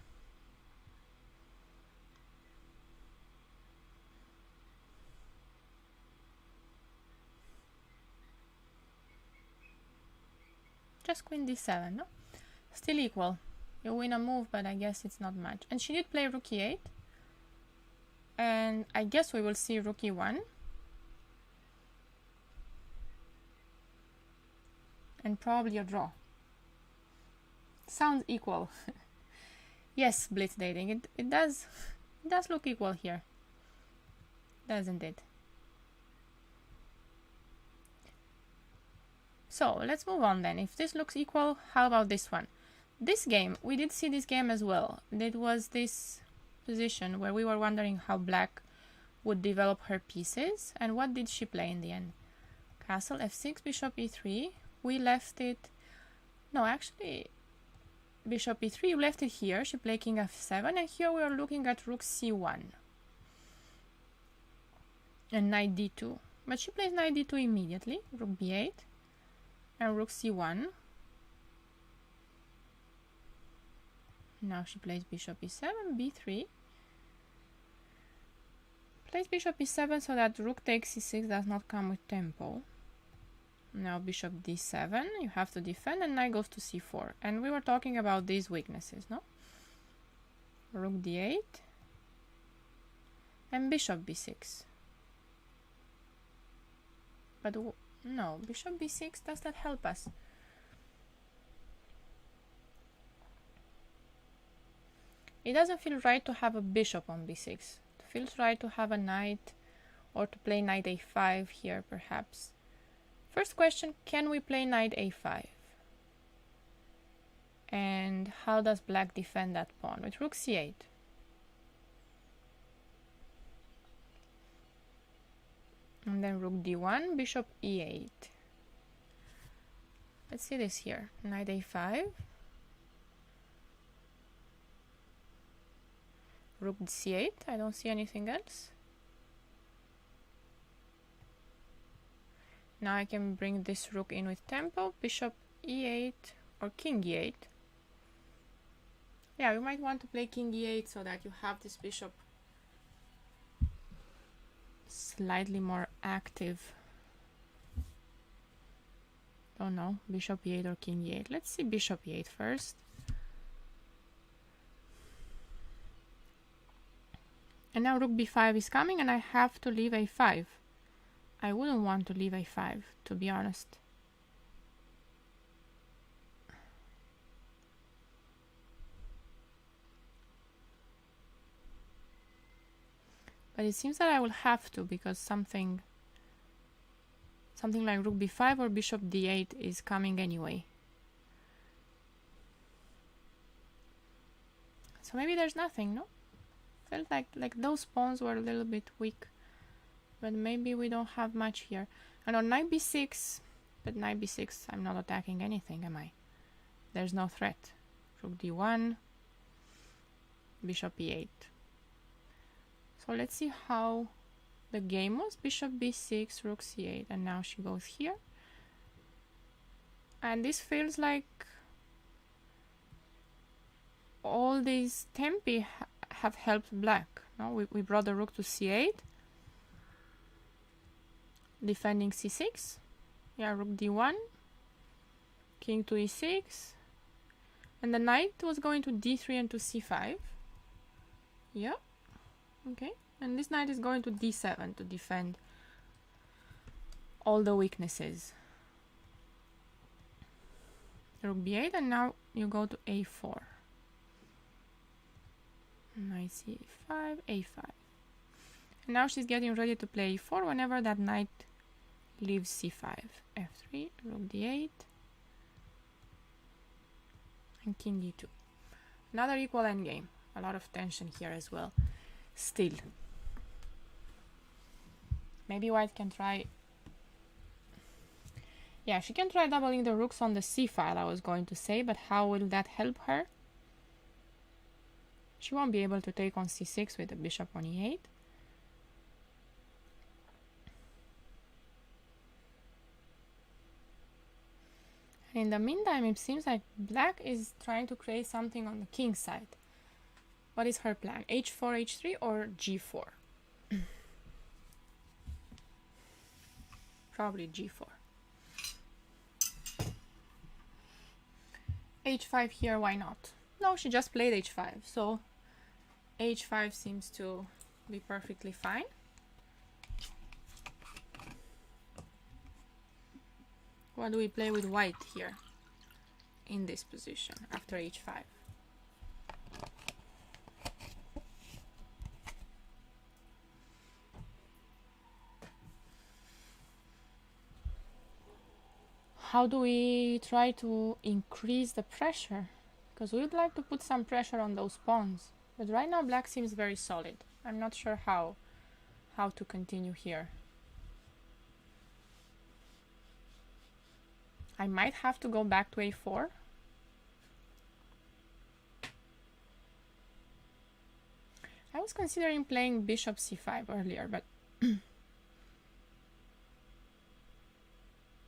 Just queen d7, no? Still equal. You win a move, but I guess it's not much. And she did play rook e8. And I guess we will see rook e1. And probably a draw. Sounds equal. Yes, blitz dating. It does look equal here. Doesn't it? So let's move on then. If this looks equal, how about this one? This game, we did see this game as well. It was this position where we were wondering how black would develop her pieces. And what did she play in the end? Castle f6, bishop e3. We left it... No, actually, bishop e3, you left it here. She played king f7. And here we are looking at rook c1. And knight d2. But she plays knight d2 immediately. Rook b8. And rook c1. Now she plays bishop e7, b3. Plays bishop e7 so that rook takes c6 does not come with tempo. Now bishop d7, you have to defend, and knight goes to c4. And we were talking about these weaknesses, no? Rook d8 and bishop b6. But no, bishop b6, does that help us? It doesn't feel right to have a bishop on b6. It feels right to have a knight, or to play knight a5 here perhaps. First question, can we play knight a5? And how does black defend that pawn? With rook c8. And then rook d1, bishop e8. Let's see this here. Knight a5. Rook c8. I don't see anything else. Now I can bring this rook in with tempo, bishop e8 or king e8. Yeah, we might want to play king e8 so that you have this bishop slightly more active. Don't know, bishop e8 or king e8. Let's see bishop e8 first. And now rook b5 is coming and I have to leave a5. I wouldn't want to leave a5, to be honest. But it seems that I will have to, because something like rook b5 or bishop d8 is coming anyway. So maybe there's nothing, no? Felt like those pawns were a little bit weak. But maybe we don't have much here. And on knight b6, but knight b6, I'm not attacking anything, am I? There's no threat. Rook d1, bishop e8. So let's see how the game was. Bishop b6, rook c8, and now she goes here. And this feels like all these tempi have helped black. No, we brought the rook to c8, defending c6. Yeah, rook d1, king to e6, and the knight was going to d3 and to c5. Yeah, okay, and this knight is going to d7 to defend all the weaknesses. Rook b8, and now you go to a4. Knight c5, a5. And now she's getting ready to play e4 whenever that knight leaves c5. f3, rook d8, and king e2. Another equal endgame. A lot of tension here as well. Still. Maybe white can try... Yeah, she can try doubling the rooks on the c file, I was going to say, but how will that help her? She won't be able to take on c6 with the bishop on e8. In the meantime, it seems like black is trying to create something on the king side. What is her plan? h4, h3 or g4? Probably g4. h5 here, why not? No, she just played h5, so h5 seems to be perfectly fine. What do we play with white here in this position after h5? How do we try to increase the pressure? Because we would like to put some pressure on those pawns. But right now black seems very solid. I'm not sure how to continue here. I might have to go back to a4. I was considering playing bishop c5 earlier, but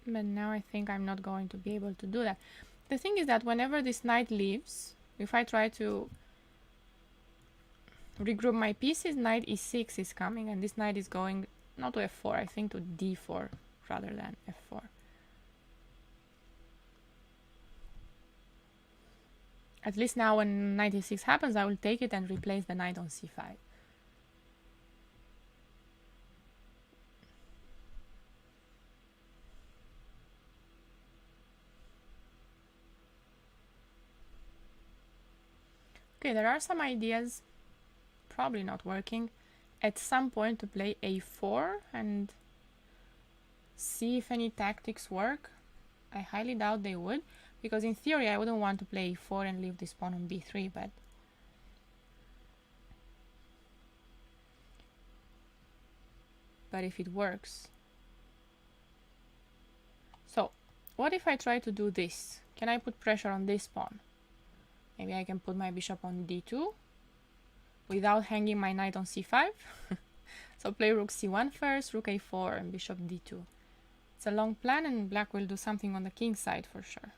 but now I think I'm not going to be able to do that. The thing is that whenever this knight leaves, if I try to regroup my pieces, knight e6 is coming, and this knight is going not to f4, I think to d4 rather than f4. At least now when knight e6 happens, I will take it and replace the knight on c5. Okay, there are some ideas, probably not working, at some point to play a4 and see if any tactics work. I highly doubt they would, because in theory I wouldn't want to play e4 and leave this pawn on b3, but if it works. So, what if I try to do this? Can I put pressure on this pawn? Maybe I can put my bishop on d2 without hanging my knight on c5. So play rook c1 first, rook a4, and bishop d2. It's a long plan, and black will do something on the king side for sure.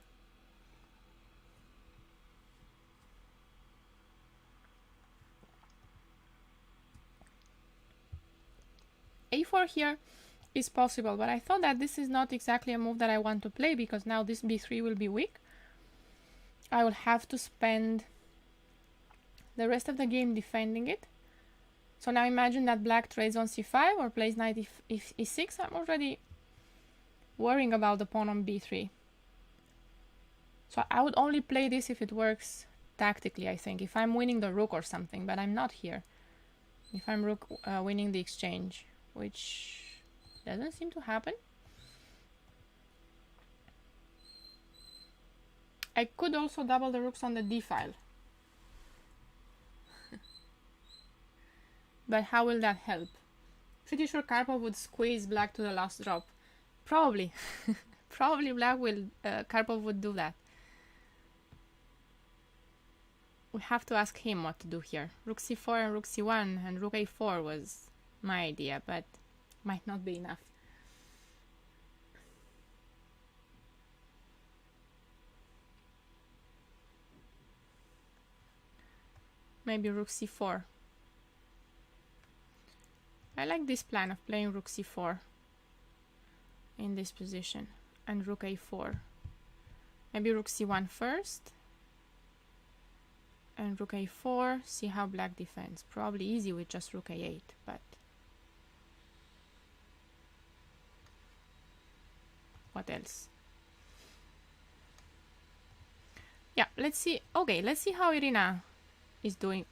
A4 here is possible, but I thought that this is not exactly a move that I want to play, because now this b3 will be weak. I will have to spend the rest of the game defending it. So now imagine that black trades on c5 or plays knight e6. I'm already worrying about the pawn on b3. So I would only play this if it works tactically, I think. If I'm winning the rook or something, but I'm not here. If I'm rook winning the exchange, which doesn't seem to happen. I could also double the rooks on the d file. But how will that help? Pretty sure Karpov would squeeze black to the last drop. Probably. Probably black will... Karpov would do that. We have to ask him what to do here. Rook c4 and rook c1 and rook a4 was my idea, but might not be enough. Maybe rook c4. I like this plan of playing rook c4 in this position and rook a4. Maybe rook c1 first and rook a4, see how black defends. Probably easy with just rook a8, but what else? Yeah, let's see. Okay, let's see how Irina is doing.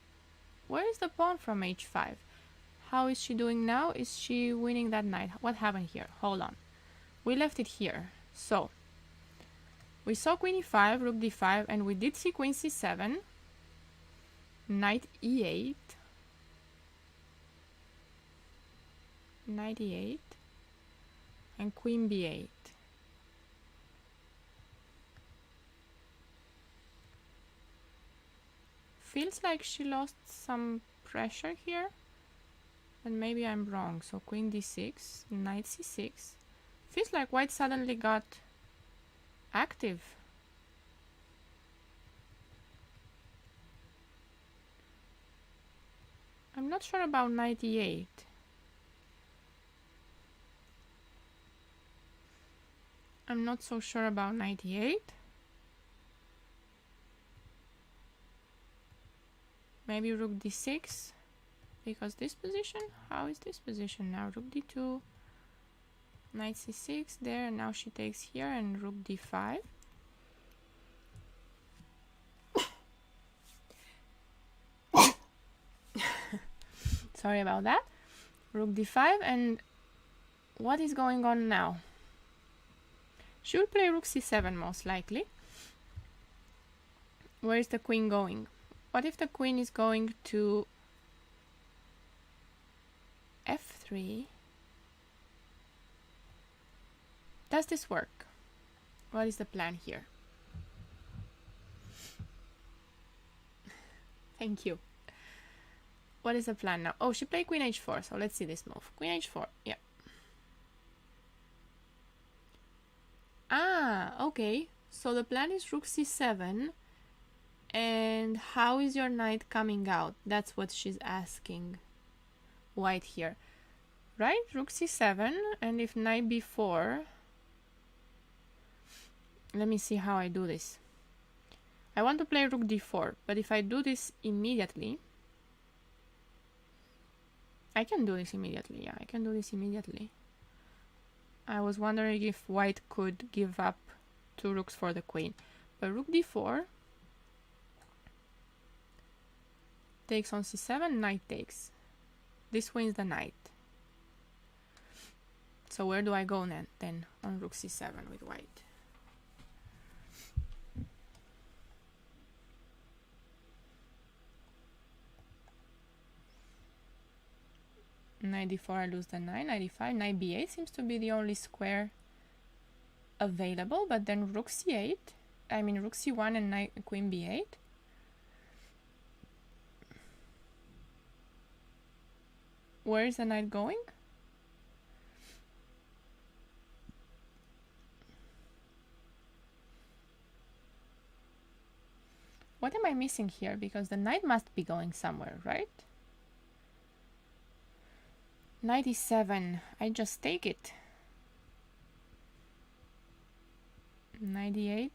Where is the pawn from h5? How is she doing now? Is she winning that knight? What happened here? Hold on. We left it here. So, we saw queen e5, rook d5, and we did see queen c7, knight e8, knight e8, and queen b8. Feels like she lost some pressure here, and maybe I'm wrong. So queen d6, knight c6. Feels like white suddenly got active. I'm not sure about knight e8. I'm not so sure about knight e8. Maybe rook d6, because this position, how is this position now? Rook d2, knight c6 there, and now she takes here, and rook d5. Sorry about that. Rook d5, and what is going on now? She will play rook c7 most likely. Where is the queen going? What if the queen is going to f3? Does this work? What is the plan here? Thank you. What is the plan now? Oh, she played queen h4, so let's see this move. Queen h4, yeah. Ah, okay. So the plan is rook c7. And how is your knight coming out? That's what she's asking white here. Right? Rook c7, and if knight b4... Let me see how I do this. I want to play rook d4, but if I do this immediately... I can do this immediately, yeah, I can do this immediately. I was wondering if white could give up 2 rooks for the queen. But rook d4... takes on c7, knight takes. This wins the knight. So where do I go then on rook c7 with white? Knight d4, I lose the knight. Knight d5, knight b8 seems to be the only square available, but then rook c8, I mean rook c1 and knight queen b8. Where is the knight going? what am I missing here? Because the knight must be going somewhere, right? Knight e7. I just take it. Knight e8.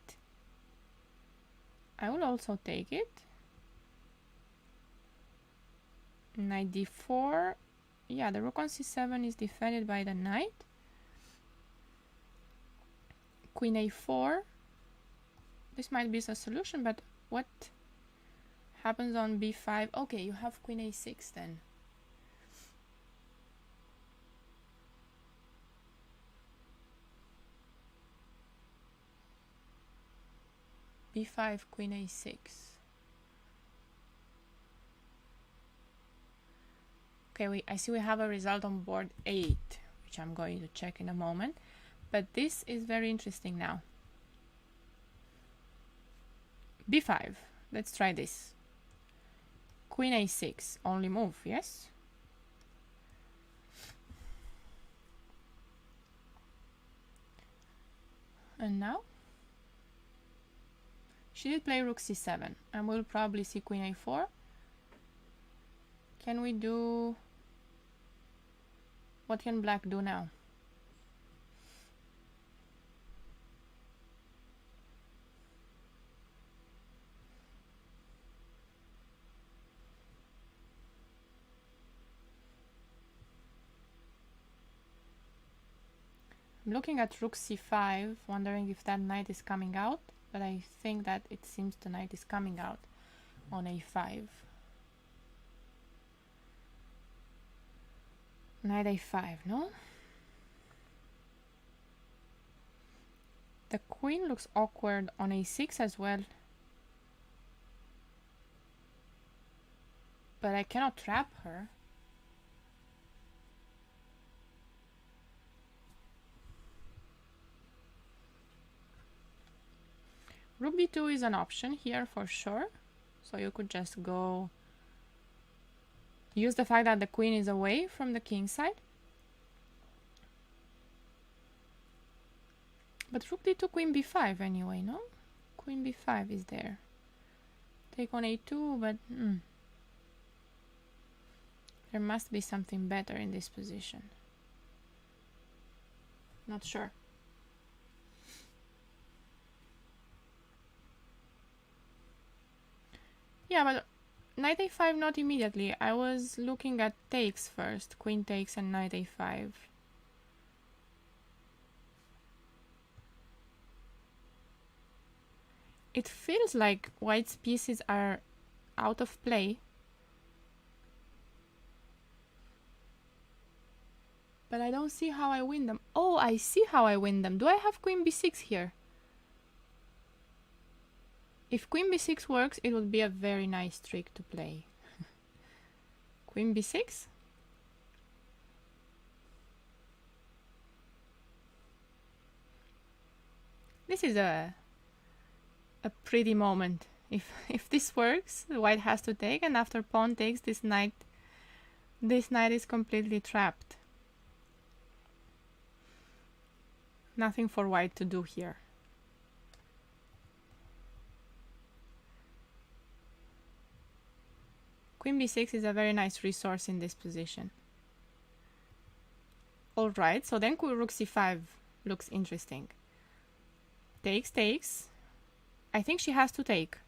I will also take it. Knight d4. Yeah, the rook on c7 is defended by the knight. Queen a4. This might be the solution, but what happens on b5? Okay, you have queen a6 then. b5, queen a6. Okay, I see we have a result on board 8, which I'm going to check in a moment. But this is very interesting now. b5. Let's try this. Queen a6. Only move, yes? And now? She did play rook c7. And we'll probably see queen a4. Can we do... What can black do now? I'm looking at rook c5, wondering if that knight is coming out, but I think that it seems the knight is coming out on a5. Knight a5, no? The queen looks awkward on a6 as well. But I cannot trap her. Rook b2 is an option here for sure. So you could just go use the fact that the queen is away from the king side. But rook d2, queen b5 anyway, no? Queen b5 is there. Take on a2, but there must be something better in this position. Not sure. Yeah, but knight a5 not immediately. I was looking at takes first. Queen takes and knight a5. It feels like white's pieces are out of play. But I don't see how I win them. Oh, I see how I win them. Do I have queen b6 here? If queen b6 works, it would be a very nice trick to play. Queen b6? This is a pretty moment. If this works, white has to take, and after pawn takes, this knight is completely trapped. Nothing for white to do here. Queen b6 is a very nice resource in this position. Alright, so then rook c5 looks interesting. Takes, takes. I think she has to take.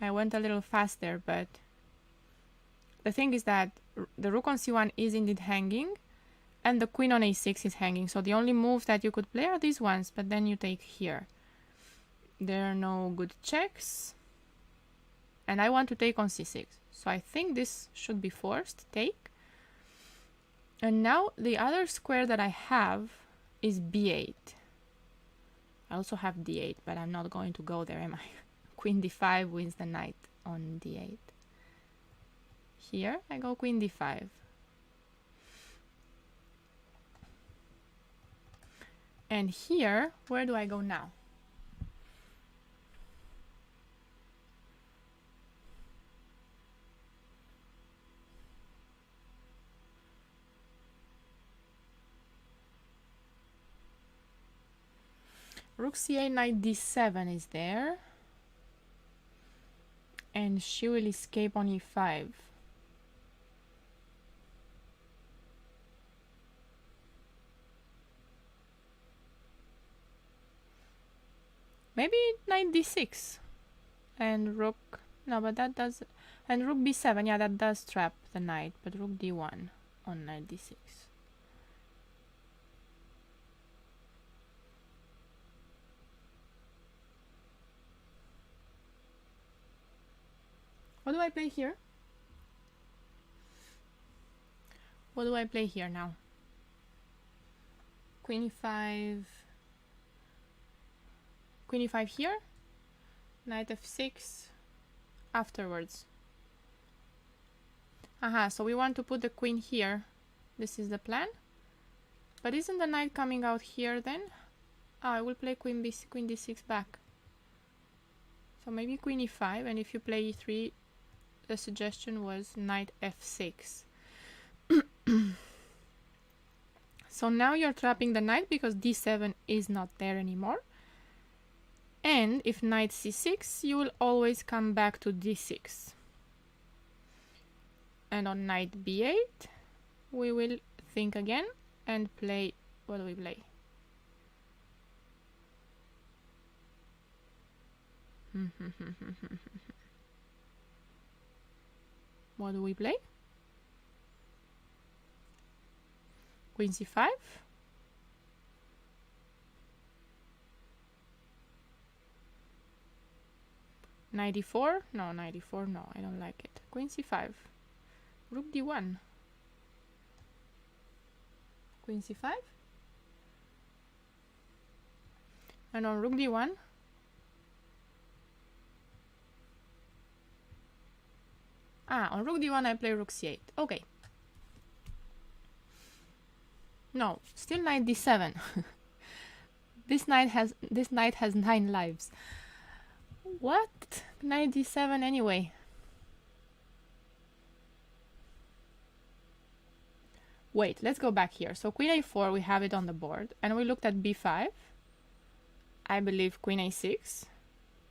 I went a little fast there, but the thing is that the rook on c1 is indeed hanging, and the queen on a6 is hanging. So the only moves that you could play are these ones, but then you take here. There are no good checks. And I want to take on c6. So I think this should be forced. Take. And now the other square that I have is b8. I also have d8, but I'm not going to go there, am I? Queen d5 wins the knight on d8. Here I go queen d5. And here, where do I go now? Rook c8, knight d7 is there. and she will escape on e5. Maybe knight d6 and rook. No, but that does. And rook b7. Yeah, that does trap the knight. But rook d1 on knight d6. What do I play here? What do I play here now? Queen e5. Queen e5 here. Knight f6 afterwards. Aha, so we want to put the queen here. This is the plan. But isn't the knight coming out here then? Ah, I will play queen d6 back. So maybe queen e5, and if you play e3, the suggestion was knight f6. So now you're trapping the knight because d7 is not there anymore. And if knight c6, you will always come back to d6. And on knight b8, we will think again and play. What do we play? What do we play? Queen c5. Knight d4. No, knight d4. No, I don't like it. Queen c5. Rook d1. Queen c5. And on rook d1. Ah, on rook d1 I play rook c8. Okay. No, still knight d7. This knight has 9 lives. What? Knight d7 anyway. Wait, let's go back here. So queen a4, we have it on the board, and we looked at b5. I believe queen a6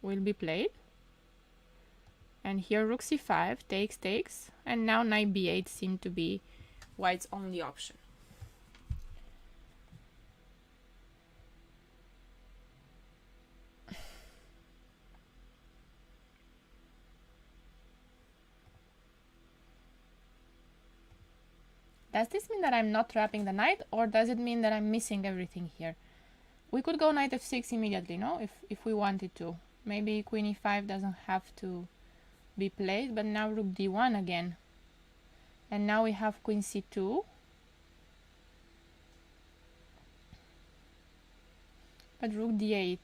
will be played. And here rook c5 takes, and now knight b8 seemed to be white's only option. Does this mean that I'm not trapping the knight, or does it mean that I'm missing everything here? We could go knight f6 immediately, no? If we wanted to. Maybe queen e5 doesn't have to be played, but now rook d1 again. And now we have queen c2. But rook d8.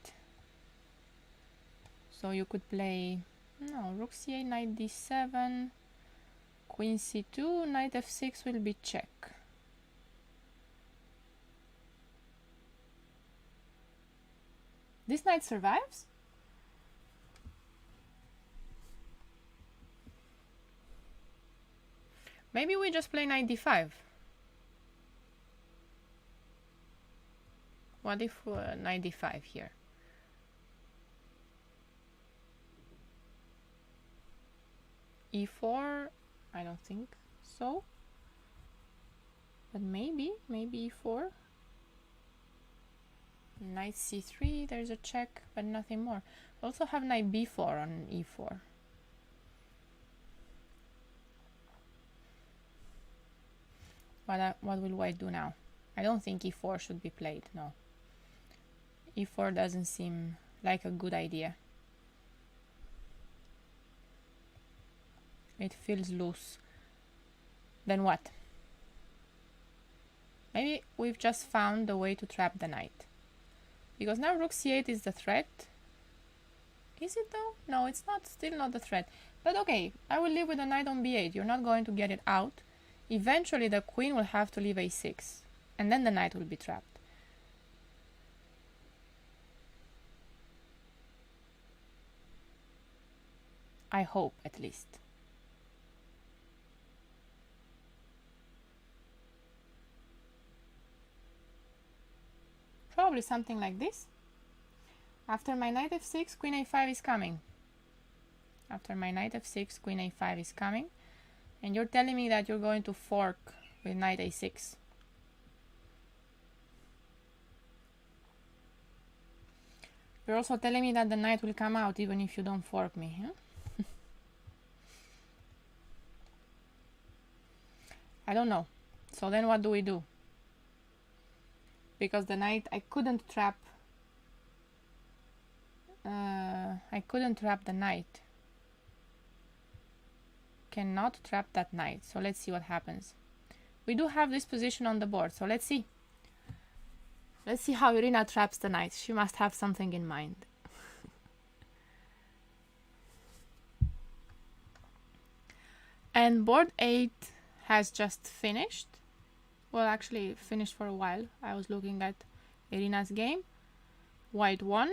So you could play... No, rook c8, knight d7... Queen c2, knight f6 will be check. This knight survives? Maybe we just play knight d5. What if knight d5 here? e4... I don't think so. But maybe e4. Knight c3, there's a check, but nothing more. Also have knight b4 on e4. What will white do now? I don't think e4 should be played, no. e4 doesn't seem like a good idea. It feels loose. Then what? Maybe we've just found the way to trap the knight. Because now rook c8 is the threat. Is it though? No, it's not. Still not the threat. But okay, I will live with the knight on b8. You're not going to get it out. Eventually the queen will have to leave a6. And then the knight will be trapped. I hope, at least. Probably something like this. After my knight f6, queen a5 is coming. After my knight f6, queen a5 is coming. And you're telling me that you're going to fork with knight a6. You're also telling me that the knight will come out even if you don't fork me, huh? I don't know. So then what do we do? Because the knight, I couldn't trap the knight. Cannot trap that knight. So let's see what happens. We do have this position on the board, so let's see. Let's see how Irina traps the knight. She must have something in mind. And board 8 has just finished. Well, actually finished for a while. I was looking at Irina's game. White won.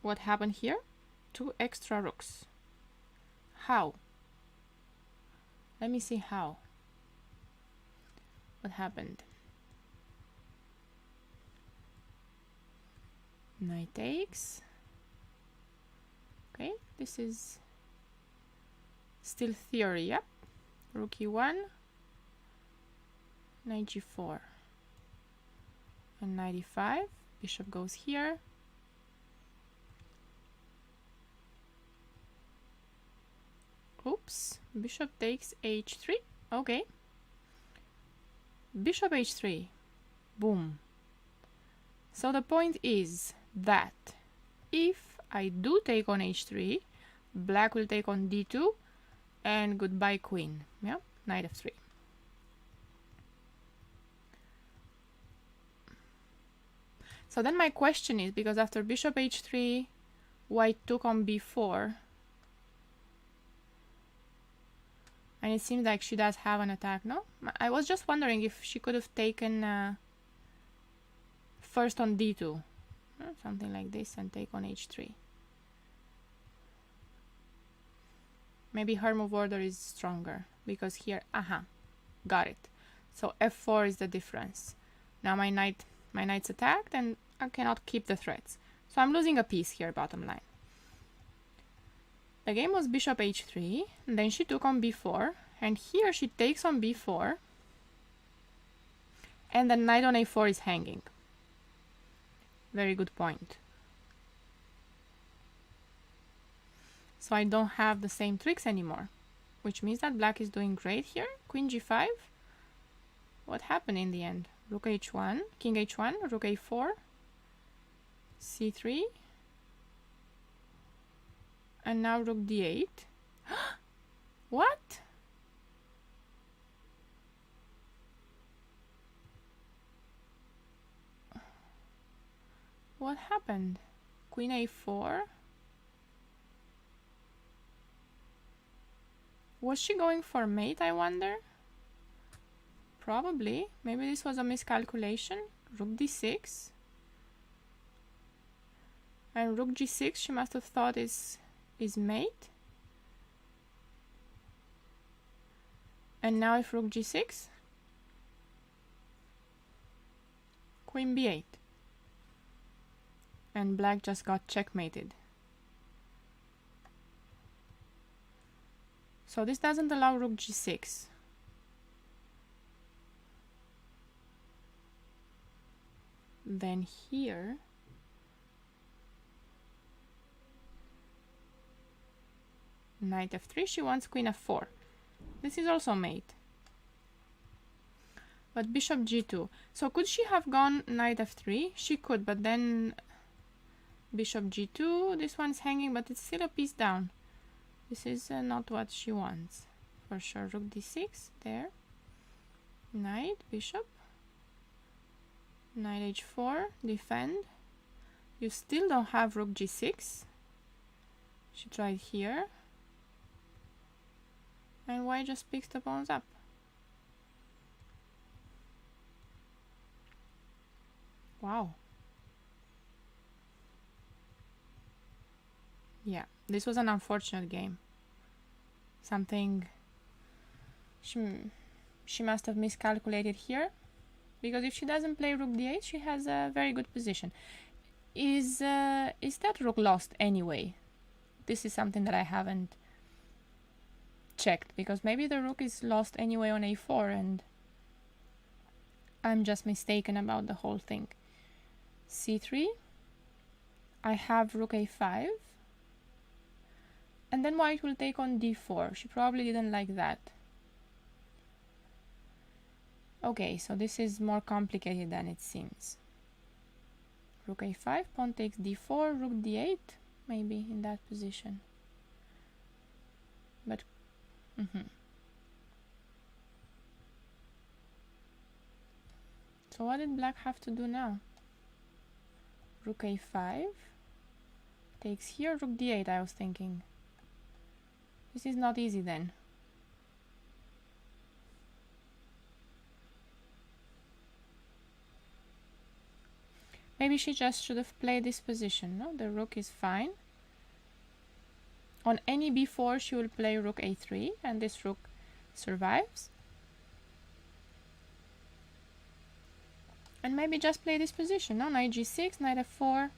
What happened here? 2 extra rooks. How? Let me see how. What happened? Knight takes. Okay, this is still theory, yep. Rook e1, knight g4, and knight e5. Bishop goes here. Oops, bishop takes h3. Okay. Bishop h3. Boom. So the point is that if I do take on h3, black will take on d2, and goodbye queen. Yeah, knight f3. So then my question is, because after bishop h3, white took on b4, and it seems like she does have an attack, no? I was just wondering if she could have taken first on d2, something like this, and take on h3. Maybe her move order is stronger, because here, got it. So f4 is the difference. Now my knight's attacked, and I cannot keep the threats. So I'm losing a piece here, bottom line. The game was bishop h3, and then she took on b4, and here she takes on b4, and the knight on a4 is hanging. Very good point. So I don't have the same tricks anymore, which means that black is doing great here. Queen g5. What happened in the end? Rook h1, king h1, rook a4, c3, and now rook d8. What? What happened? Queen a4. Was she going for mate, I wonder? Probably. Maybe this was a miscalculation. Rook d6. And rook g6 she must have thought is mate. And now if rook g6, queen b8. And black just got checkmated. So this doesn't allow rook g6. Then here, knight f3, she wants queen f4. This is also mate. But bishop g2. So could she have gone knight f3? She could, but then bishop g2, this one's hanging, but it's still a piece down. This is not what she wants, for sure. Rook d6, there. Knight, bishop. Knight h4, defend. You still don't have rook g6. She tried here. And white just picks the pawns up. Wow. Yeah, this was an unfortunate game. Something she must have miscalculated here, because if she doesn't play rook d8, she has a very good position. Is that rook lost anyway? this is something that I haven't checked, because maybe the rook is lost anyway on a4 and I'm just mistaken about the whole thing. c3, I have rook a5, and then white will take on d4. She probably didn't like that. Okay, so this is more complicated than it seems. Rook a5, pawn takes d4, rook d8, maybe in that position. But so what did black have to do now? Rook a5 takes here, rook d8, I was thinking. This is not easy then. Maybe she just should have played this position, no? The rook is fine. On any b4 she will play rook a3 and this rook survives. And maybe just play this position, no? Knight g6, knight f4.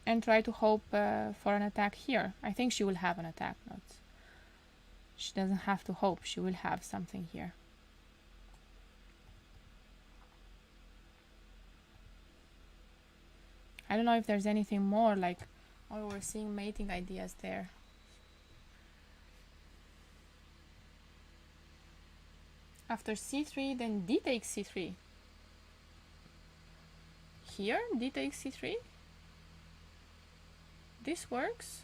And try to hope for an attack here. I think she will have an attack, not. She doesn't have to hope, she will have something here. I don't know if there's anything more, like, oh, we're seeing mating ideas there. After c3, then d takes c3. Here, d takes c3. This works.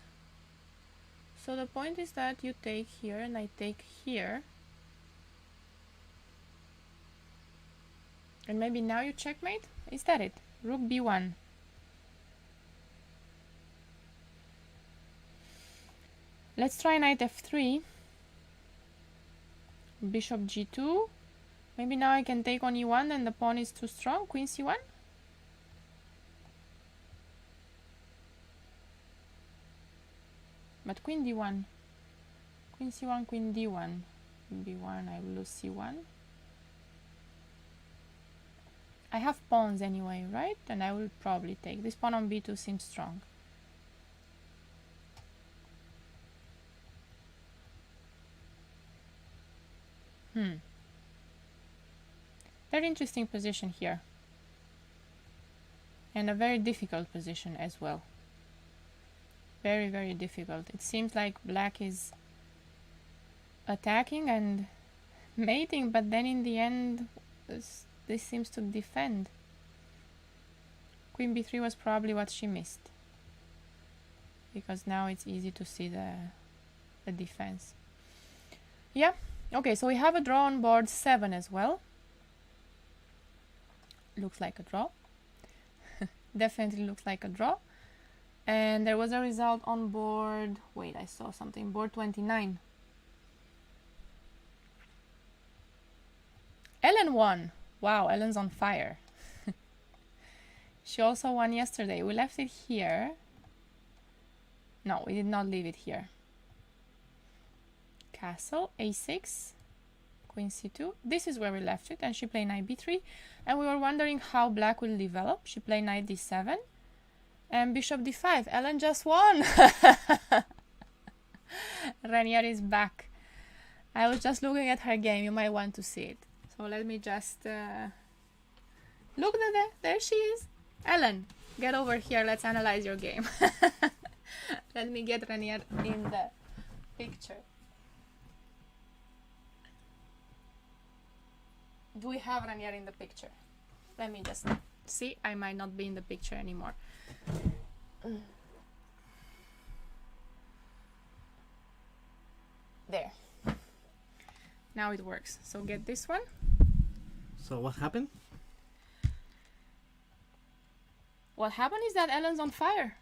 So the point is that you take here and I take here. And maybe now you checkmate? Is that it? Rook b1. Let's try knight f3. Bishop g2. Maybe now I can take on e1 and the pawn is too strong. Queen c1. But queen d1. Queen c1, queen d1. b1, I will lose c1. I have pawns anyway, right? And I will probably take. This pawn on b2 seems strong. Very interesting position here. And a very difficult position as well. Very, very difficult. It seems like black is attacking and mating, but then in the end this seems to defend. Queen b3 was probably what she missed, because now it's easy to see the defense. Yeah, okay, so we have a draw on board 7 as well. Looks like a draw. Definitely looks like a draw. And there was a result on board, wait, I saw something, board 29. Ellen won. Wow, Ellen's on fire. She also won yesterday. We left it here. No, we did not leave it here. Castle, a6, queen c2. This is where we left it, and she played knight b3. And we were wondering how black will develop. She played knight d7. And bishop d5. Ellen just won. Renier is back. I was just looking at her game. You might want to see it. So let me just look at that. There she is. Ellen, get over here. Let's analyze your game. Let me get Renier in the picture. Do we have Renier in the picture? Let me just see. I might not be in the picture anymore. There. Now it works. So get this one. So what happened? What happened is that Ellen's on fire.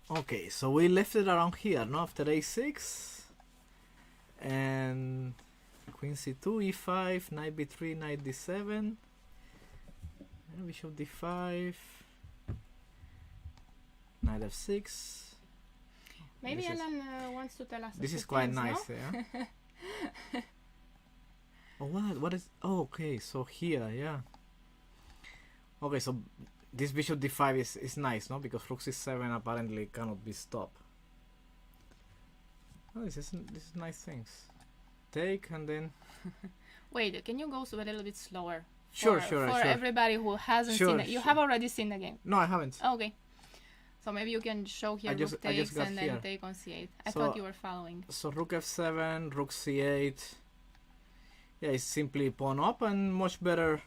Okay, so we left it around here, no? After a6 and queen c2, e5, knight b3, knight d7, and bishop d5, knight f6. Maybe Ellen wants to tell us. This is quite nice, no? Yeah. Oh, what is? Oh, okay. So here, yeah. Okay, so this bishop d5 is nice, no? Because rook c7 apparently cannot be stopped. Oh, this is nice things. Take and then... Wait, can you go a little bit slower? Sure. For everybody who hasn't seen it. You have already seen the game. No, I haven't. Okay. So maybe you can show here rook takes and then take on c8. I thought you were following. So rook f7, rook c8. Yeah, it's simply pawn up and a much better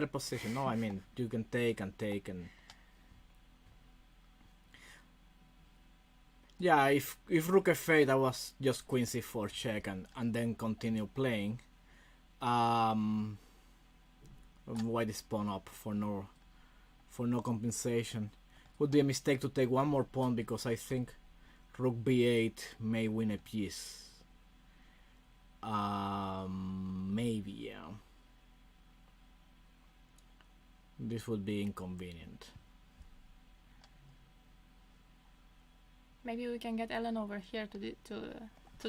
position. No, I mean you can take and yeah. If rook f8, I was just queen c4 check and then continue playing. Why this pawn up for no compensation? Would be a mistake to take one more pawn because I think rook b8 may win a piece. Maybe, yeah. This would be inconvenient. Maybe we can get Ellen over here to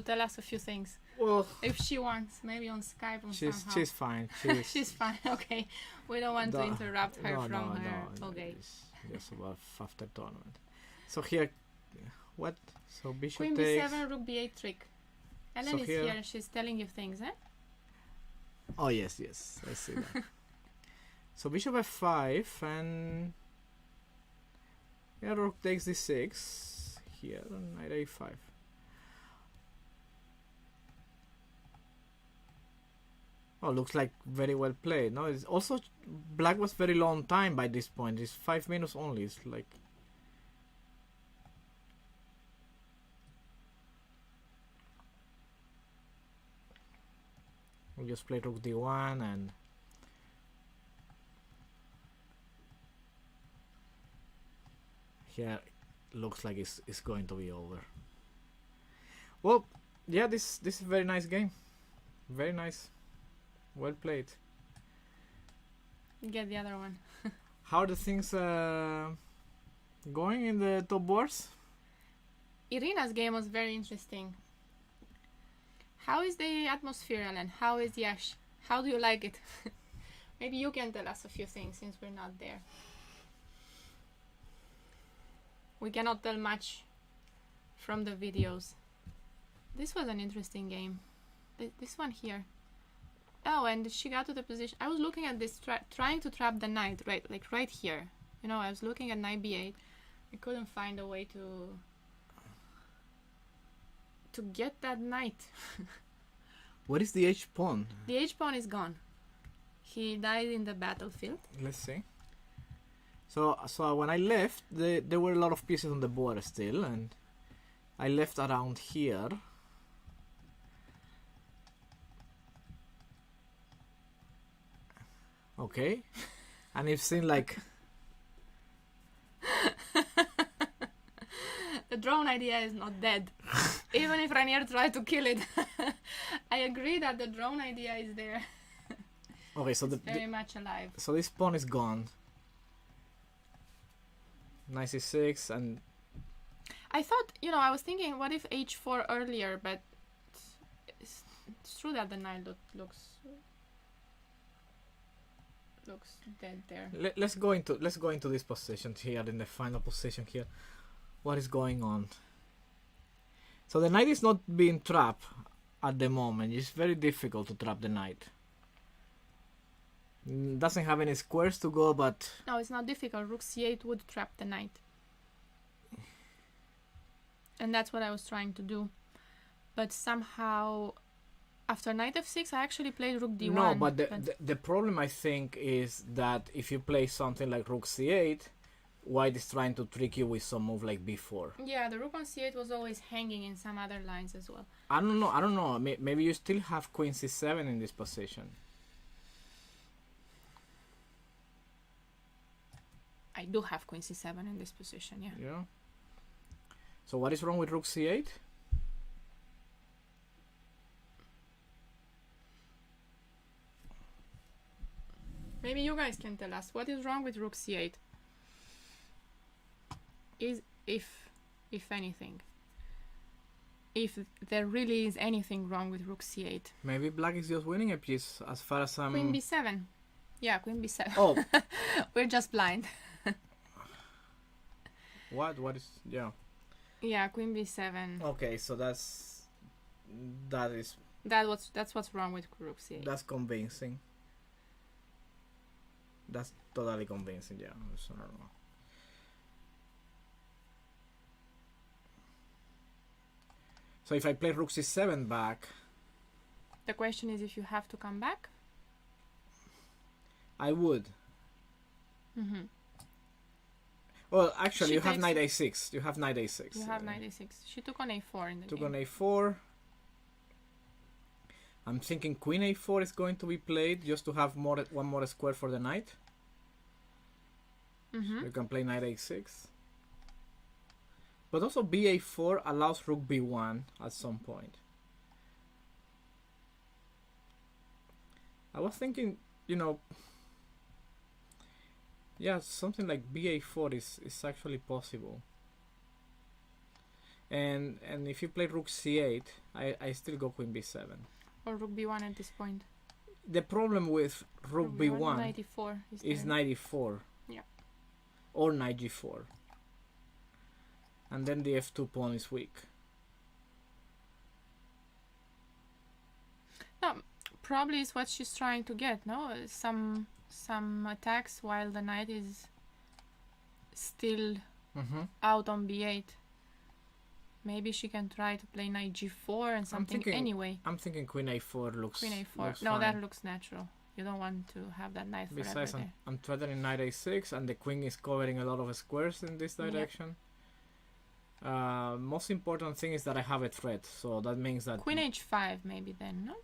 tell us a few things. Well, if she wants, maybe on Skype or somehow. She's fine. She's fine. Okay, we don't want to interrupt her from her. Okay. Just about after tournament. So here, what? So bishop Queen takes. b7, rook b8 trick. Ellen is here and she's telling you things, eh? Oh yes, I see that. So bishop f5 and yeah, rook takes d6 here and knight a5. Oh, looks like very well played. No, it's also black was very long time by this point. It's 5 minutes only. It's like we just play rook d1 and here looks like it's going to be over. Well, yeah, this is a very nice game. Very nice. Well played. Get the other one. How are the things going in the top boards? Irina's game was very interesting. How is the atmosphere, Ellen? How is Yash? How do you like it? Maybe you can tell us a few things since we're not there. We cannot tell much from the videos. This was an interesting game. This one here. Oh, and she got to the position. I was looking at this, trying to trap the knight, right, like right here. You know, I was looking at knight b8. I couldn't find a way to get that knight. What is the h pawn? The h pawn is gone. He died in the battlefield. Let's see. So when I left, there were a lot of pieces on the board still, and I left around here. Okay, and you've seen like the drone idea is not dead. Even if Renier tried to kill it. I agree that the drone idea is there. Okay, so it's very much alive. So this pawn is gone. 96 and I thought, you know, I was thinking what if h4 earlier, but it's true that the knight looks dead there. Let's go into this position here, in the final position here. What is going on? So the knight is not being trapped at the moment. It's very difficult to trap the knight. Doesn't have any squares to go, but no, it's not difficult. Rook c8 would trap the knight, and that's what I was trying to do. But somehow, after knight f6, I actually played rook d1. No, but the problem I think is that if you play something like rook c8, white is trying to trick you with some move like b4. Yeah, the rook on c8 was always hanging in some other lines as well. I don't know. Maybe you still have queen c7 in this position. I do have queen c7 in this position, yeah. Yeah. So what is wrong with rook c8? Maybe you guys can tell us what is wrong with rook c8. Is if anything. If there really is anything wrong with rook c8. Maybe black is just winning a piece as far as I'm... Queen b7. Yeah, queen b7. Oh, We're just blind. what? What is? Yeah. Yeah, queen b7. Okay, so that is That's what's wrong with rook c8. that's convincing. That's totally convincing. Yeah. So, I don't know. So if I play rook c7 back, The question is if you have to come back. I would. Mm-hmm. Well, actually, She you have takes- knight a6. You have knight a6. You have knight a6. She took on a4 in the Took game. on a4. I'm thinking queen a4 is going to be played just to have one more square for the knight. Mm-hmm. You can play knight a6. But also ba4 allows rook b1 at some point. I was thinking, you know, yeah, something like ba4 is actually possible. And if you play rook c8, I still go queen b7. Or rook b1 at this point. The problem with rook b1 knight e4 is there. knight e4. Yeah. Or knight g4. And then the f2 pawn is weak. No, probably is what she's trying to get, no? Some attacks while the knight is still out on b8. Maybe she can try to play knight g4 and something anyway. I'm thinking queen a4 looks Queen a4. looks No, fine. that looks natural. You don't want to have that knight forever Besides, there. I'm threatening knight a6 and the queen is covering a lot of squares in this direction. Most important thing is that I have a threat, so that means that Queen h5 maybe then, no?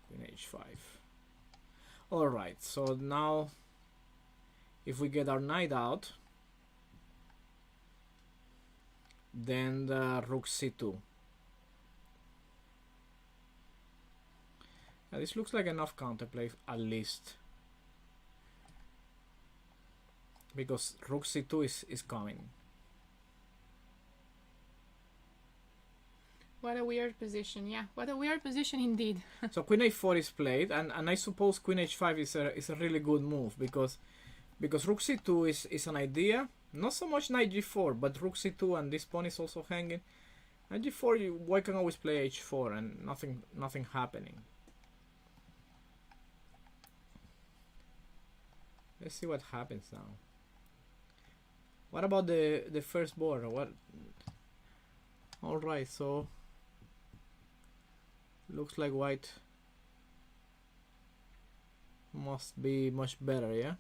Queen h5. Alright, so now if we get our knight out, then the rook c2. This looks like enough counterplay at least, because rook c2 is coming. What a weird position, yeah. What a weird position indeed. So queen a4 is played, and I suppose queen h5 is a really good move, because rook c2 is an idea. Not so much knight g4, but rook c2 and this pawn is also hanging. Knight g4, why can always play h4 and nothing happening. Let's see what happens now. What about the first board? What? All right, so looks like white must be much better, yeah.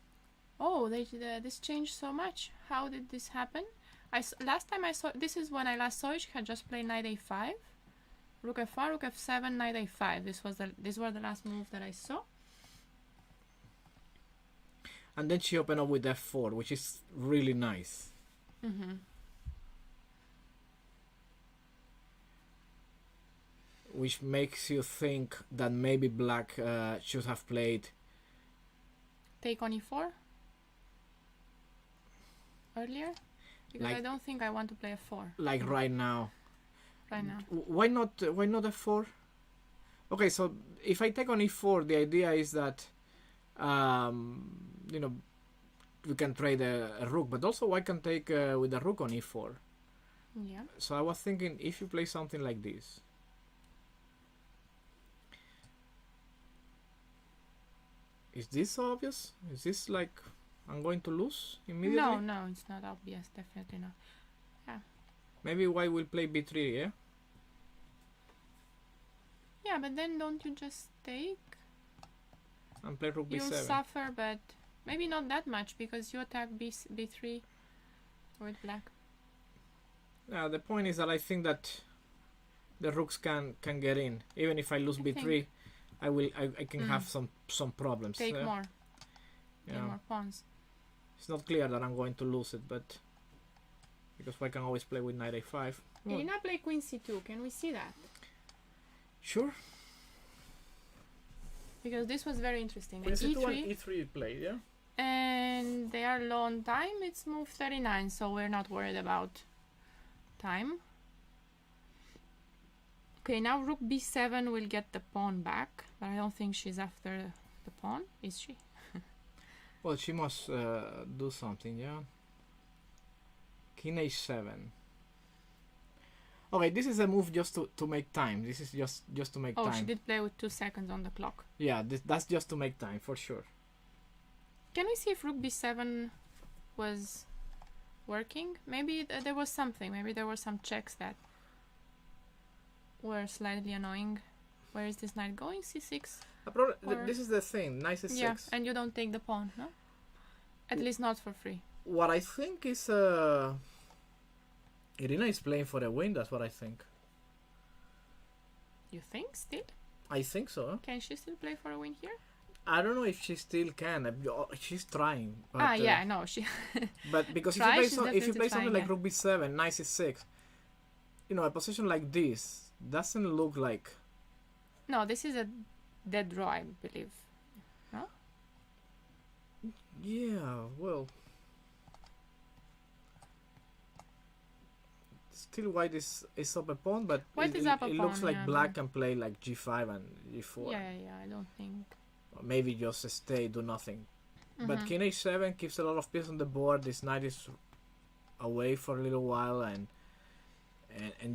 Oh, this changed so much. How did this happen? Last time I saw, this is when I last saw it, she had just played knight a5, rook f1, rook f7, knight a5. These were the last move that I saw. And then she opened up with f4, which is really nice. Mm-hmm. Which makes you think that maybe black should have played Take on e4 earlier, because like, I don't think I want to play a4 like right now. right now. Why not f4? Okay, so if I take on e4, the idea is that you know, we can trade a rook, but also I can take with the rook on e4. Yeah. So I was thinking, if you play something like this, is this obvious? Is this like I'm going to lose immediately? No, it's not obvious. Definitely not. Yeah. Maybe white will play b3, yeah? Yeah, but then don't you just take? And play rook You'll b7. suffer, but maybe not that much, because you attack b3 with black. Yeah, the point is that I think that the rooks can get in. Even if I lose b3, I can have some problems. Take more. You Take know, more pawns. it's not clear that I'm going to lose it, but because white can always play with knight a5. Can you not play queen c2? Can we see that? Sure. Because this was very interesting. Queen At c2 e3, and e3 played, yeah? and they are low on time. It's move 39, so we're not worried about time. Okay, now rook b7 will get the pawn back, but I don't think she's after the pawn, is she? Well, she must do something, yeah. King h7. Okay, this is a move just to make time. This is just to make Oh, time. she did play with 2 seconds on the clock. Yeah, that's just to make time, for sure. Can we see if rook b7 was working? Maybe there was something. Maybe there were some checks that were slightly annoying. Where is this knight going? c6? This is the thing, knight c6. Yeah, and you don't take the pawn, no? At least not for free. What I think is... Irina is playing for a win, that's what I think. You think still? I think so. Can she still play for a win here? I don't know if she still can. She's trying. But, yeah, no, she... but because Try, if you play something trying, like yeah. rook b7, knight c6, you know, a position like this doesn't look like... No, this is a dead draw, I believe. No? Yeah, well... Still white is up a pawn, but White is up a it looks pawn, like yeah, black can play like g5 and g4. Yeah, I don't think... Or maybe just stay, do nothing. But Mhm. king h7 keeps a lot of pieces on the board. This knight is away for a little while, and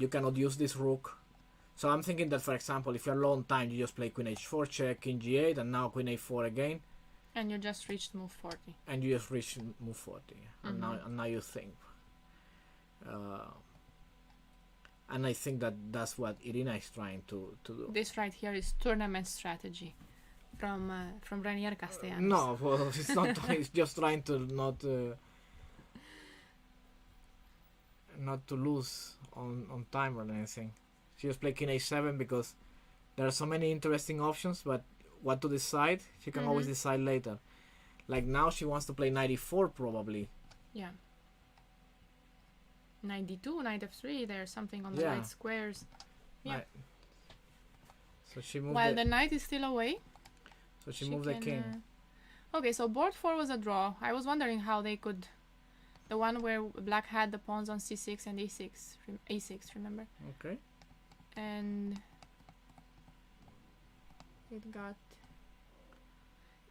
you cannot use this rook. So I'm thinking that, for example, if you're low on time, you just play queen h4 check, king g8, and now queen a4 again, And you just reached move 40. and you just reach move 40. And now you think. And I think that's what Irina is trying to do. This right here is tournament strategy from Renier Castellanos. No, well, it's not. It's just trying to not to lose on time or anything. She just play king h7 because there are so many interesting options, but what to decide, she can always decide later. Like now, she wants to play knight e4 probably. Yeah. Knight d2, knight f3, there's something on the Yeah. right squares. Yeah. Right. So she moved. While the knight is still away. So she moved the king. Okay, so board 4 was a draw. I was wondering how they could... The one where black had the pawns on c6 and a6, remember? Okay. And... It got...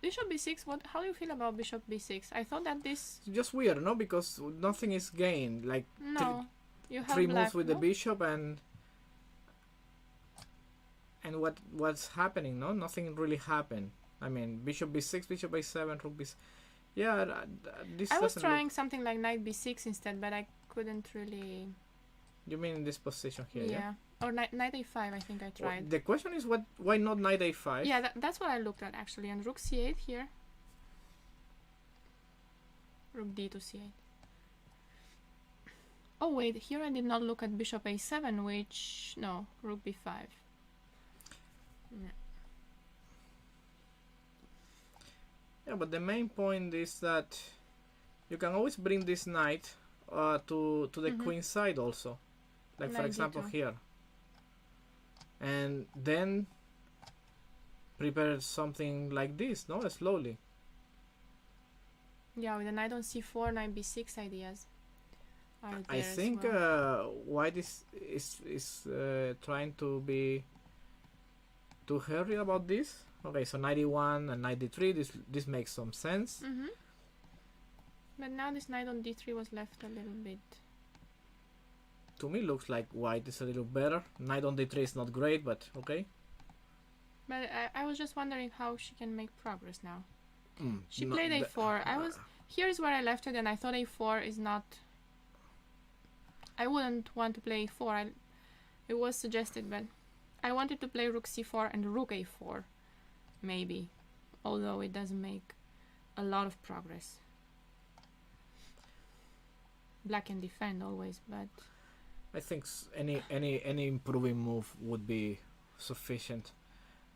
Bishop b6, how do you feel about bishop b6? I thought that this... It's just weird, no? Because nothing is gained. Like No, you have three black, moves with no? the bishop and what's happening? No, nothing really happened. I mean, bishop b6, bishop a7, rook b6. Yeah, this. I was doesn't trying something like knight b6 instead, but I couldn't really. You mean in this position here? Yeah. Or knight a5. I think I Well, tried. the question is why not knight a5? Yeah, that's what I looked at actually. And rook c8 here. Rook d to c8. Oh wait, here I did not look at bishop a7, which no, rook b5. Yeah. Yeah, but the main point is that you can always bring this knight to the queen side also, like for Knight example d2. here, and then prepare something like this, no, slowly. Yeah, with the knight on c4, knight b6 ideas. Are I there as think well. white is trying to be too hurry about this. Okay, so 91 and 93. This makes some sense. But now this knight on d3 was left a little bit. To me, looks like white is a little better. Knight on d3 is not great, but okay. But I was just wondering how she can make progress now. She No, played a4. Here's where I left it, and I thought a4 is not... I wouldn't want to play a4. It was suggested, but I wanted to play rook c4 and rook a4, maybe. Although it doesn't make a lot of progress. Black can defend always, but... I think any improving move would be sufficient.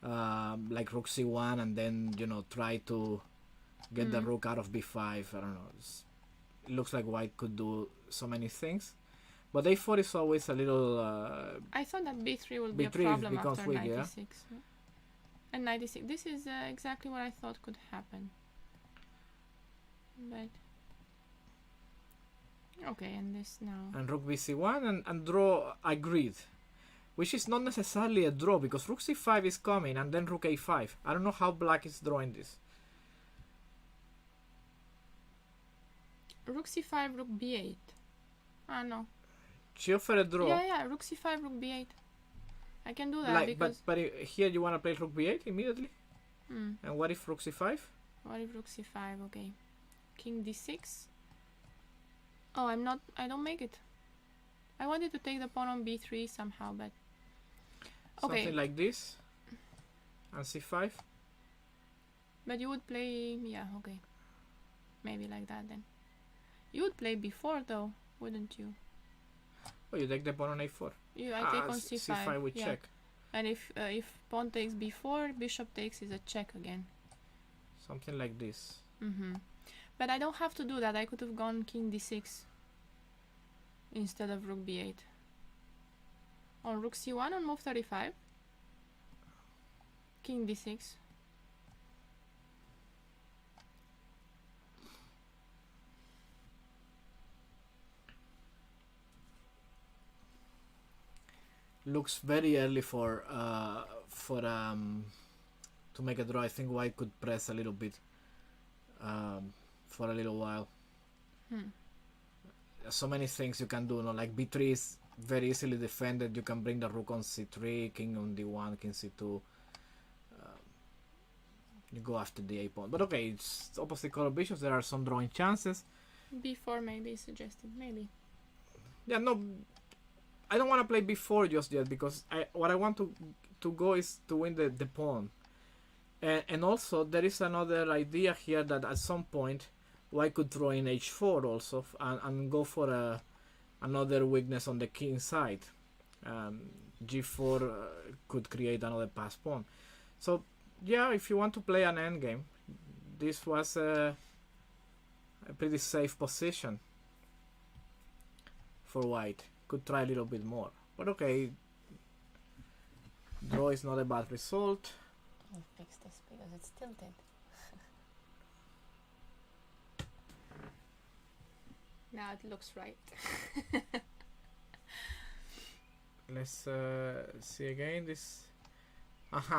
Like rook c1 and then try to get the rook out of b5. I don't know. It looks like white could do so many things, but a4 is always a little. I thought that b3 will be a b3 problem becomes after weak, 96. Yeah? And 96. This is exactly what I thought could happen. But okay, and this now. And rook bc1 and draw agreed, which is not necessarily a draw because rook c5 is coming and then rook a5. I don't know how black is drawing this. Rook c5, rook b8. Ah, no. She offered a draw. Yeah, rook c5, rook b8. I can do that Like, because... but here you want to play rook b8 immediately? Hmm. And what if rook c5? What if rook c5? Okay. King d6. Oh, I don't make it. I wanted to take the pawn on b3 somehow, but... Okay. Something like this. And c5. But you would play... Yeah, okay. Maybe like that then. You would play b4 though, wouldn't you? Oh, you take the pawn on a4. I take on c5. c5 we check. And if pawn takes b4, bishop takes is a check again. Something like this. But I don't have to do that. I could have gone king d6 instead of rook b8. On rook c1 on move 35. King d6. Looks very early for to make a draw. I think white could press a little bit for a little while. So many things you can do. No, like b3 is very easily defended. You can bring the rook on c3, king on d1, king c2. You go after the a pawn. But okay, it's opposite color bishops. There are some drawing chances. b4 maybe suggested. Maybe. Yeah, no. I don't want to play b4 just yet because what I want to go is to win the pawn. And also there is another idea here that at some point white could throw in h4 also and go for another weakness on the king side. g4 could create another pass pawn. So yeah, if you want to play an endgame, this was a pretty safe position for white. Could try a little bit more, but okay, draw is not a bad result. I'll fix this because it's tilted. Now it looks right. Let's see again this.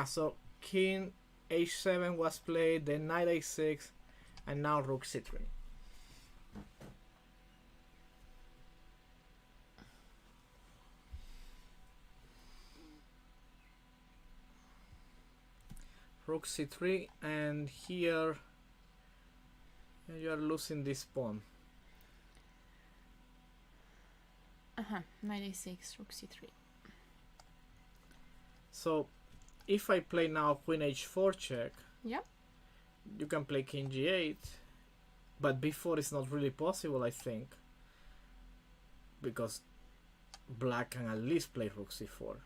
So king h7 was played, then knight a6, and now rook c3. Rook c3, and here you are losing this pawn. Knight a6, rook c3. So if I play now queen h4 check, Yep. you can play king g8, but b4 is not really possible, I think, because black can at least play rook c4.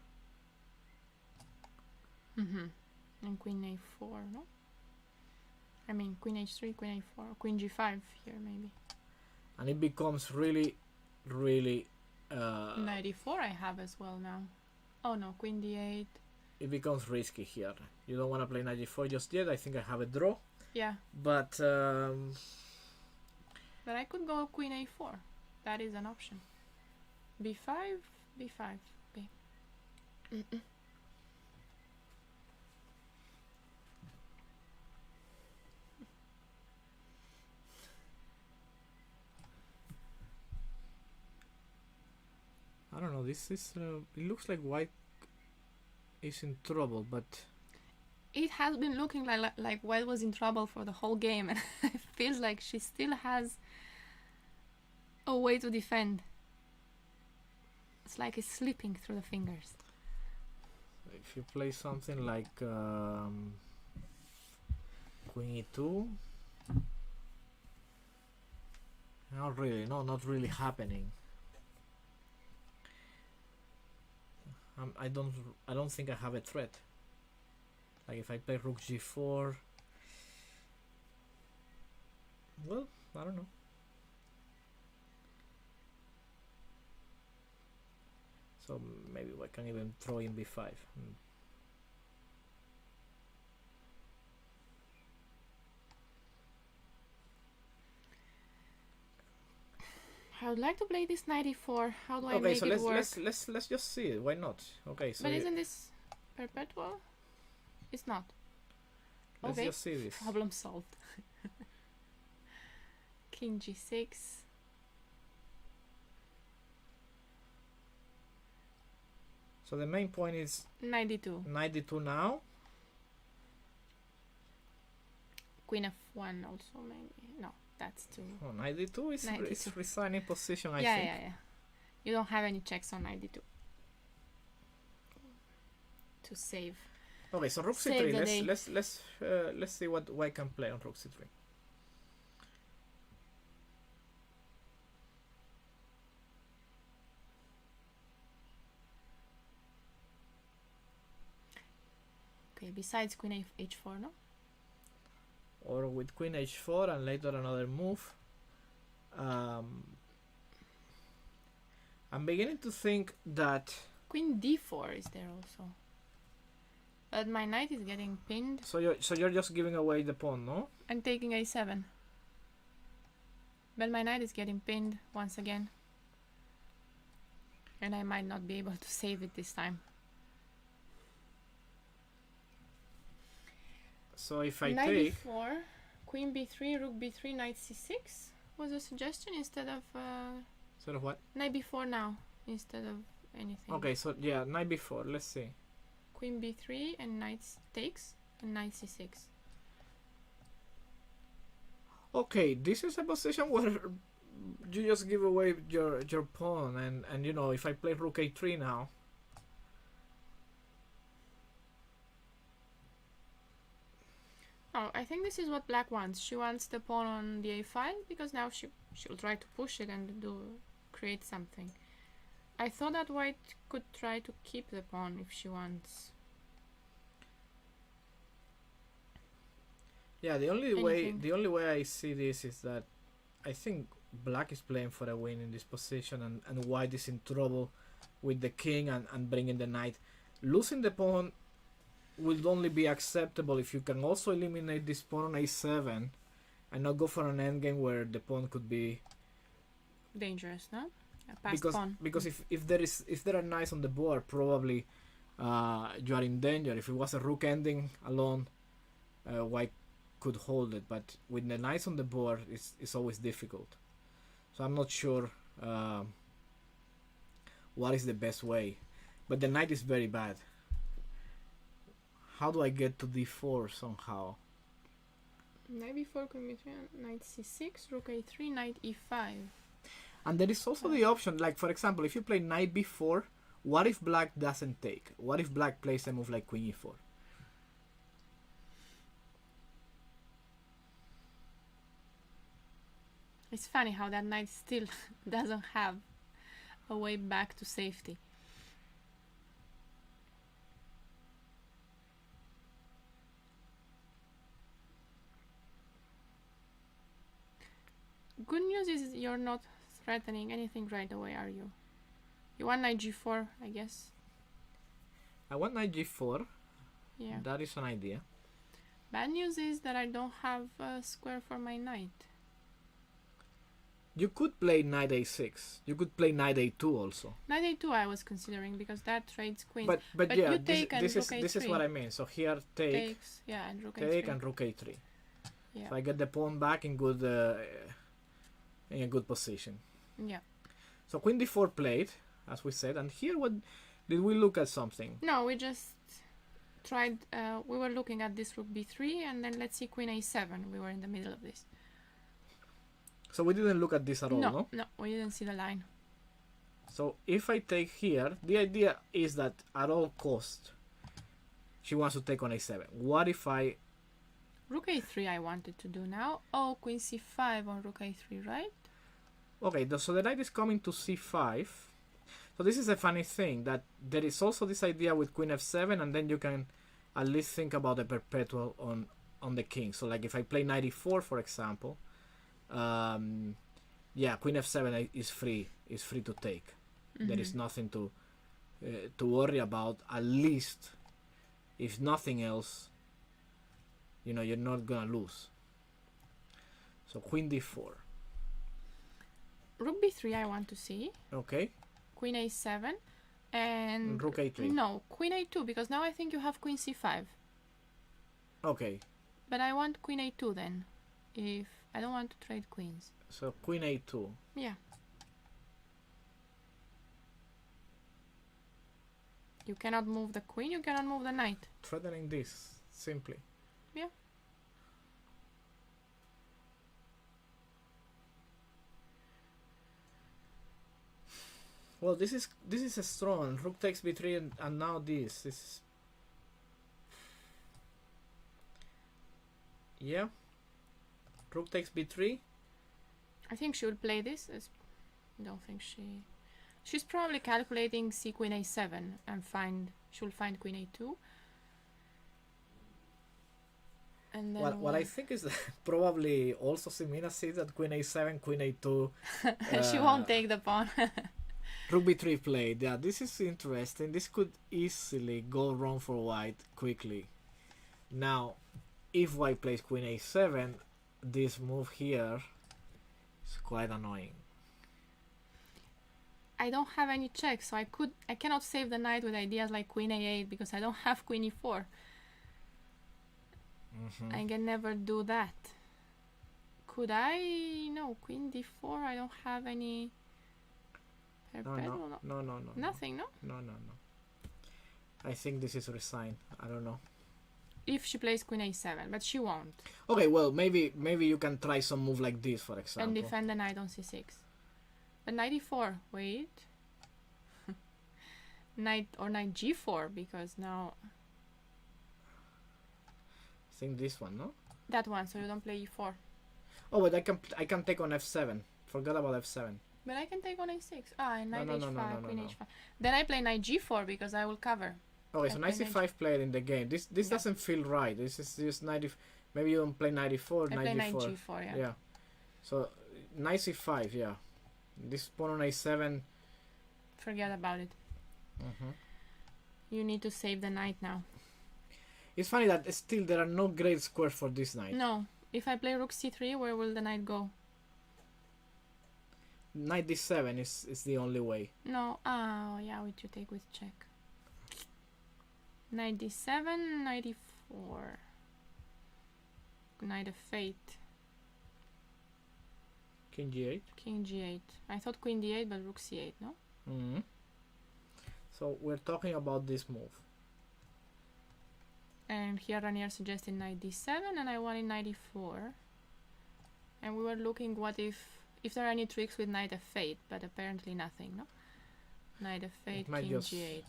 And queen a4, no? I mean queen h3, queen a4, queen g5 here maybe. And it becomes really Knight e4 I have as well now. Oh no, queen d8. It becomes risky here. You don't want to play knight g4 just yet. I think I have a draw. Yeah. But I could go queen a4. That is an option. b5, b5, b. I don't know. This is. It looks like white is in trouble, but It has been looking like white was in trouble for the whole game, and it feels like she still has a way to defend. It's like it's slipping through the fingers. if you play something like queen e2, not really. No, not really happening. I don't think I have a threat. Like if I play rook g4, well, I don't know. So maybe I can even throw in b5. I would like to play this knight e4. How do I Okay, make so it work? let's just see it. Why not? Okay, so But isn't this perpetual? It's not. let's Okay. just see this. Problem solved. King g6. So the main point is 92. 92 now. Queen f1 also maybe. No, that's too. Oh, 92 is 92. Is resigning position, I yeah, think. yeah, yeah. You don't have any checks on 92. To save. Okay, so rook Save the day. c3. Let's see what white can play on rook c3. Okay, besides queen h4, no? Or with queen h4 and later another move. I'm beginning to think that. Queen d4 is there also. But my knight is getting pinned. So you're just giving away the pawn, no? I'm taking a7. But my knight is getting pinned once again. And I might not be able to save it this time. So if I Knight take b4, queen b3, rook b3, knight c6 was a suggestion instead of sort of what? knight b4 now instead of anything. Okay, so yeah, knight b4. Let's see. Queen b3 and knight takes and knight c6. Okay, this is a position where you just give away your pawn, and you know, if I play rook a3 now. Oh, I think this is what black wants. She wants the pawn on the a file because now she'll try to push it and create something. I thought that white could try to keep the pawn if she wants. Yeah, the only way I see this is that I think black is playing for a win in this position, and white is in trouble with the king and bringing the knight. Losing the pawn will only be acceptable if you can also eliminate this pawn on a7 and not go for an endgame where the pawn could be dangerous, no? A passed pawn. Because if there are knights on the board, probably you are in danger. If it was a rook ending alone, white could hold it, but with the knights on the board, it's always difficult. So I'm not sure what is the best way, but the knight is very bad. How do I get to d4 somehow? Knight b4, queen b3, knight c6, rook a3, knight e5. And there is also the option, like for example, if you play knight b4, what if black doesn't take? What if black plays a move like queen e4? It's funny how that knight still doesn't have a way back to safety. Good news is you're not threatening anything right away, are you? You want knight g4, I guess. I want knight g4. Yeah. That is an idea. Bad news is that I don't have a square for my knight. You could play knight a6. You could play knight a2 also. Knight a2 I was considering because that trades queen. But yeah, you take this rook is what I mean. So here takes, yeah, and rook take a3. and rook a3. Yeah. So I get the pawn back in a good position. Yeah. So queen d4 played, as we said, and here what did we look at something? No, we just tried. We were looking at this rook b3, and then let's see queen a7. We were in the middle of this. So we didn't look at this at all, no? No, we didn't see the line. So if I take here, the idea is that at all cost, she wants to take on a7. What if I... Rook a3 I wanted to do now. Oh, queen c5 on rook a3, right? Okay, so the knight is coming to c5. So this is a funny thing, that there is also this idea with queen f7, and then you can at least think about the perpetual on the king. So like if I play knight e4, for example, yeah, queen f7 is free to take. Mm-hmm. There is nothing to worry about. At least, if nothing else, you know, you're not gonna lose. So queen d4. Rook b3 I want to see. Okay. Queen a7 and rook a3. No, queen a2, because now I think you have queen c5. Okay. But I want queen a2 then. If I don't want to trade queens. So queen a2. Yeah. You cannot move the queen, you cannot move the knight. Threatening this, simply. Yeah. Well, this is a strong. Rook takes b3 and now this is. Yeah. Rook takes b3. I think she will play this. I don't think she's probably calculating c queen a7 and she'll find queen a2. And then what I think is that probably also Simina sees that queen a7, queen a2. She won't take the pawn. Rook b3 played. Yeah, this is interesting. This could easily go wrong for white quickly. Now, if white plays queen a7, this move here is quite annoying. I don't have any checks, so I cannot save the knight with ideas like queen a8 because I don't have queen e4. I can never do that. Could I? No, queen d4. I don't have any. No. Nothing, no? No. I think this is resigned. I don't know. If she plays queen a7, but she won't. Okay, well, maybe you can try some move like this, for example. And defend the knight on c6. But knight e4, wait. Knight g4, because now... I think this one, no? That one, so you don't play e4. Oh, but I can take on f7. Forgot about f7. But I can take on a6. And knight No, h5, queen h5. Then I play knight g4 because I will cover. Okay, so knight c5 played in the game. This doesn't feel right. This is just maybe you don't play knight e4, I knight play d4. knight g4, yeah. Yeah. So knight c5, yeah. This pawn on a7. Forget about it. You need to save the knight now. It's funny that still there are no great squares for this knight. No. If I play rook c3, where will the knight go? Knight d7 is the only way. No. Oh, yeah, what you take with check. Knight d7, knight e4. Knight f8. King g8. King g8. I thought queen d8, but rook c8, no? So we're talking about this move. And here Renier suggested knight d7, and I wanted knight e4. And we were looking what if there are any tricks with knight f8, but apparently nothing, no? Knight f8, king g8.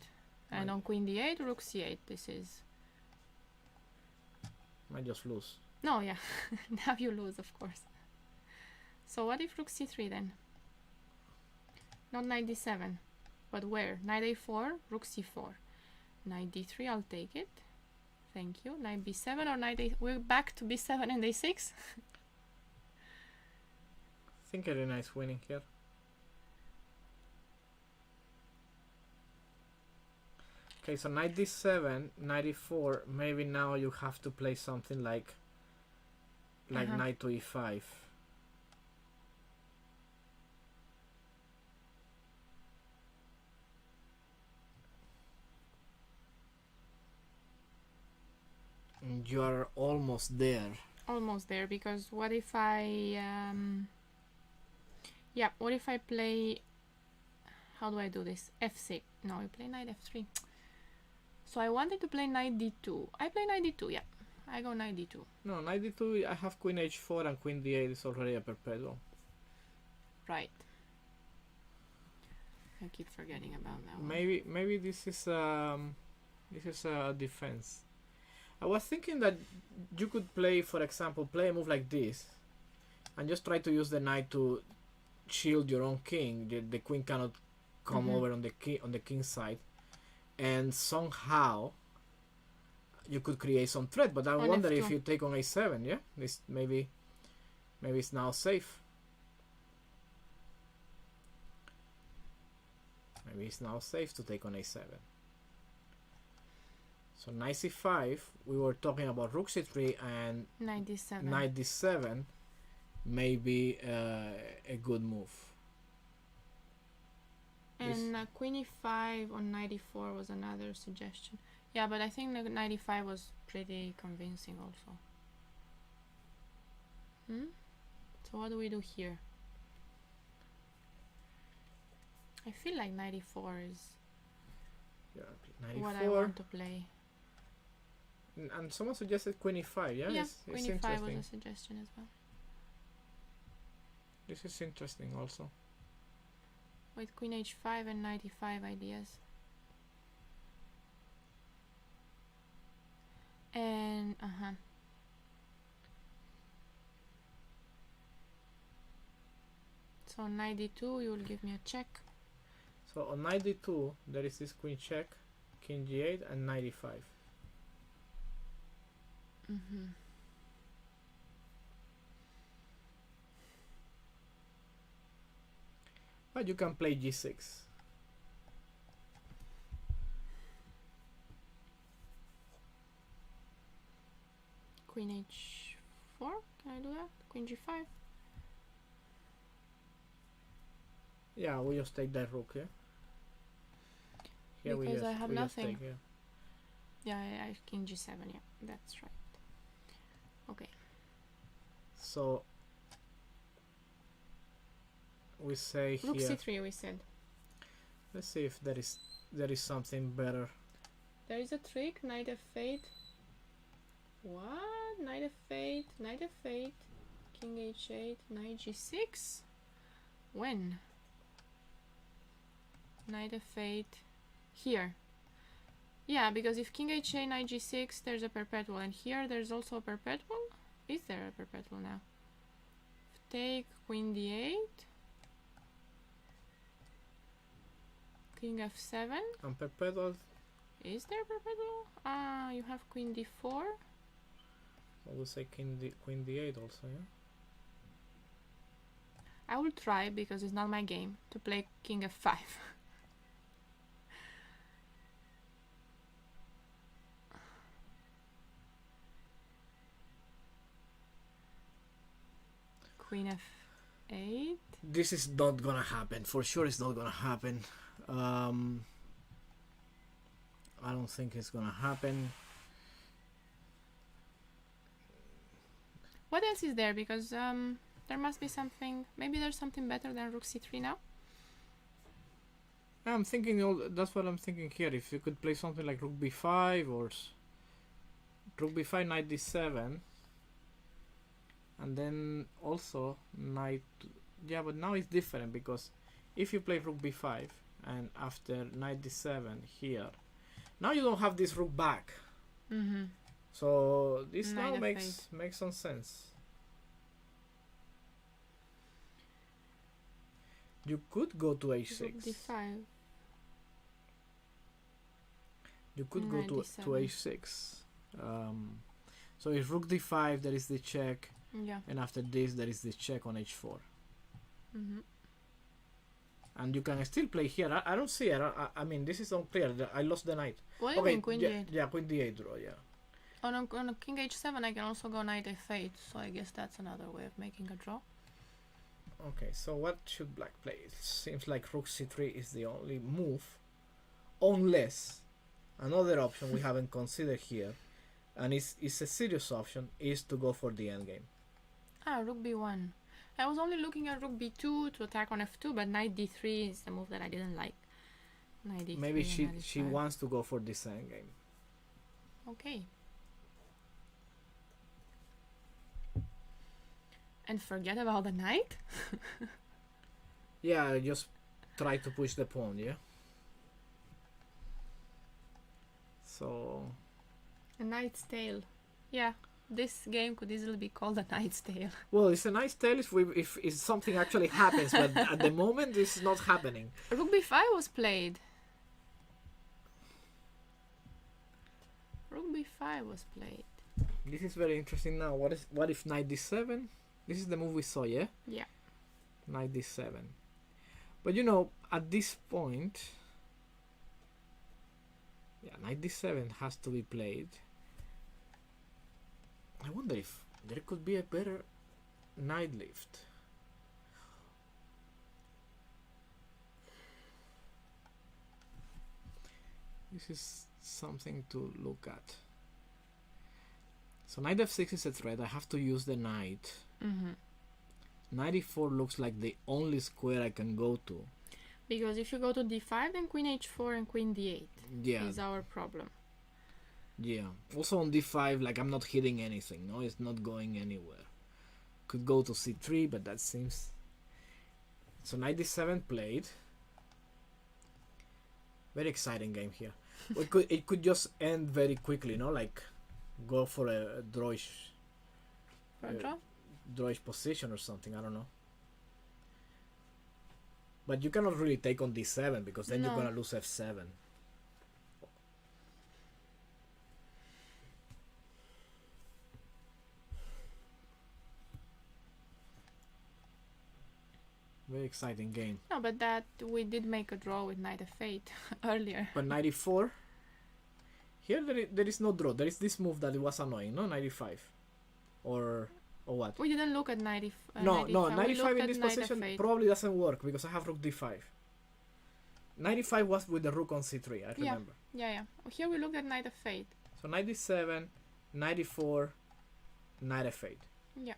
And on queen d8, rook c8. This is... Might just lose. No, yeah. Now you lose, of course. So what if rook c3 then? Not knight d7. But where? Knight a4, rook c4. Knight d3, I'll take it. Thank you. Knight b7 or knight a... We're back to b7 and a6. I think Arena is winning here. Okay, so knight d7, knight e4. Maybe now you have to play something like knight to e5. You are almost there. Almost there, because what if I... yeah, what if I play... How do I do this? f6. No, I play knight f3. So I wanted to play knight d2. I play knight d2, yeah. I go knight d2. No, knight d2, I have queen h4 and queen d8 is already a perpetual. Right. I keep forgetting about that one. Maybe this is a defense. I was thinking that you could play, for example, play a move like this and just try to use the knight to shield your own king. The queen cannot come over on the king's side, and somehow you could create some threat. But I wonder if you take on a7, yeah, this maybe it's now safe. Maybe it's now safe to take on a7. So knight c5, we were talking about rook c3 and knight d7. Knight d7 may be a good move. And queen e5 on knight e4 was another suggestion. Yeah, but I think knight e5 was pretty convincing also. So what do we do here? I feel like 94 is Yeah, 94. what I want to play. And someone suggested queen e5. Yeah, Yeah, it's queen e5 was interesting. a suggestion as well. This is interesting also. With queen h5 and 95 ideas. And so on 92 you will give me a check. So on 92 there is this queen check, king g8 and 95. But you can play g6. Queen h4, can I do that? Queen g5. Yeah, we just take that rook, yeah? Here Because I have we just nothing. take, Yeah, I king g7, yeah, that's right. Okay. So we say Rook here. c3 we said. Let's see if there is something better. There is a trick, knight f8. What? Knight f8, knight f8, king h8, knight g6? When? Knight f8 here. Yeah, because if king h8, knight g6, there's a perpetual, and here there's also a perpetual? Is there a perpetual now? Take queen d8, king f7. And perpetual. Is there a perpetual? Ah, you have queen d4. I will say queen d8 also, yeah? I will try, because it's not my game, to play king f5. Queen f8. This is not gonna happen. For sure it's not gonna happen. I don't think it's gonna happen. What else is there? Because there must be something. Maybe there's something better than rook c3 now. I'm thinking that's what I'm thinking here. If you could play something like rook b5 or rook b5, knight d7, and then also knight. Yeah, but now it's different, because if you play rook b5 and after knight d7 here, now you don't have this rook back. So this Knight now f8. makes some sense. You could go to h6. Rook d5. You could go Knight to d7. h6. So if rook d5, there is the check, Yeah. and after this there is the check on h4. And you can still play here. I don't see it. I mean, this is unclear. I lost the knight. What do you mean queen d8? Yeah, queen d8 draw, yeah. On a king h7 I can also go knight f8, so I guess that's another way of making a draw. Okay, so what should black play? It seems like rook c3 is the only move, unless another option we haven't considered here, and it's a serious option, is to go for the endgame. Ah, rook b1. I was only looking at rook b2 to attack on f2, but knight d3 is the move that I didn't like. Knight d3. Maybe and knight she d5. wants to go for this endgame. Okay. And forget about the knight? Yeah, just try to push the pawn, yeah? So A knight's tale. Yeah, this game could easily be called a knight's tale. well, it's a nice tale if something actually happens, but at the moment this is not happening. Rook b5 was played. Rook b5 was played. This is very interesting now. What if knight d7? This is the move we saw, yeah? Yeah. Knight d7. But you know, at this point, yeah, knight d7 has to be played. I wonder if there could be a better knight lift. This is something to look at. So knight f6 is a threat. I have to use the knight. 94 looks like the only square I can go to. Because if you go to d5, then queen h4 and queen d8 Yeah. is our problem. Yeah. Also on d5, like I'm not hitting anything. No, it's not going anywhere. Could go to c3, but that seems. So knight d7 played. Very exciting game here. It could just end very quickly, no? Like go for a drawish. For a draw? Drawish position or something. I don't know. But you cannot really take on d7 because then No. you're gonna lose f7. Very exciting game. No, but that we did make a draw with knight f8 earlier. But 94. Here there is no draw. There is this move that it was annoying, no? 95. Or what? We didn't look at 90, No, 95. no, We 95 looked in at this knight position f8. probably doesn't work because I have rook d5. 95 was with the rook on c3, I remember. Yeah. Here we looked at knight f8. So 97, 94, knight f8. Yeah.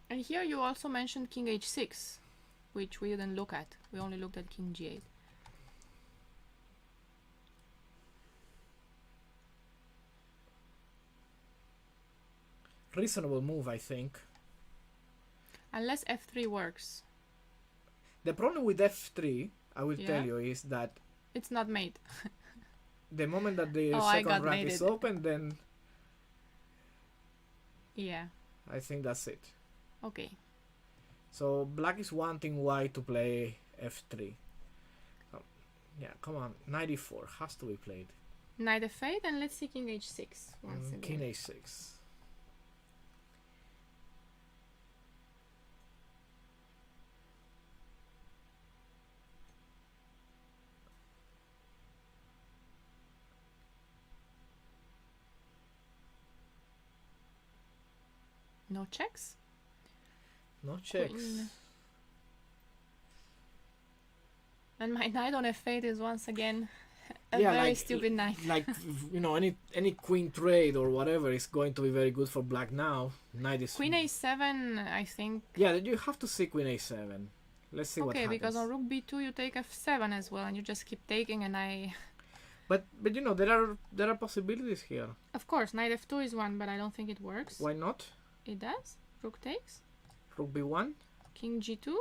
And here you also mentioned king h6, which we didn't look at. We only looked at king g8. Reasonable move, I think. Unless f3 works. The problem with f3, I will Yeah. tell you, is that It's not mate. the moment that the Oh, I second got rank is mated. open, then Yeah. I think that's it. Okay. So black is wanting white to play f3. Yeah, come on, 94 has to be played. Knight f8, and let's see king h6 once again. King h6. No checks? No checks. Queen. And my knight on f8 is once again a Yeah, very like- stupid knight. Like you know, any queen trade or whatever is going to be very good for black now. Knight is Queen a7, I think. Yeah, you have to see queen a7. Let's see what Okay, happens. because on rook b2 you take f7 as well, and you just keep taking, and I... But you know there are possibilities here. Of course, knight f2 is one, but I don't think it works. Why not? It does. Rook takes. Rook b1, King g2.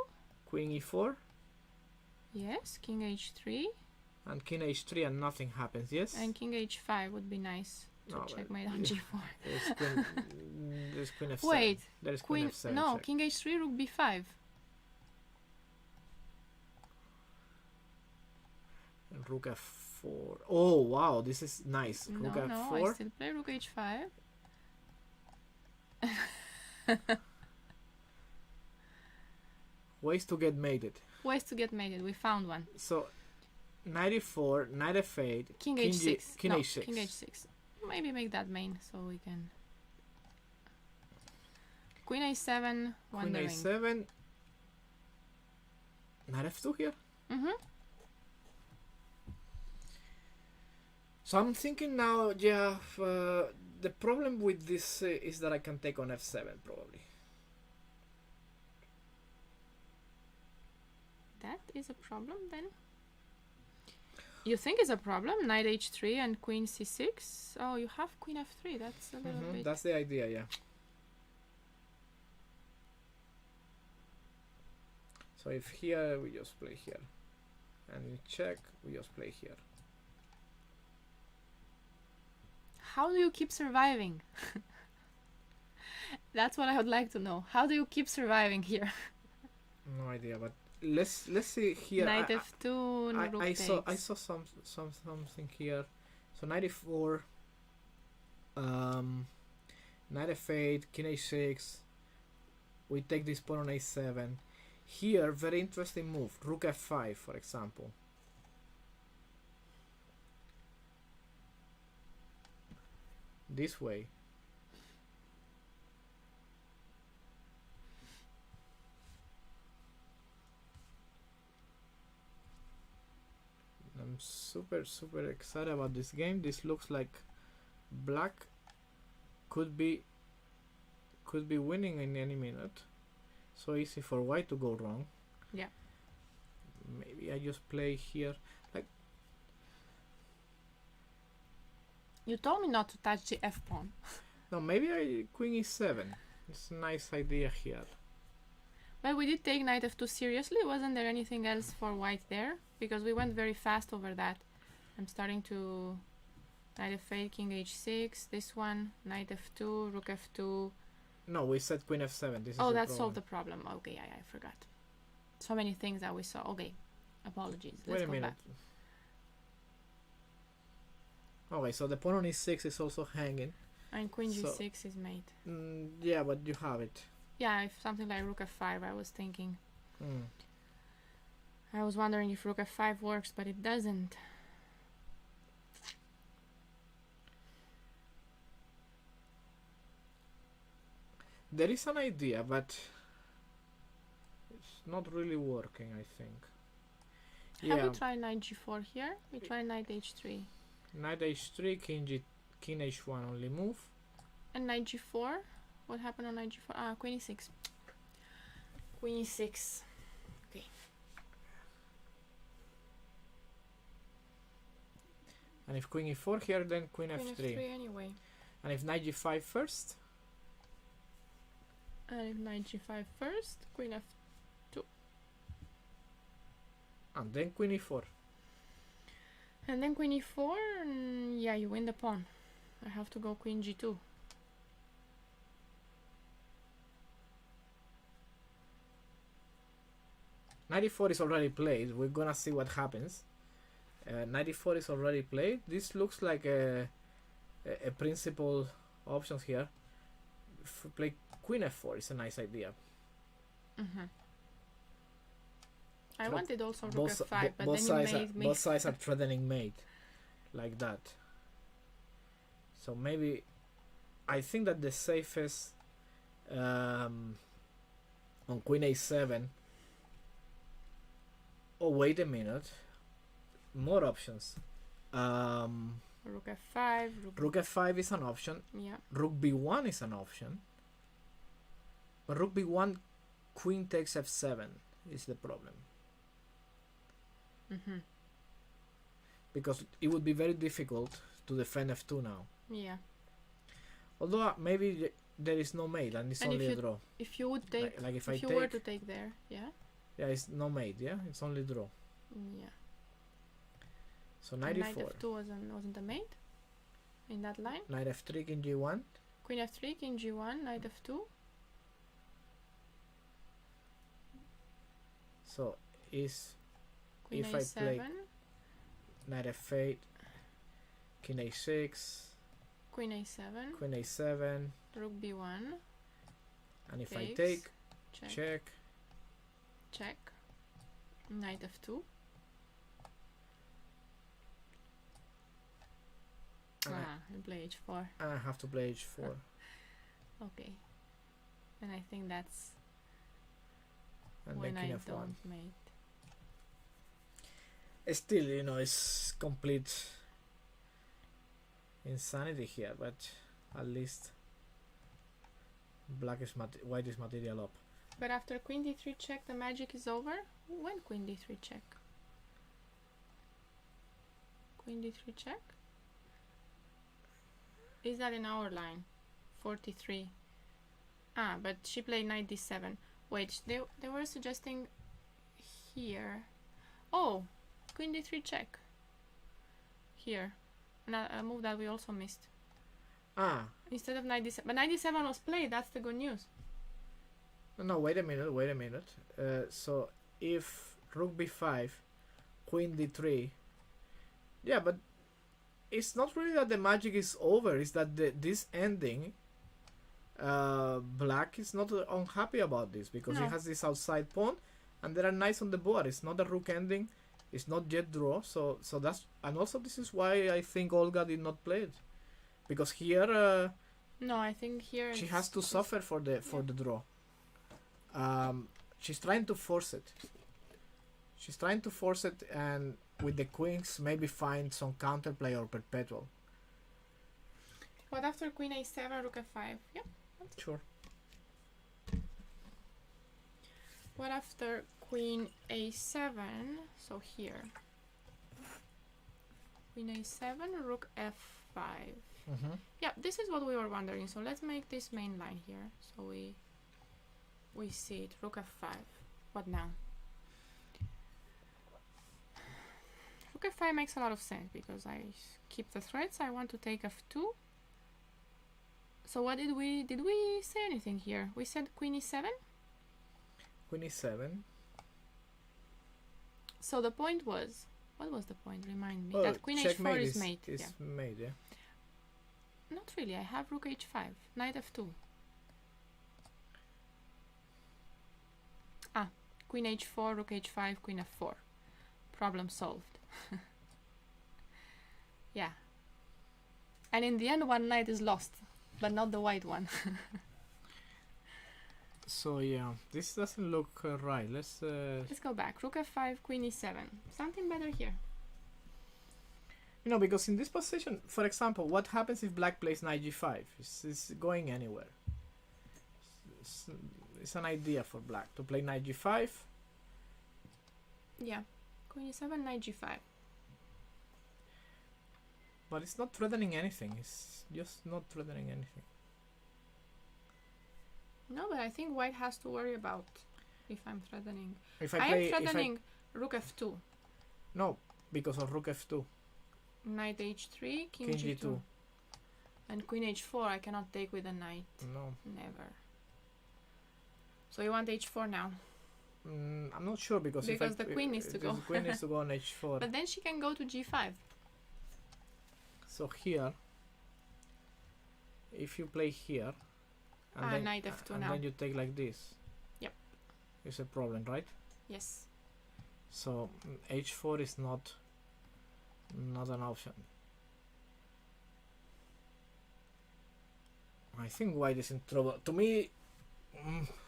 queen e4, Yes. King h3. and king h3, and nothing happens. Yes. And king h5 would be nice to No, checkmate on g4. There's queen f7. Wait. There is queen Queen... f7. No, check. king h3, rook b5. And rook f4. Oh wow, this is nice. Rook No, f4. I still play rook h5. Ways to get mated. Ways to get mated. We found one. So, knight e4, knight f8, King King h6. King No, h6. King h6. Maybe make that main so we can... Queen a7, queen wondering. a7, knight f2 here. Mm-hmm. So I'm thinking now, yeah, the problem with this is that I can take on f7 probably. That is a problem then. You think it's a problem? Knight h3 and queen c6? Oh, you have queen f3. That's a little bit... That's the idea, yeah. So if here, we just play here. And in check, we just play here. How do you keep surviving? That's what I would like to know. How do you keep surviving here? No idea, but let's see here. Knight f2, rook I takes. saw something here. So knight e4, knight f8, king h6. We take this pawn on a7. Here, very interesting move. Rook f5, for example. This way. I'm super excited about this game. This looks like black could be winning in any minute. So easy for white to go wrong. Yeah. Maybe I just play here. Like, You told me not to touch the f pawn. no, maybe I queen e7. It's a nice idea here. Well, we did take knight f2 seriously. Wasn't there anything else for white there? Because we went very fast over that. I'm starting to knight f8, king h6, this one, knight f2, rook f2. No, we said queen f7. This is Oh, the that problem. solved the problem. Okay, I forgot. So many things that we saw. Okay, apologies. Let's Wait a go minute. back. Okay, so the pawn on e6 is also hanging. And queen So- g6 is made. Yeah, but you have it. Yeah, if something like rook f5, I was thinking. Mm. I was wondering if rook f5 works, but it doesn't. There is an idea, but it's not really working, I think. Have Yeah, we tried knight g4 here? We tried knight h3. knight h3, king h1 only move. And knight g4? What happened on knight g4? Ah, queen e6. Queen e6. Okay. And if queen e4 here, then queen Queen f3. f3 anyway. And if knight g5 first, And if knight g5 first, queen f. and then queen e4. And then queen e4, and yeah, you win the pawn. I have to go queen g2. Knight e4 is already played. We're gonna see what happens. Knight e4 is already played. This looks like a principal options here. If we play queen f4, it's a nice idea. Mm-hmm. I But wanted also rook Both, f5, but both, then sides you are, made me. both sides are threatening mate, like that. So maybe I think that the safest on queen a7. Oh, wait a minute. More options. Rook f5, Rook f5 is an option. yeah. Rook b1 is an option. But rook b1, queen takes f7 is the problem. Mm-hmm. Because it would be very difficult to defend f2 now. Yeah. Although maybe there is no mate and it's And only if a draw. If you would take, Like if if I you take, were to take there, yeah. yeah, it's no mate, yeah? It's only draw. Yeah. So And knight knight e4. f2 wasn't a mate in that line. Knight f3, king g1. Queen f3, king g1, knight f2. So is Queen If I a7. play knight f8, king a6, Queen a7. queen a7, Rook b1. and if I Takes. take, Check. check, Check. Knight f2. and, And play h4. and I have to play h4. Okay. And I think that's And when then I king f1. don't mate. Still, you know, it's complete insanity here, but at least white is material up. But after queen d3 check, the magic is over. When queen d3 check? Queen d3 check? Is that in our line? 43. Ah, but she played knight d7. Wait, they were suggesting here. Oh, queen d3 check. Here. A move that we also missed. Ah, Instead of knight d7. But knight d7 was played, that's the good news. no, wait a minute. So if rook b5, queen d3, yeah, but it's not really that the magic is over, it's that this ending, black is not unhappy about this, because No. he has this outside pawn, and there are knights on the board. It's not a rook ending, it's not yet draw, so that's, and also this is why I think Olga did not play it, because here No, I think here she it's- has to suffer for the draw. She's trying to force it. And with the queens maybe find some counterplay or perpetual. What after queen a7, rook f5? Yep. Sure. What after queen a7? So here. Queen a7, rook f5. Yeah, this is what we were wondering. So let's make this main line here. So we see it. Rook f5. What now? Rook f5 makes a lot of sense because I keep the threads. I want to take f2. So what did we say anything here? We said queen e7. Queen e7. So the point was, what was the point? Remind me. Well, that queen h4 is mate. Is Yeah. made, yeah. Not really. I have rook h5, knight f2. Ah, queen h4, rook h5, queen f4. Problem solved. Yeah. And in the end, one knight is lost, but not the white one. So yeah, this doesn't look right. Let's go back. Rook f5, queen e7. Something better here. You know, because in this position, for example, what happens if black plays knight g5? It's going anywhere. It's an idea for black to play knight g5. Yeah, queen e7, knight g5. But it's not threatening anything. It's just not threatening anything. No, but I think white has to worry about if I'm threatening. If I am threatening rook f2. No, because of rook f2. Knight h3, king g2. g2. And queen h4 I cannot take with a knight. No. Never. So you want h4 now? I'm not sure because the queen needs to go. The queen needs to go on h4. But then she can go to g5. So here, if you play here, and then, knight f2 and now. then you take like this. Yep. It's a problem, right? Yes. So h4 is not an option. I think white is in trouble. To me,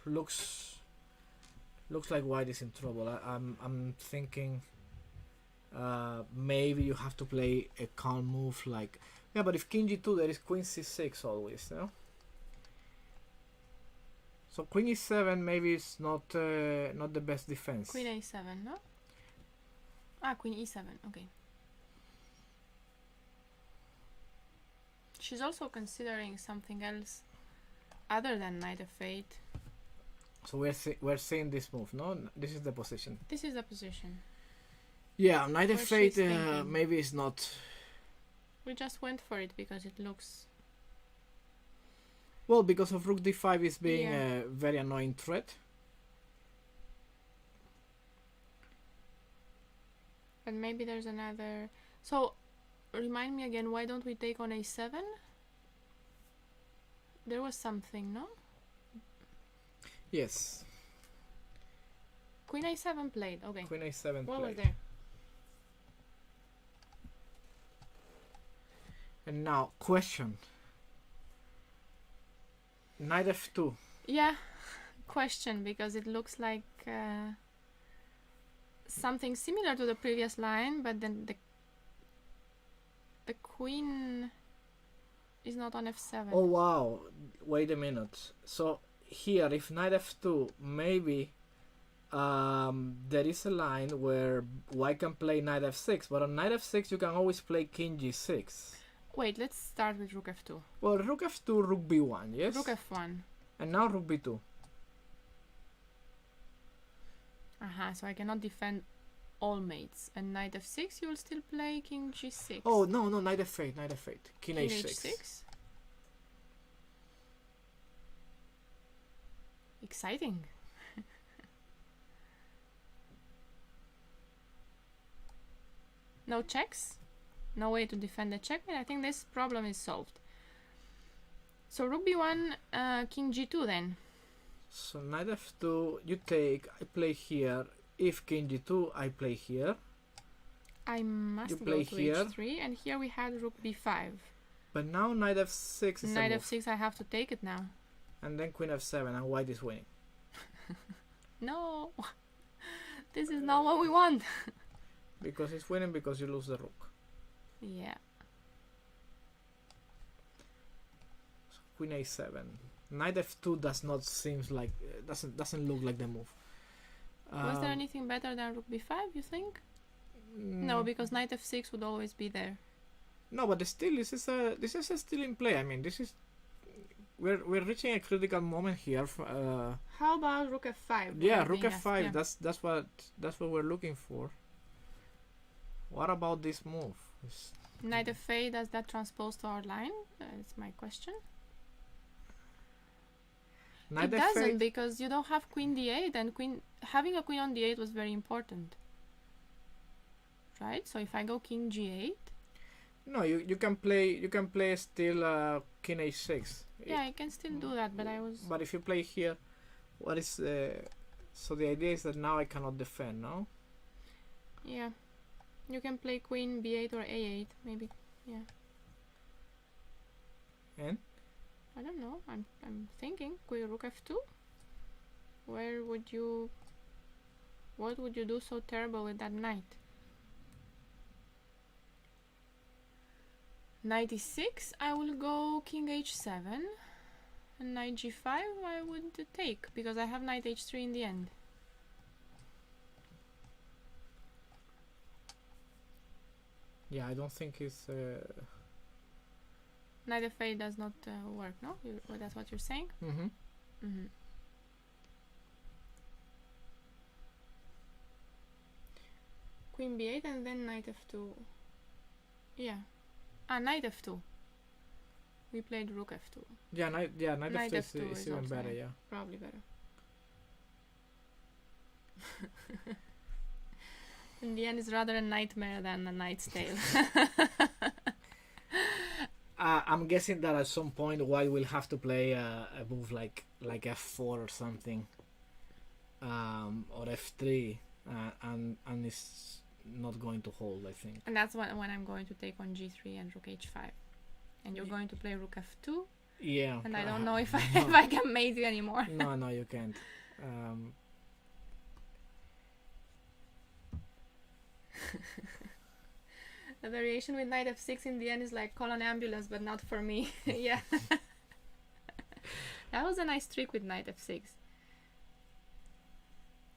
looks like white is in trouble. I'm thinking maybe you have to play a calm move like, yeah, but if king g2 there is queen c6 always, you know. So queen e7 maybe is not the best defense. Queen a7, no? Queen e7, okay. She's also considering something else other than knight f8. So we're seeing this move, no? This is the position. This is the position. Yeah, knight f8 maybe it's not. We just went for it because it looks. Well, because of rook d5 is being a very annoying threat. But maybe there's another. So, remind me again, why don't we take on a7? There was something, no? Yes. Queen a7 played, okay. Queen a7 what played. was there? And now, question. Knight f2. Yeah, question, because it looks like something similar to the previous line, but then the queen is not on f7. Oh wow, wait a minute. So here, if knight f2, maybe there is a line where white can play knight f6, but on knight f6 you can always play king g6. Wait, let's start with rook f2. Well, rook f2, rook b1, yes? Rook f1. And now rook b2. So I cannot defend all mates. And knight f6, you'll still play king g6. Oh, no, knight f8, knight f8. King h6. h6. Exciting. No checks? No way to defend the checkmate? I think this problem is solved. So rook b1, king g2 then. So knight f2, you take, I play here. If king g2, I play here. I must go play to here. h3, and here we had rook b5. But now knight f6 is Knight a move. f6, I have to take it now. And then queen f7, and white is winning. No! This is not what we want! Because it's winning because you lose the rook. Yeah. Queen a7. Knight f2 does not seems like doesn't look like the move. Was there anything better than rook b5, you think? No, because knight f6 would always be there. No, but still, this is still in play. I mean, this is we're reaching a critical moment here. How about rook f5? Yeah, rook f5. Yeah. That's what we're looking for. What about this move? Knight f8. Does that transpose to our line? That's my question. It doesn't, because you don't have queen d8, and having a queen on d8 was very important, right? So if I go king g8. No, you can play still king h6. Yeah, I can still do that, but I was. But if you play here, what is so the idea is that now I cannot defend, no? Yeah, you can play queen b8 or a8, maybe. Yeah. And? I don't know. I'm thinking queen rook f2. What would you do so terrible with that knight? Knight e6, I will go king h7, and knight g5 I would take, because I have knight h3 in the end. Yeah, I don't think it's... Knight f8 does not work, no? That's what you're saying? Mm-hmm. Mm-hmm. Queen b8 and then knight f2. Yeah. Knight f2. We played rook f2. Yeah, knight f2 is even better, yeah. Probably better. In the end, it's rather a nightmare than a knight's tale. I'm guessing that at some point White will have to play a move like f4 or something, or f3, and it's not going to hold, I think. And that's when I'm going to take on g3 and rook h5, and you're going to play rook f2. Yeah. And I don't know if I can mate you anymore. No, you can't. The variation with knight f6 in the end is like call an ambulance, but not for me. Yeah. That was a nice trick with knight f6.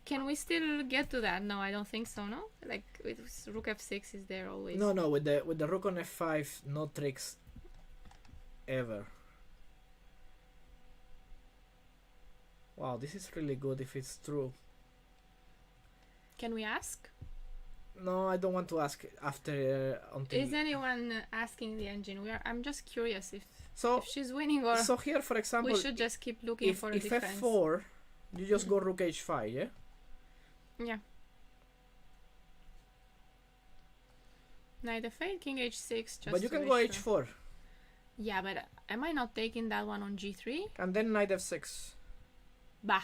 Can we still get to that? No, I don't think so, no? Like with rook f6 is there always. No, with the rook on f5, no tricks ever. Wow, this is really good if it's true. Can we ask? No, I don't want to ask after until. Is anyone asking the engine? I'm just curious if she's winning or. So here, for example, we should just keep looking for a defense. If f4, you just go rook h5, yeah. Yeah. Knight f8, king h6. Just but you can go h4. Yeah, but am I not taking that one on g3? And then knight f6. Bah,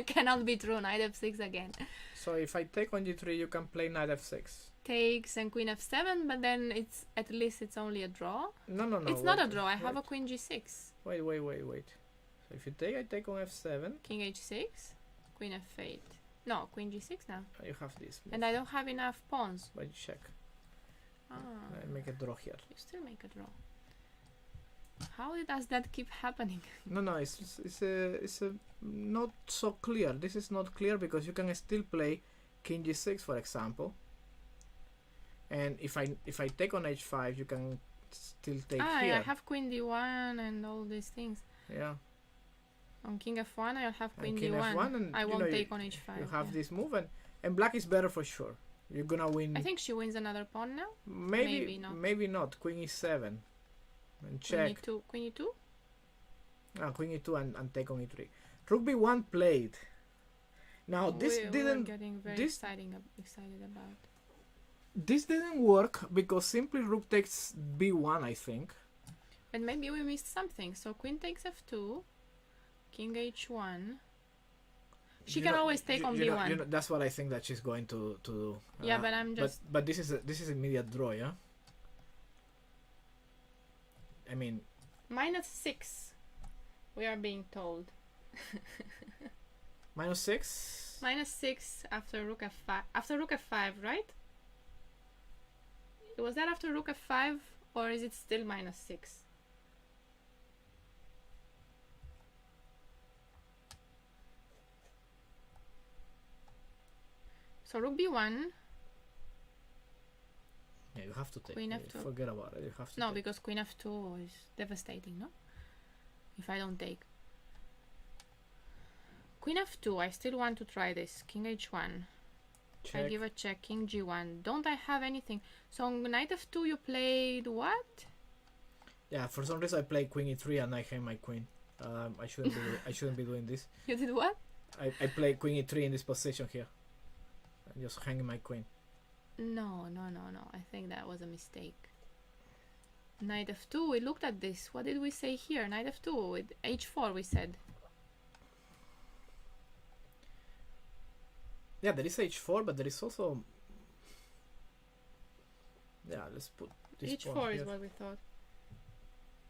cannot be true. Knight f6 again. So if I take on g3, you can play knight f6. Takes and queen f7, but then at least it's only a draw. No. It's not a draw. I have a queen g6. Wait. So if you take, I take on f7. King h6, queen f8. No, queen g6 now. You have this move. And I don't have enough pawns. But you check. I make a draw here. You still make a draw. How does that keep happening? No, it's not so clear. This is not clear because you can still play king g6, for example. And if I take on h5, you can still take here. I have queen d1 and all these things. Yeah. On king f1, I'll have queen king d1. f1 and I won't take on h5. You have this move, and black is better for sure. You're gonna win. I think she wins another pawn now. Maybe not. Queen e7. And check. Queen e2? Queen e2 and take on e3. Rook b1 played. Now this didn't. We're getting very excited about. This didn't work because simply rook takes b1, I think. But maybe we missed something. So queen takes f2, king h1. She can always take on b1. That's what I think that she's going to do. Yeah, but I'm just. But this is immediate draw, yeah. I mean. -6. We are being told. -6. -6 after rook f5. After rook f5, right? Was that after rook f5 or is it still -6? So rook b1. Yeah, you have to take. Queen f2. Forget about it. You have to. No, take. because queen f2 is devastating, no? If I don't take. Queen f2, I still want to try this. King h1. Check. I give a check. King g1. Don't I have anything? So on knight f2 you played what? Yeah, for some reason I played queen e3 and I hang my queen. I shouldn't be. I shouldn't be doing this. You did what? I played queen e3 in this position here. I'm just hanging my queen. No. I think that was a mistake. Knight f2. We looked at this. What did we say here? Knight f2 with h4 we said. Yeah, there is h4, but there is also. Yeah, let's put this h4 pawn is here. what we thought.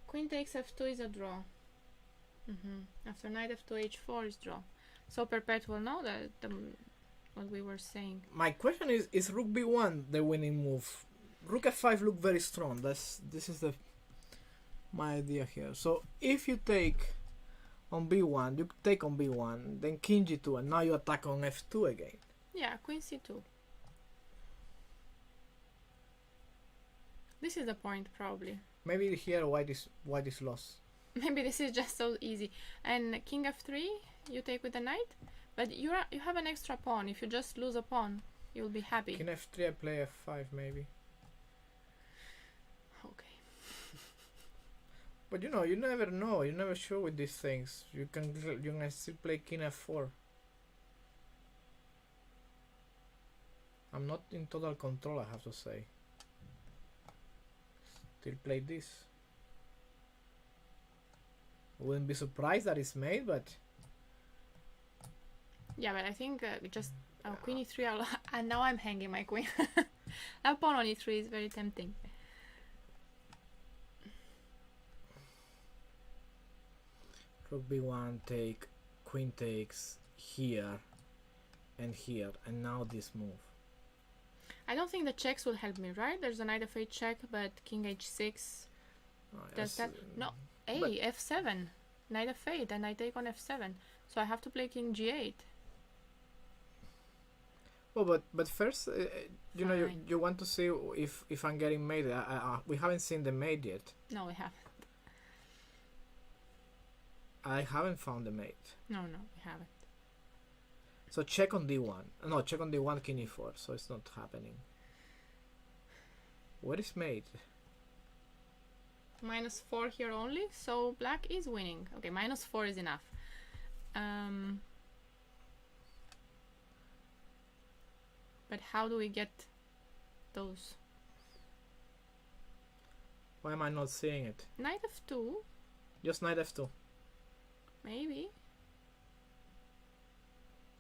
Queen takes f2 is a draw. After knight f2, h4 is draw. So perpetual, no? What we were saying. My question is rook b1 the winning move? Rook f5 look very strong. This is my idea here. So if you take on b1, you take on b1, then king g2, and now you attack on f2 again. Yeah, queen c2. This is the point, probably. Maybe here white is lost. Maybe this is just so easy. And king f3, you take with the knight, but you have an extra pawn. If you just lose a pawn, you'll be happy. King f3, I play f5 maybe. Okay. But you know, you never know. You're never sure with these things. You can still play king f4. I'm not in total control, I have to say. Still play this. I wouldn't be surprised that it's made, but Yeah, but I think just queen e3, and now I'm hanging my queen. That pawn on e3 is very tempting. rook b1 take, queen takes here and here, and now this move. I don't think the checks will help me, right? There's a knight f8 check, but king h6 does that? No, but- f7, knight f8, and I take on f7. So I have to play king g8. Oh, but first, you know, Fine. you want to see if I'm getting made. We haven't seen the mate yet. No, we haven't. I haven't found the mate. No, we haven't. So check on d1. No, check on d1, king e4. So it's not happening. What is mate? -4 here only, so black is winning. Okay, -4 is enough. But how do we get those? Why am I not seeing it? Knight f2, Just knight f2. maybe.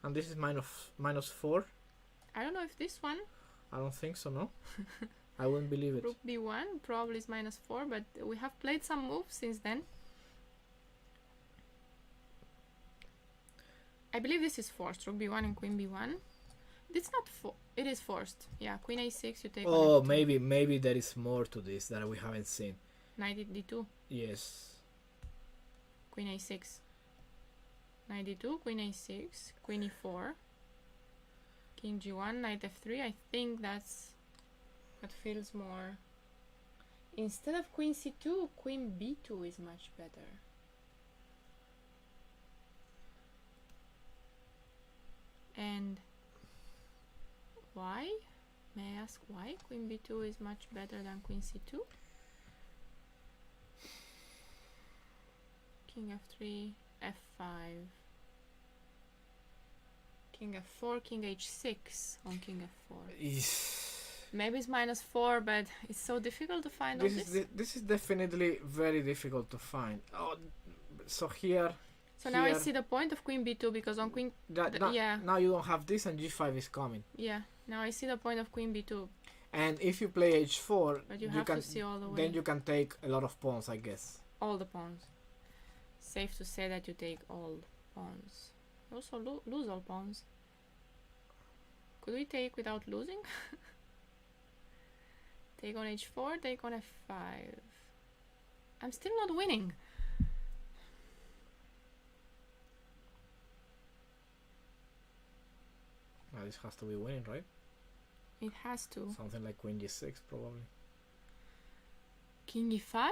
And this is -4. I don't know if this one, I don't think so, no? I wouldn't believe it. rook b1, probably is -4, but we have played some moves since then. I believe this is forced, rook b1 and queen b1. It's not it is forced. Yeah, queen a6, you take on Oh, f2. maybe there is more to this that we haven't seen. Knight d2, Yes. queen a6. Knight d2, queen a6, queen e4, king g1, knight f3. I think that's what feels more. Instead of queen c2, queen b2 is much better. And why? May I ask why queen b2 is much better than queen c2? King f3, f5, king f4, king h6 on king f4. Maybe it's -4, but it's so difficult to find all this. This is definitely very difficult to find. Oh, so here. So now I here, see the point of queen b2 because on queen, yeah, Now you don't have this, and g5 is coming. yeah. Now I see the point of queen b2, And if you play h4, but you have can to see all the way. then you can take a lot of pawns, I guess. All the pawns. Safe to say that you take all pawns. You also lose all pawns. Could we take without losing? Take on h4, take on f5. I'm still not winning. it has to be winning, right? It has to. Something like queen g6 probably. King e5,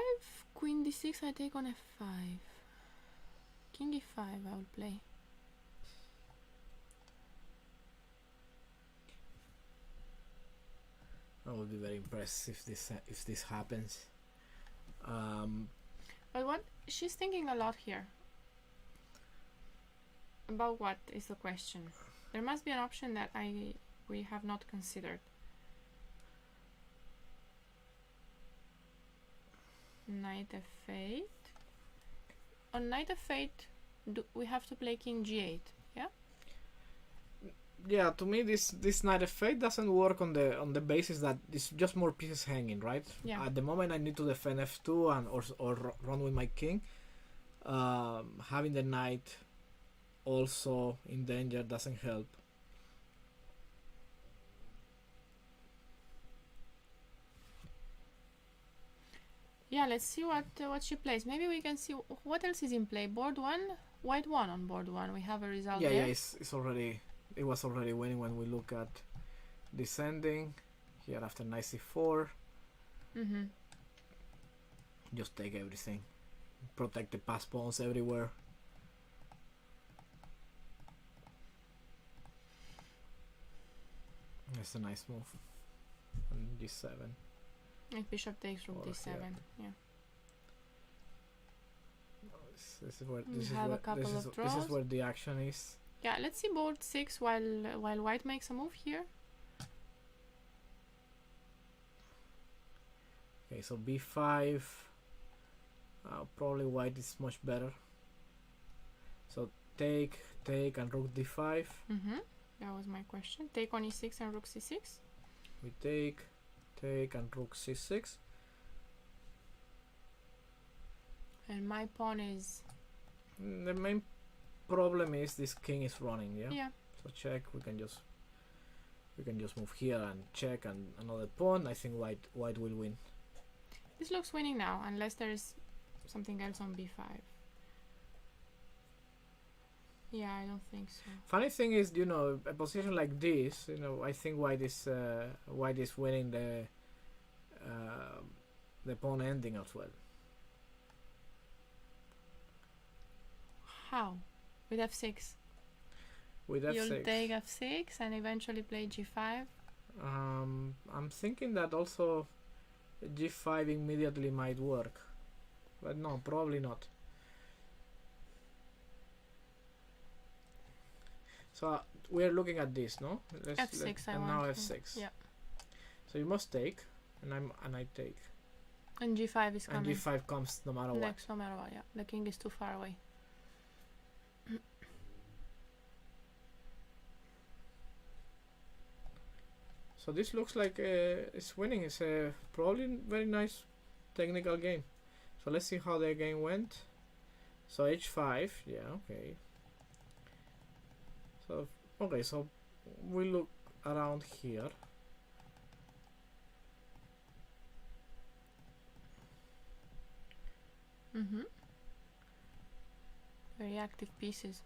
queen d6. I take on f5. King e5. I will play. I would be very impressed if this happens. But what she's thinking a lot here. About what is the question? There must be an option that we have not considered. Knight f8. On knight f8, we have to play king g8. Yeah. Yeah, to me this knight f8 doesn't work on the basis that it's just more pieces hanging, right? Yeah. At the moment I need to defend f2 and or run with my king. Having the knight also in danger doesn't help. Yeah, let's see what she plays. Maybe we can see what else is in play. Board 1, white 1 on board 1. We have a result Yeah, there. yeah, it was already winning when we look at descending here after knight c4. Mm-hmm. Just take everything, protect the pass pawns everywhere. That's a nice move. And g7. If bishop takes rook Or, d7. Yeah. This is where We have a couple of this draws. is where the action is. Yeah, let's see board 6 while white makes a move here. Okay, so b5. Probably white is much better. So take, and rook d5. Mm-hmm. That was my question. Take on e6 and rook c6. We take, and rook c6. And my pawn is... The main problem is this king is running, yeah? Yeah. So check, we can just move here and check and another pawn. I think white will win. This looks winning now, unless there is something else on b5. Yeah, I don't think so. Funny thing is, you know, a position like this, you know, I think white is winning the pawn ending as well. How? With f6? With f6. You'll take f6 and eventually play g5? I'm thinking that also g5 immediately might work. But no, probably not. So we're looking at this, no? F6 I and want now to- f6. yeah. So you must take, and I take. And g5 is And coming g5 comes no matter what. next, no matter what. Yeah, the king is too far away. So this looks like it's winning. It's a probably very nice technical game. So let's see how the game went. So h5, yeah, okay. So okay, so we look around here. Mm-hmm. Very active pieces.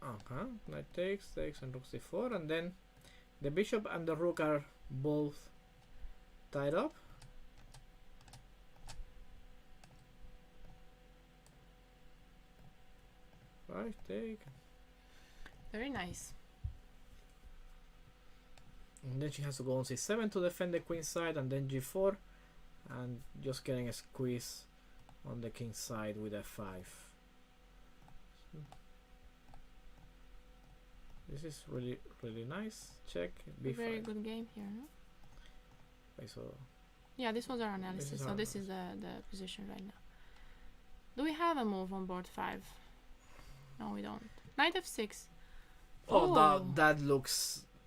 Okay, knight takes, and rook c4, and then the bishop and the rook are both tied up. Five, take. Very nice. And then she has to go on c7 to defend the queen side, and then g4, and just getting a squeeze on the king side with f5. This is really nice. Check b5. Very good game here, no? Okay, so Yeah, this was our analysis. is So our this is the position right now. Do we have a move on board 5? No, we don't. Knight f6.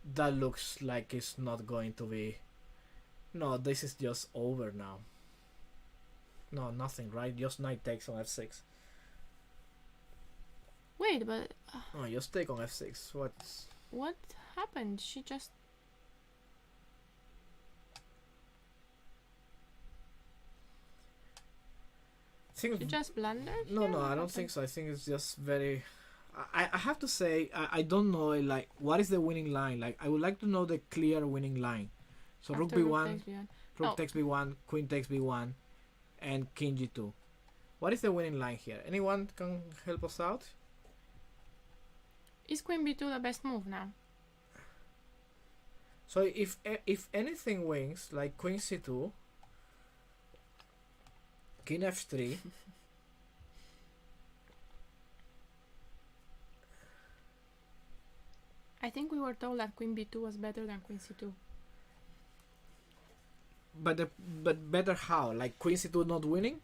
that looks like it's not going to be. No, this is just over now. No, nothing, right? Just knight takes on f6. Wait, but Oh, just take on f6. what happened? She just... Think She just blundered? no, here? no, What I don't happened? think so. I think it's just very I have to say I don't know like what is the winning line. Like I would like to know the clear winning line. So rook After b1, takes b1. rook Oh. takes b1, queen takes b1, and king g2. What is the winning line here? Anyone can help us out? Is queen b2 the best move now? So if anything wins, like queen c2, king f3. I think we were told that queen b2 was better than queen c2. But better how? Like queen c2 not winning?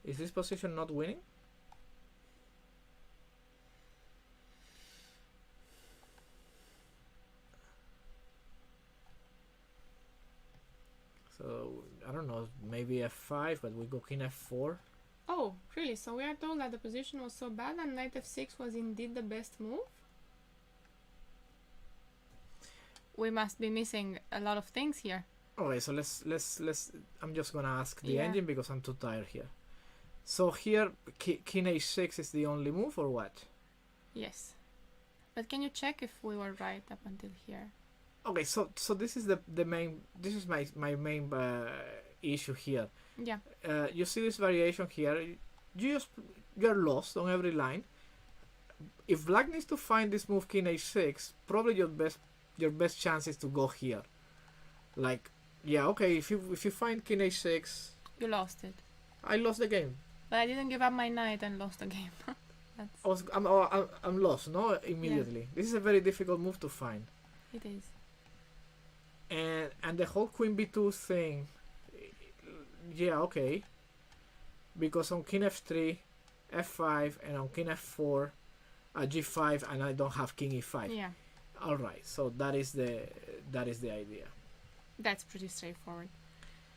Is this position not winning? So I don't know, maybe f5, but we go king f4. Oh, really? So we are told that the position was so bad and knight f6 was indeed the best move? We must be missing a lot of things here. Okay, so let's I'm just gonna ask the Yeah. engine because I'm too tired here. So here king h6 is the only move or what? Yes. But can you check if we were right up until here? Okay, so this is the main, this is my main issue here. Yeah. You see this variation here, you're lost on every line. If black needs to find this move king h6, probably your best chance is to go here. Like, yeah, okay, if you find king h6, You lost it. I lost the game. But I didn't give up my knight and lost the game. That's, I'm lost, no, immediately. This is a very difficult move to find. it is. And the whole queen b2 thing, yeah, okay, because on king f3, f5, and on king f4, g5, and I don't have king e5. Yeah. All right, so that is the idea. That's pretty straightforward.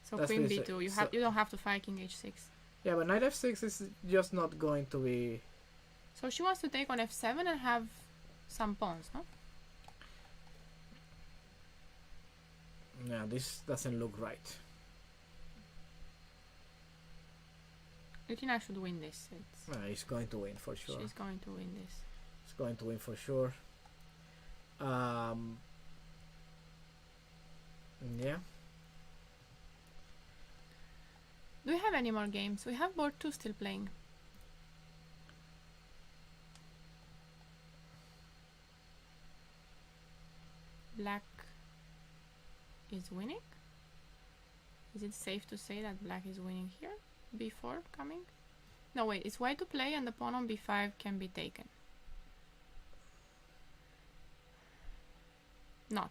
So That's queen pretty b2, stra- you don't have to fight king h6. Yeah, but knight f6 is just not going to be. So she wants to take on f7 and have some pawns, no? Yeah, this doesn't look right. Utina should win this. He's going to win for sure. She's going to win this. He's going to win for sure. Yeah. Do we have any more games? We have board 2 still playing. Black is winning? Is it safe to say that black is winning here? b4 coming? No, wait, it's white to play and the pawn on b5 can be taken. Not,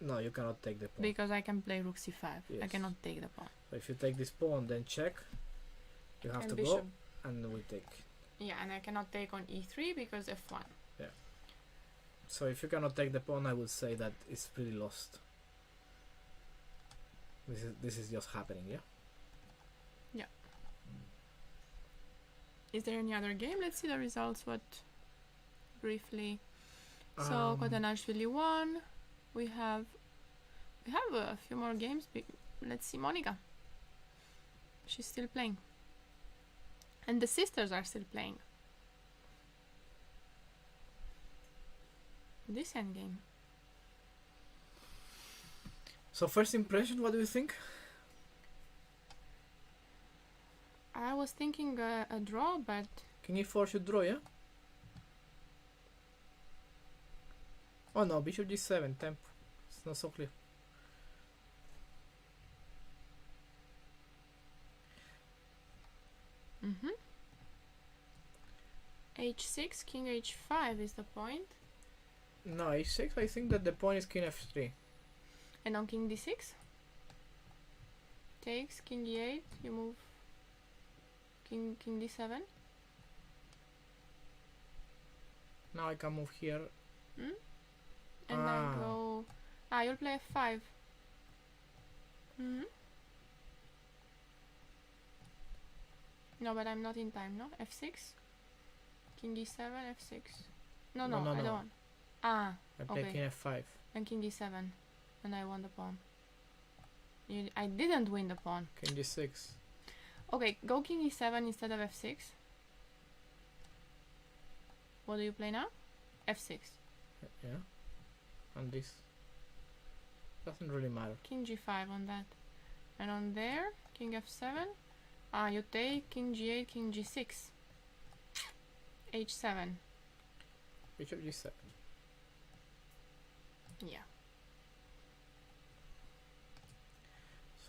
No, you cannot take the pawn. because I can play rook c5. I Yes. cannot take the pawn. So if you take this pawn, then check. You have And to bishop. go, and we take. Yeah, and I cannot take on e3 because f1. So if you cannot take the pawn, I would say that it's pretty lost. This is just happening, yeah. Is there any other game? Let's see the results. What briefly? So Kotanashvili won. We have a few more games. Let's see Monica. She's still playing, and the sisters are still playing. This endgame. So first impression, what do you think? I was thinking a draw, but King e4 should draw, yeah? Oh no, bishop g7, temp. It's not so clear. h6, king h5 is the point, No, h6, I think that the point is king f3. and on king d6 takes king e8. You move king d7. Now I can move here. And I go. You'll play f5. No, but I'm not in time, no? f6. King e7, f6. No, No, I no. don't want. I play okay. king f5. And king e7. And I won the pawn. I didn't win the pawn. King g6. Okay, go king e7 instead of f6. What do you play now? F6. Yeah. And this doesn't really matter. King G5 on that. And on there, King F7. You take King G8, King G6. H7. Bishop G7. Yeah.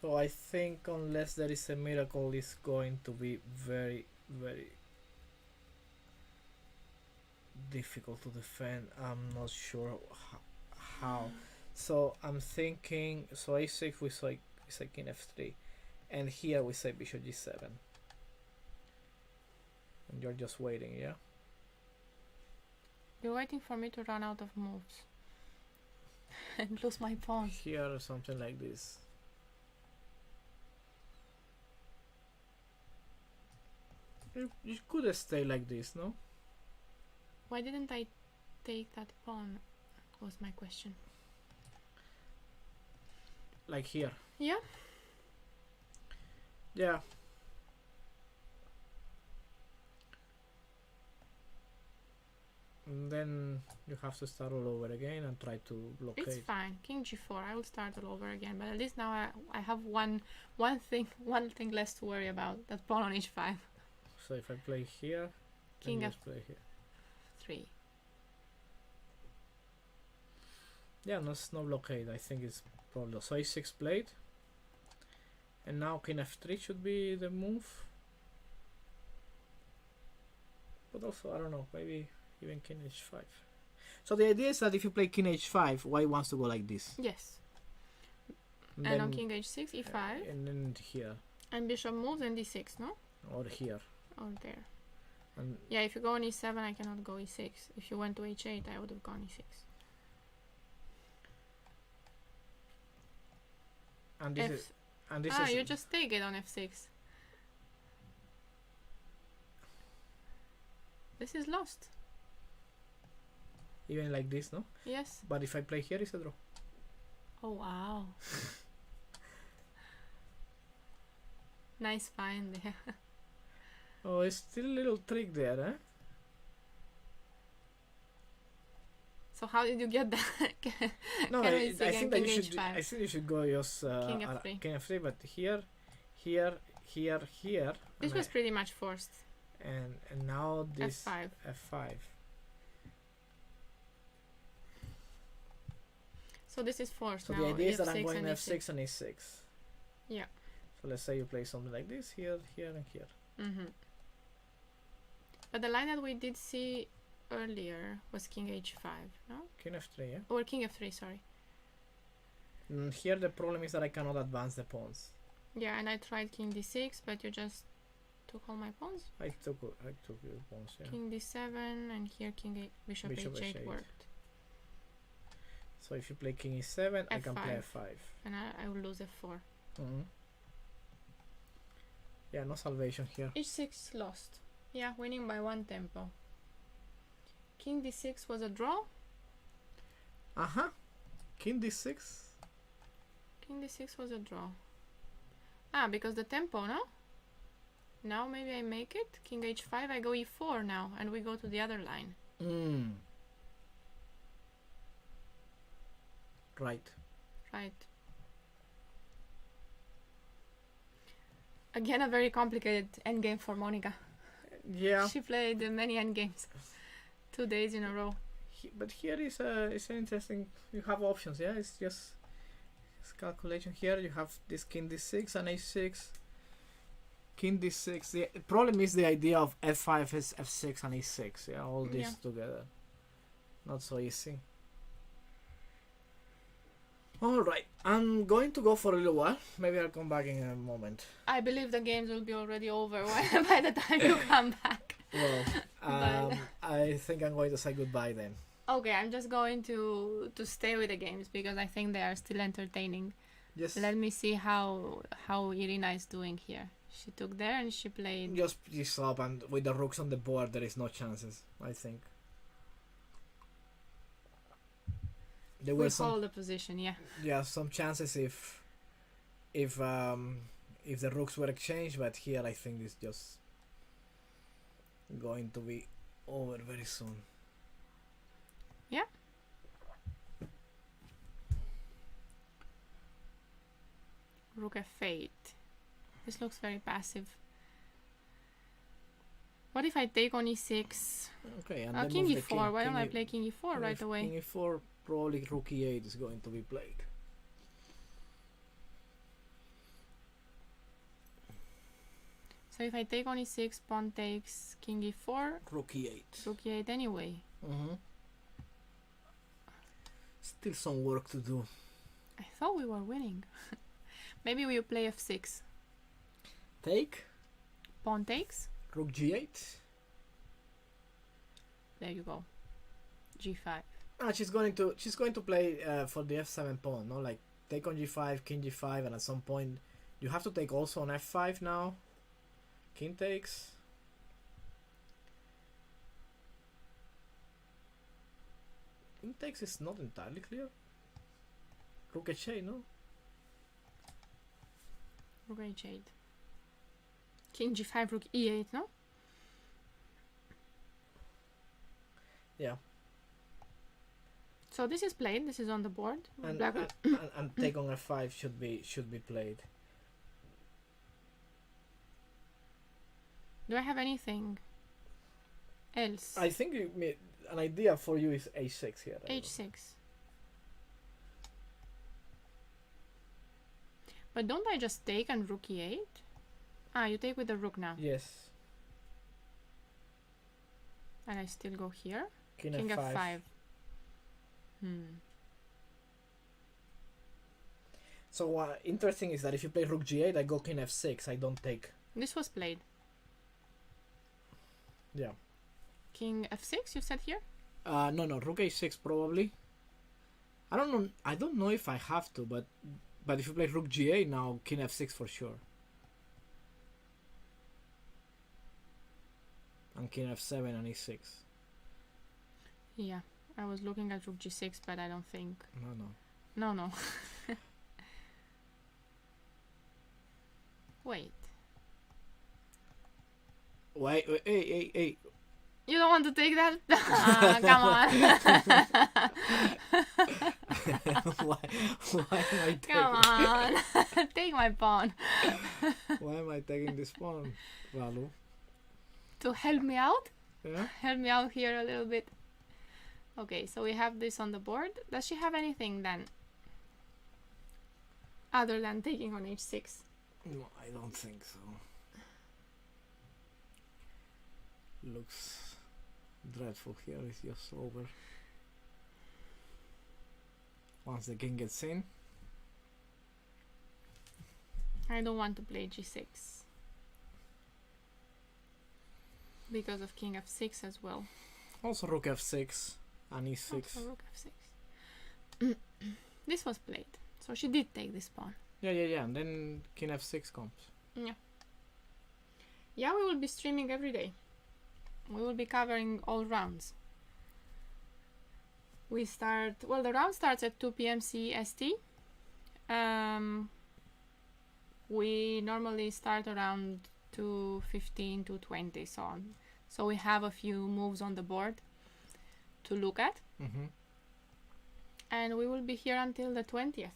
So I think unless there is a miracle, it's going to be very, very difficult to defend. I'm not sure how. So I'm thinking, so a6 we say king f3, and here we say bishop g7, and you're just waiting. Yeah, You're waiting for me to run out of moves and lose my pawn. here or something like this. You could stay like this, no? Why didn't I take that pawn? Was my question. Like here. Yeah. Yeah. And then you have to start all over again and try to blockade. It's fine. King G4. I will start all over again. But at least now I have one thing less to worry about. That pawn on H5. So if I play here, King then just play here. F3. Yeah, no, it's no blockade. I think it's probably so a6 played, and now king f3 should be the move. But also I don't know, maybe even king h5. So the idea is that if you play king h5, white wants to go like this. Yes. And, And then, on king h6, e5. and then here And bishop moves and d6, no? or here. Or there. And Yeah, if you go on e7, I cannot go e6. If you went to h8, I would have gone e6. and this is and this is you just take it on f6. This is lost. even like this, no? Yes. But if I play here, it's a draw. Oh wow. Nice find there. Oh, it's still a little trick there, eh? So how did you get that? No, Can I we see think again that king you should. h5? I think you should go just King f3. king f3, but here. This and was pretty much forced. and now this f5. f5. So this is forced So now. the idea is that I'm f6 going and f6 and e6. Yeah. So let's say you play something like this here, here, and here. But the line that we did see earlier was king h5, no? King f3, yeah. Or king f3, sorry. Here the problem is that I cannot advance the pawns. Yeah, and I tried king d6, but you just took all my pawns. I took your pawns, yeah. King d7, and here bishop h8 worked. So if you play king e7, I can play F5. f5. And I will lose f4. Yeah, no salvation here. h6 lost. Yeah, winning by 1 tempo. King d6 was a draw. King d6. King d6 was a draw. Because the tempo, no? Now maybe I make it. King h5, I go e4 now, and we go to the other line. Right. Right. Again, a very complicated endgame for Monica. Yeah. She played many endgames. 2 days in a row. But here is it's an interesting. You have options, yeah. It's just calculation here. You have this king d6 and h6. King d6. The problem is the idea of f5 is f6 and e6. Yeah, all this together. Not so easy. Alright, I'm going to go for a little while. Maybe I'll come back in a moment. I believe the games will be already over by the time you come back. Well, I think I'm going to say goodbye then. Okay, I'm just going to stay with the games because I think they are still entertaining. Yes. Let me see how Irina is doing here. She took there and she played. Just this up, and with the rooks on the board, there is no chances, I think. There were some. Hold the position, yeah. Yeah, some chances if the rooks were exchanged, but here I think it's just going to be over very soon. Yeah. Rook f8. This looks very passive. What if I take on e6? Okay, and then King move the e4. Why don't I king play king e4 right away? King e4, probably rook e8 is going to be played. So if I take on e6, pawn takes, king e4, Rook e8. rook e8 anyway. Still some work to do. I thought we were winning. Maybe we play f6. Take. Pawn takes. Rook g8. There you go. g5. Ah, she's going to play for the f7 pawn, no? Like take on g5, king g5, and at some point you have to take also on f5 now. King takes. King takes is not entirely clear. Rook h8, no? Rook h8. King g5, rook e8, no? Yeah. So this is played. This is on the board. And Black and take on f5 should be played. Do I have anything else? I think an idea for you is h6 here. h6. But don't I just take and rook e8? Ah, you take with the rook now. Yes. And I still go here. King King f5. f5. So interesting is that if you play rook g8, I go king f6. I don't take. This was played. Yeah. King f6, you said here? No, rook h6 probably. I don't know if I have to, but if you play rook g8 now, king f6 for sure. And king f7 and e6. Yeah, I was looking at rook g6, but I don't think. No. Wait. Wait, hey. You don't want to take that? Come on. why am I taking? Come on. Take my pawn. Why am I taking this pawn, Ralu? To help me out? Yeah. Help me out here a little bit. Okay, so we have this on the board. Does she have anything then? Other than taking on h6? No, I don't think so. Looks dreadful here. It's just over. Once the king gets in. I don't want to play g6. Because of king f6 as well. Also rook f6 and e6. Also rook f6. This was played. So she did take this pawn. Yeah. And then king f6 comes. Yeah, we will be streaming every day. We will be covering all rounds. The round starts at 2 p.m. CEST. We normally start around 2:15 to 20, so on. So we have a few moves on the board to look at. And we will be here until the 20th.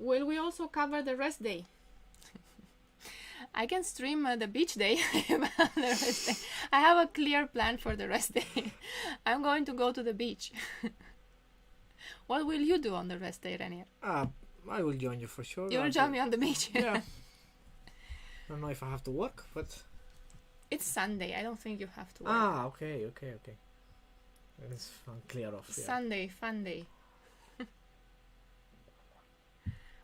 Will we also cover the rest day? I can stream the beach day. The rest day. I have a clear plan for the rest day. I'm going to go to the beach. What will you do on the rest day, Renier? I will join you for sure. You will join me on the beach? Yeah. I don't know if I have to work, but... It's Sunday. I don't think you have to work. Okay. It's clear off. Yeah. Sunday, fun day.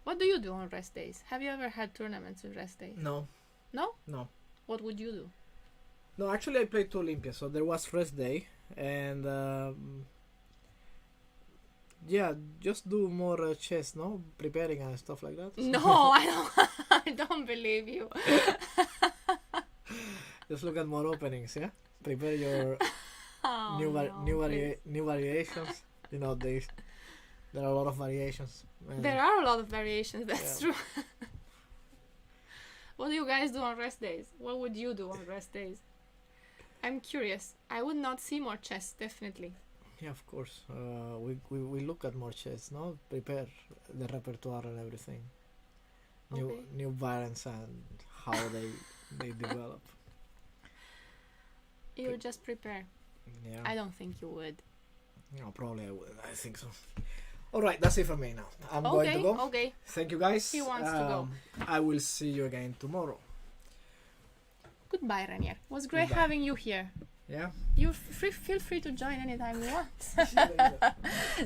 What do you do on rest days? Have you ever had tournaments with rest days? No. No? No. What would you do? No, actually I played 2 Olympias, so there was rest day, and yeah, just do more chess, no? Preparing and stuff like that. No, I don't believe you. Just look at more openings, yeah? Prepare your new variations. You know, there are a lot of variations. There are a lot of variations, that's true. What do you guys do on rest days? What would you do on rest days? I'm curious. I would not see more chess, definitely. Yeah, of course. We look at more chess, no? Prepare the repertoire and everything. Okay. New variants and how they develop. You would just prepare. Yeah. I don't think you would. No, probably I would. I think so. All right, that's it for me now. I'm going to go. Okay. Thank you, guys. He wants to go. I will see you again tomorrow. Goodbye, Renier. It was great Goodbye. having you here. Yeah. You feel free to join anytime you want.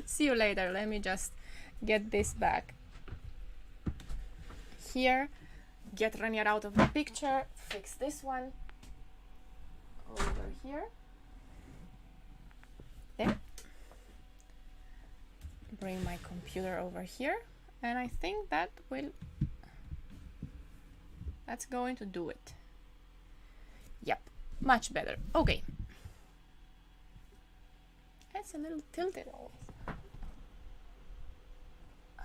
See you later. Let me just get this back. Here, get Renier out of the picture. Fix this one. Over here. There. Bring my computer over here. And I think that's going to do it. Yep, much better. Okay. It's a little tilted always.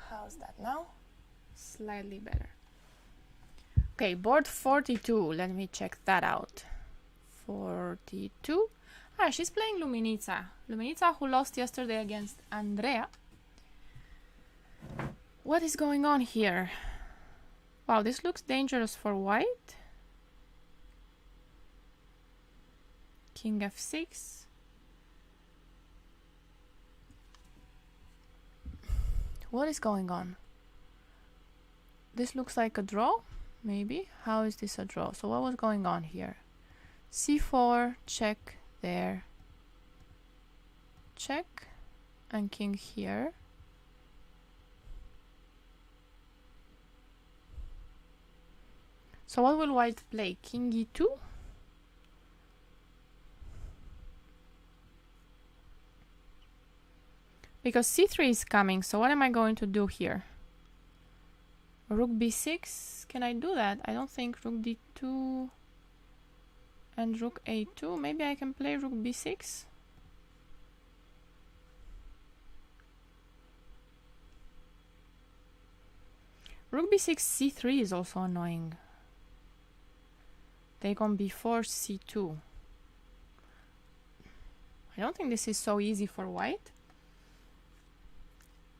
How's that now? Slightly better. Okay, board 42. Let me check that out. 42. Ah, she's playing Luminița. Luminița, who lost yesterday against Andrea. What is going on here? Wow, this looks dangerous for white. King f6. What is going on? This looks like a draw, maybe. How is this a draw? So what was going on here? c4, check there. Check. And king here. So what will white play? King e2? Because c3 is coming, so what am I going to do here? Rook b6? Can I do that? I don't think rook d2 and rook a2. Maybe I can play rook b6? Rook b6, c3 is also annoying. Take on b4, c2. I don't think this is so easy for white.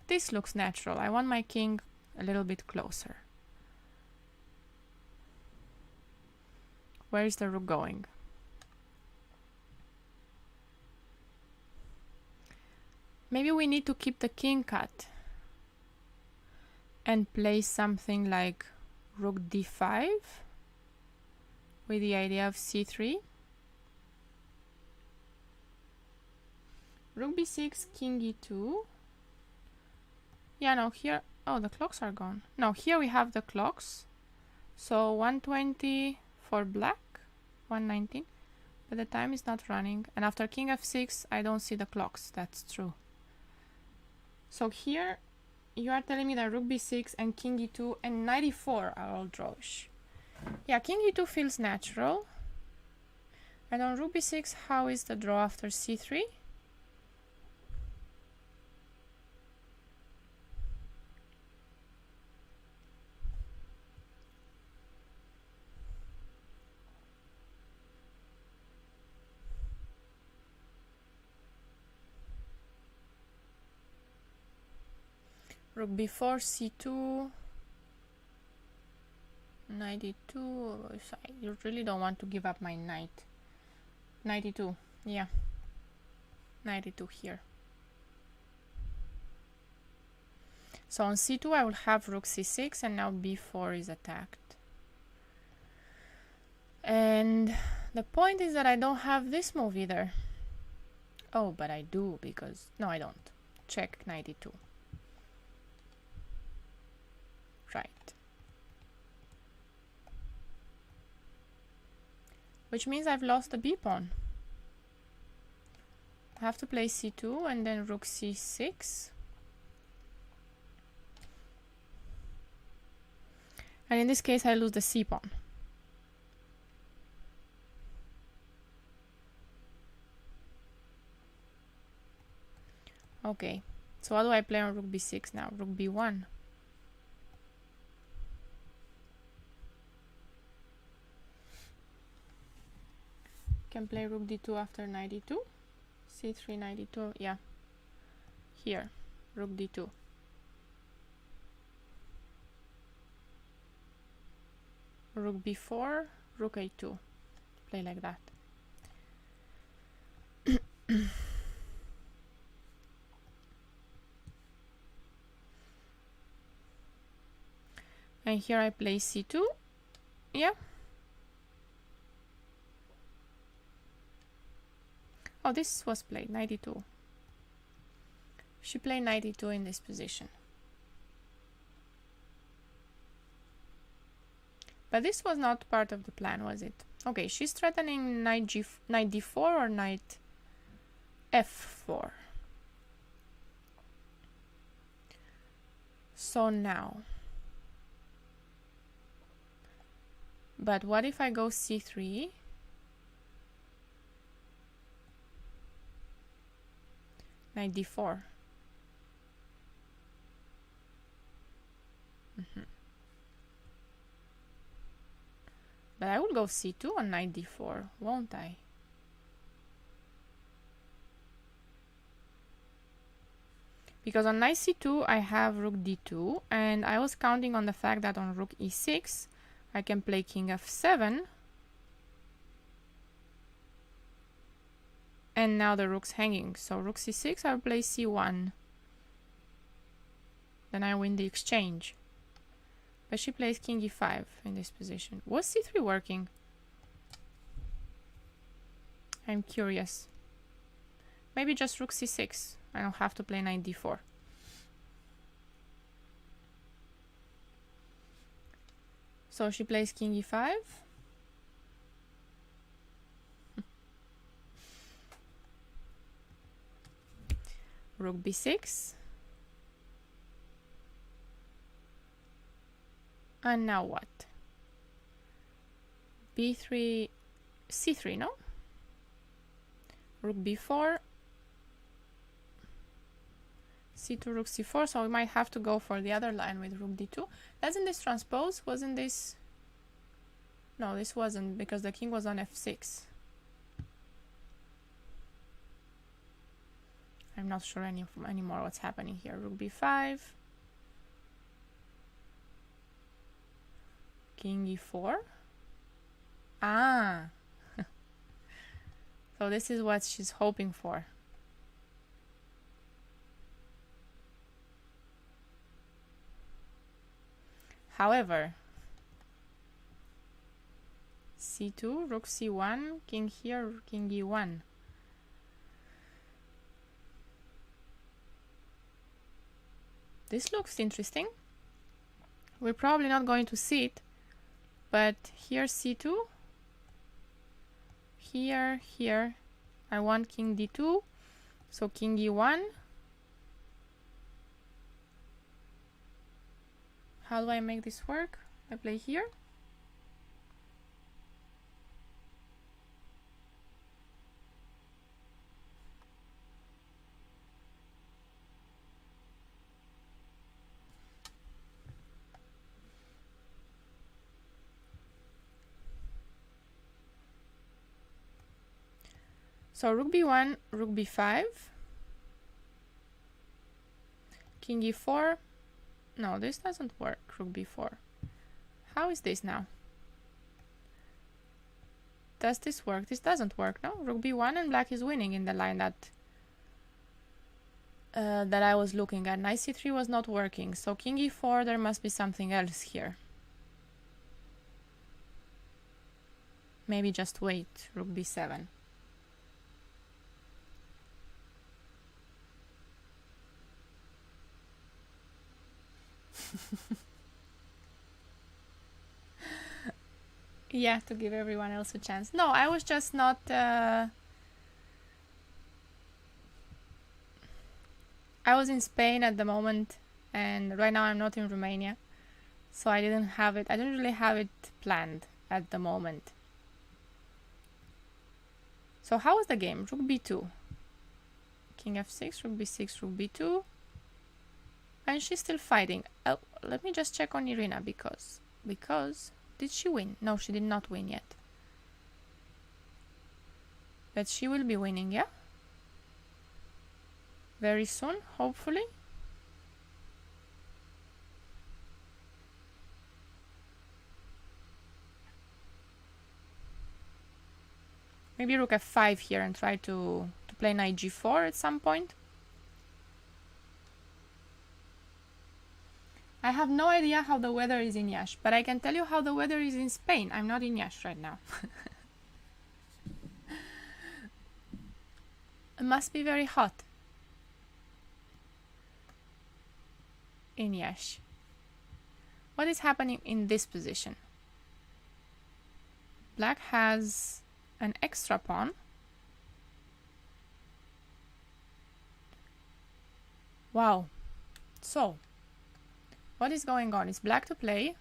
This looks natural. I want my king a little bit closer. Where is the rook going? Maybe we need to keep the king cut and play something like rook d5 with the idea of c3. Rook b6, king e2. Yeah, no, here... Oh, the clocks are gone. No, here we have the clocks. So 120 for black, 119. But the time is not running. And after king f6, I don't see the clocks. That's true. So here, you are telling me that rook b6 and king e2 and knight e4 are all drawish. Yeah, king e2 feels natural. And on rook b6, how is the draw after c3? Rook b4, c2, knight e2. You really don't want to give up my knight. Knight e2, yeah. Knight e2 here. So on c2 I will have rook c6 and now b4 is attacked. And the point is that I don't have this move either. Oh, but I do because... No, I don't. Check knight e2. Right. Which means I've lost the b pawn. I have to play c2 and then rook c6. And in this case I lose the c pawn. Okay, so what do I play on rook b6 now? Rook b1. Can play rook d2 after knight d2. c3, knight d2, yeah. Here, rook d2. Rook b4, rook a2. Play like that. And here I play c2. Yeah. Oh, this was played, knight d2. She played knight d2 in this position. But this was not part of the plan, was it? Okay, she's threatening knight d4 or knight f4. So now, but what if I go c3? Knight d4. But I will go c2 on knight d4, won't I? Because on knight c2 I have rook d2, and I was counting on the fact that on rook e6 I can play king f7, and now the rook's hanging, so rook c6 I'll play c1, then I win the exchange. But she plays king e5 in this position. Was c3 working? I'm curious. Maybe just rook c6. I don't have to play knight d4. So she plays king e5. Rook b6. And now what? b3, c3, no? Rook b4. c2, rook c4, so we might have to go for the other line with rook d2. Doesn't this transpose? Wasn't this... No, this wasn't, because the king was on f6. I'm not sure anymore what's happening here. Rook b5. King e4. Ah! So this is what she's hoping for. However, c2, rook c1, king here, king e1. This looks interesting. We're probably not going to see it, but here c2, here, I want king d2, so king e1. How do I make this work? I play here. So rook b1, rook b5, king e4. No, this doesn't work, rook b4. How is this now? Does this work? This doesn't work, no? Rook b1 and black is winning in the line that I was looking at. Knight c3 was not working, so king e4, there must be something else here. Maybe just wait, rook b7. Yeah, to give everyone else a chance. No, I was just not... I was in Spain at the moment, and right now I'm not in Romania. So I didn't have it. I didn't really have it planned at the moment. So how was the game? Rook b2. King f6, rook b6, rook b2. And she's still fighting. Oh, let me just check on Irina because did she win? No, she did not win yet. But she will be winning, yeah? Very soon, hopefully. Maybe rook f5 here and try to play knight g4 at some point. I have no idea how the weather is in Iași, but I can tell you how the weather is in Spain. I'm not in Iași right now. It must be very hot in Iași. What is happening in this position? Black has an extra pawn. Wow. So, what is going on? Is black to play?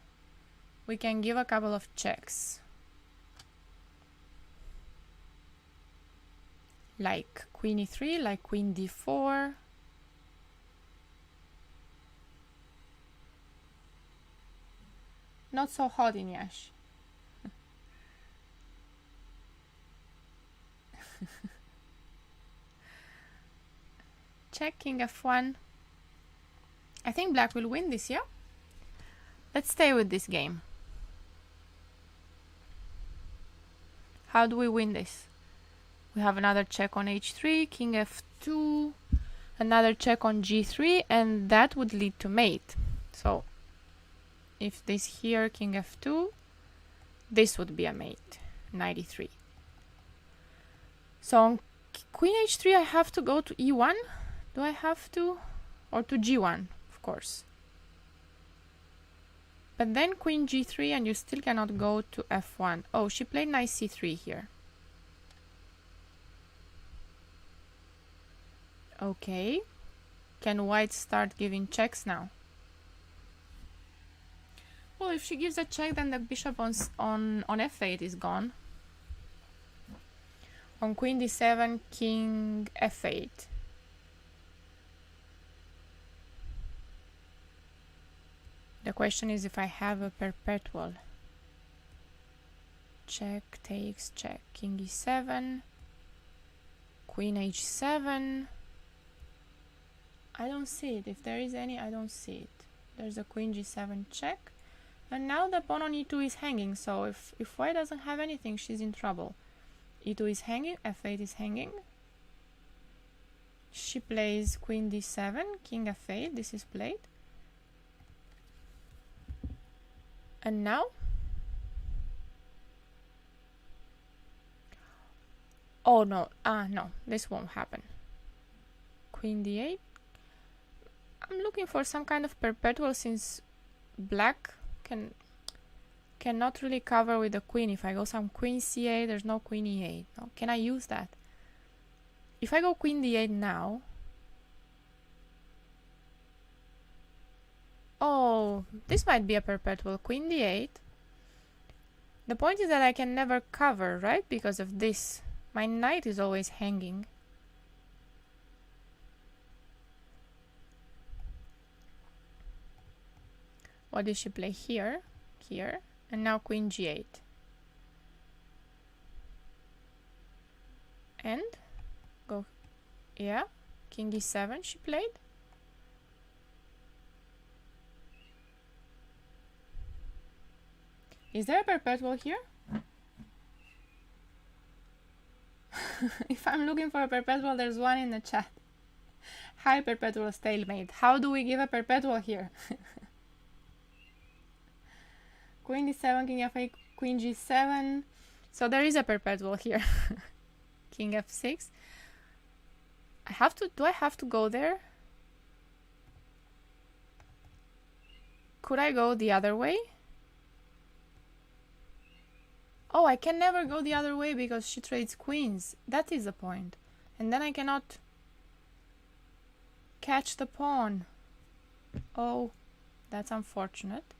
We can give a couple of checks. Like queen e3, like queen d4. Not so hot in Iași. Check king f1. I think black will win this, yeah? Let's stay with this game. How do we win this? We have another check on h3, king f2, another check on g3, and that would lead to mate. So, if this here, king f2, this would be a mate, knight e3. So on queen h3 I have to go to e1. Do I have to? Or to g1, of course. But then queen g3 and you still cannot go to f1. Oh, she played knight c3 here. Okay. Can white start giving checks now? Well, if she gives a check, then the bishop on f8 is gone. On queen d7, king f8. The question is if I have a perpetual. Check, takes, check. King e7, queen h7. I don't see it. If there is any, I don't see it. There's a queen g7 check. And now the pawn on e2 is hanging, so if white doesn't have anything, she's in trouble. e2 is hanging, f8 is hanging. She plays queen d7, king f8, this is played. And now? Oh no, no, this won't happen. Queen d8. I'm looking for some kind of perpetual since black cannot really cover with the queen. If I go some queen c8, there's no queen e8. No, can I use that? If I go queen d8 now, oh, this might be a perpetual. Queen d8. The point is that I can never cover, right? Because of this. My knight is always hanging. What did she play here? Here. And now queen g8. And go, yeah, king e7 she played. Is there a perpetual here? If I'm looking for a perpetual, there's one in the chat. Hi, perpetual stalemate. How do we give a perpetual here? Queen d7, king f8, queen g7. So there is a perpetual here. King f6. Do I have to go there? Could I go the other way? Oh, I can never go the other way because she trades queens. That is the point. And then I cannot catch the pawn. Oh, that's unfortunate.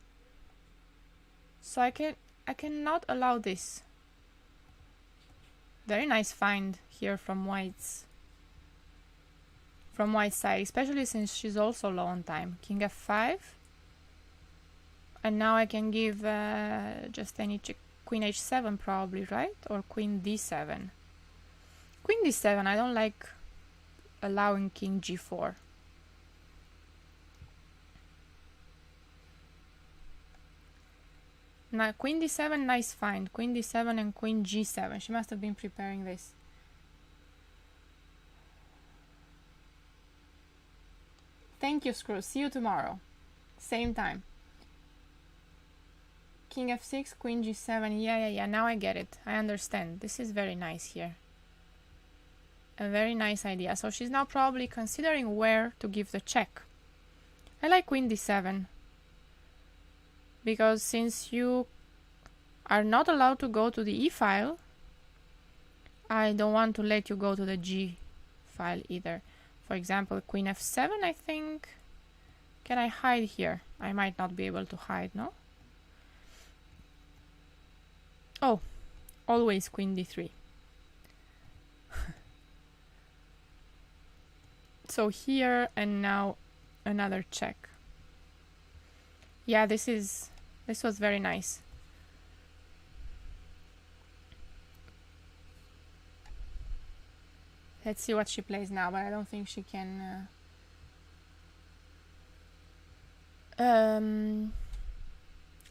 So I cannot allow this. Very nice find here from white's side, especially since she's also low on time. King f5. And now I can give just any check. Queen h7 probably, right? Or queen d7. Queen d7, I don't like allowing king g4. Now, queen d7, nice find. Queen d7 and queen g7. She must have been preparing this. Thank you, Screw. See you tomorrow. Same time. King f6, queen g7. Yeah. Now I get it. I understand. This is very nice here. A very nice idea. So she's now probably considering where to give the check. I like queen d7. Because since you are not allowed to go to the e file, I don't want to let you go to the g file either. For example, queen f7, I think. Can I hide here? I might not be able to hide, no? Oh, always queen d3. So here and now another check. Yeah, this was very nice. Let's see what she plays now, but I don't think she can. I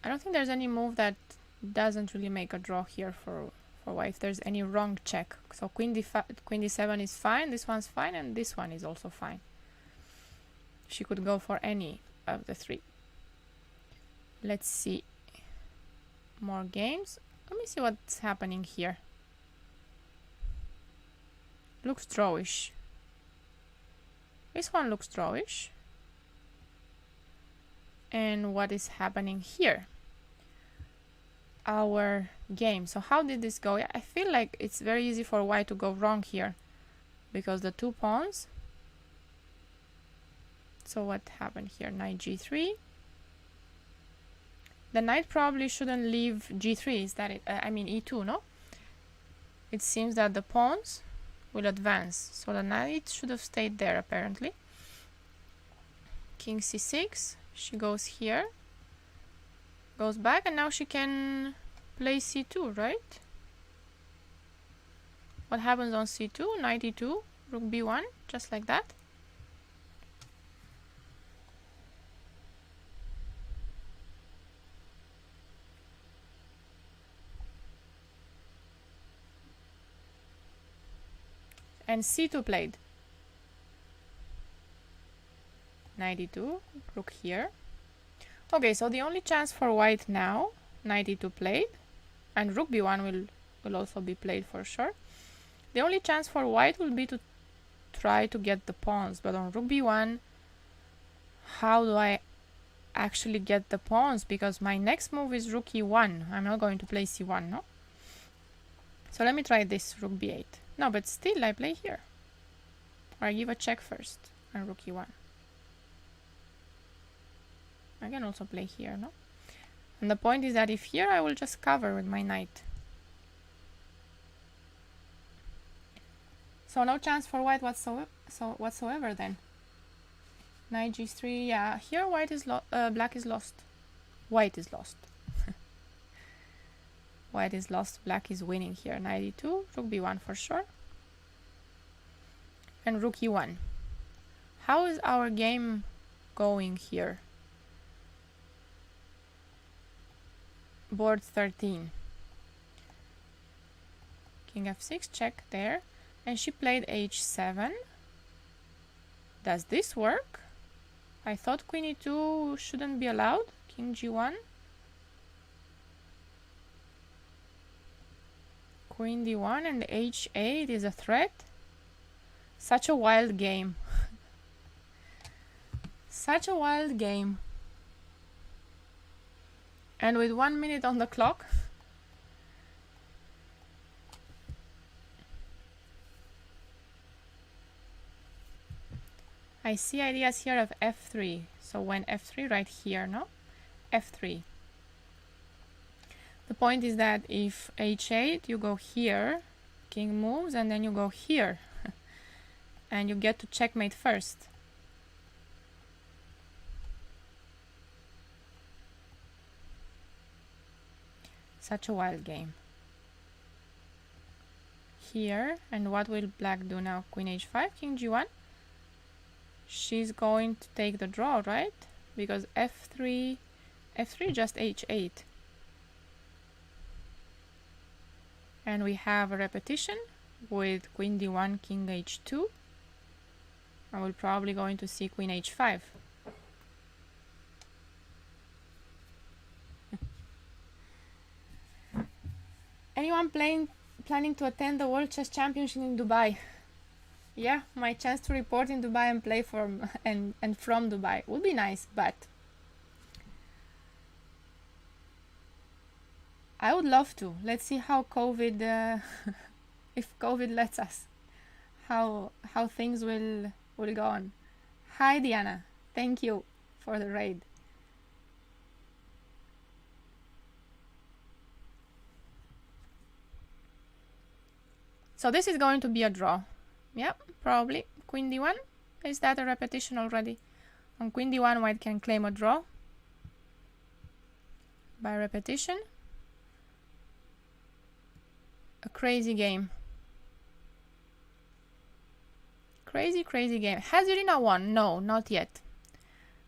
don't think there's any move that doesn't really make a draw here for white. If there's any wrong check, so queen d7 is fine. This one's fine, and this one is also fine. She could go for any of the three. Let's see more games. Let me see what's happening here. Looks drawish. This one looks drawish. And what is happening here? Our game. So how did this go? I feel like it's very easy for white to go wrong here because the two pawns. So what happened here? Knight g3. The knight probably shouldn't leave g3. Is that it? I mean e2, no? It seems that the pawns will advance. So the knight should have stayed there apparently. King c6. She goes here. Goes back, and now she can play c2, right? What happens on c2? Knight e2, rook b1, just like that. And c2 played. Knight e2, rook here. Okay, so the only chance for white now, knight e2 played, and rook b1 will also be played for sure. The only chance for white will be to try to get the pawns, but on rook b1, how do I actually get the pawns? Because my next move is rook e1. I'm not going to play c1, no? So let me try this, rook b8. No, but still I play here. Or I give a check first on rook e1. I can also play here, no? And the point is that if here I will just cover with my knight. So no chance for white whatsoever then. Knight g3, yeah. Here white is black is lost. White is lost. White is lost, black is winning here. Knight e2, rook b1 for sure. And rook e1. How is our game going here? Board 13. King f6, check there. And she played h7. Does this work? I thought queen e2 shouldn't be allowed. King g1. Queen d1 and h8 is a threat. Such a wild game. Such a wild game. And with 1 minute on the clock, I see ideas here of f3. So when f3, right here, no? f3. The point is that if h8, you go here, king moves, and then you go here. And you get to checkmate first. Such a wild game. here. And what will black do now? Queen h5, king g1. She's going to take the draw, right? Because f3 just h8. And we have a repetition with queen d1, king h2. And we're probably going to see queen h5. Anyone planning to attend the World Chess Championship in Dubai? Yeah, my chance to report in Dubai and play from and from Dubai would be nice, but I would love to. Let's see how COVID, if COVID lets us, how things will go on. Hi Diana, thank you for the raid. So this is going to be a draw. Yep, probably. Queen d1. Is that a repetition already? On queen d1, white can claim a draw by repetition. A crazy game. Crazy game. Has Irina won? No, not yet.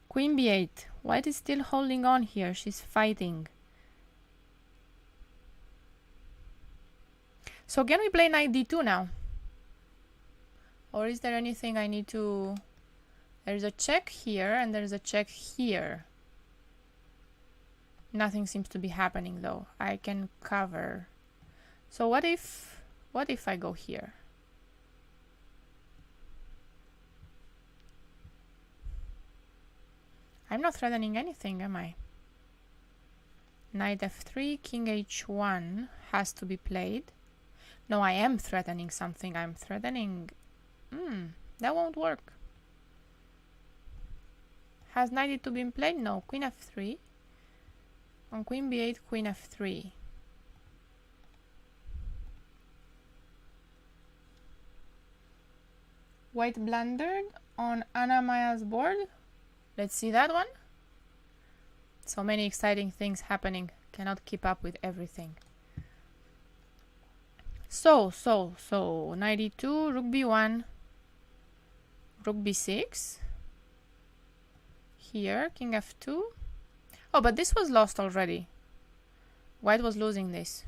Queen b8. White is still holding on here. She's fighting. So can we play knight d2 now? Or is there anything I need to... There's a check here and there's a check here. Nothing seems to be happening though. I can cover. So what if I go here? I'm not threatening anything, am I? Knight f3, king h1 has to be played. No, I am threatening something. I'm threatening... that won't work. Has knight e2 been played? No. Queen f3. On queen b8, queen f3. White blundered on Anna Maya's board. Let's see that one. So many exciting things happening. Cannot keep up with everything. So knight e2, rook b1, rook b6. Here, king f2. Oh, but this was lost already. White was losing this.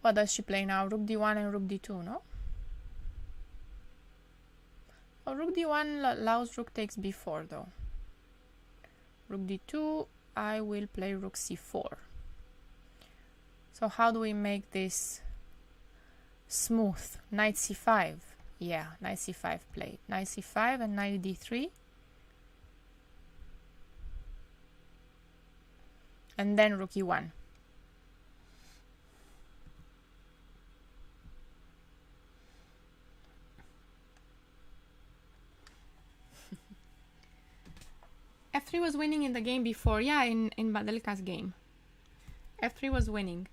What does she play now? Rook d1 and rook d2, no? Oh, rook d1 allows rook takes b4 though. Rook d2, I will play rook c4. So how do we make this smooth? Knight c5. Yeah, knight c5 played. Knight c5 and knight d3. And then rook e1. F3 was winning in the game before. Yeah, in Badelka's game. F3 was winning.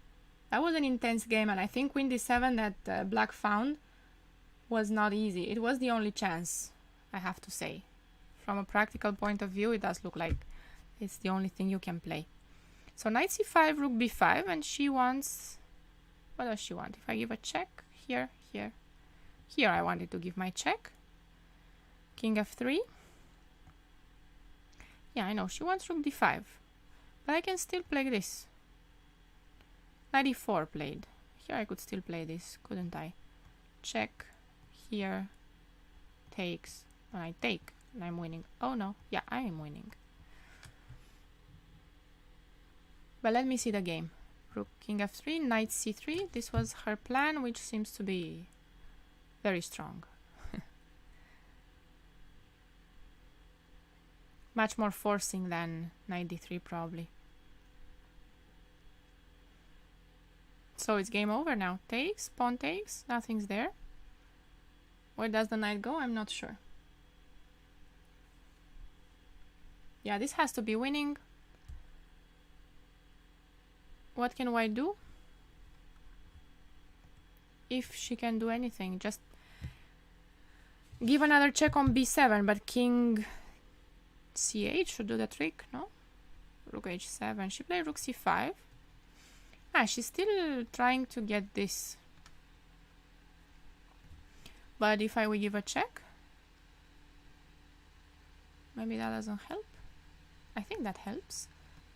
That was an intense game, and I think queen d7 that black found was not easy. It was the only chance, I have to say. From a practical point of view, it does look like it's the only thing you can play. So knight c5, rook b5, and she wants... What does she want? If I give a check, here. Here I wanted to give my check. King f3. Yeah, I know, she wants rook d5. But I can still play this. Knight e4 played. Here I could still play this, couldn't I? Check. Here. Takes. And I take. And I'm winning. Oh no. Yeah, I am winning. But let me see the game. Rook, king f3, knight c3. This was her plan, which seems to be very strong. Much more forcing than knight d3 probably. So it's game over now. Takes, pawn takes, nothing's there. Where does the knight go? I'm not sure. Yeah, this has to be winning. What can white do? If she can do anything, just give another check on b7, but king c8 should do the trick, no? Rook h7. She played rook c5. Ah, she's still trying to get this. But if I will give a check, maybe that doesn't help. I think that helps.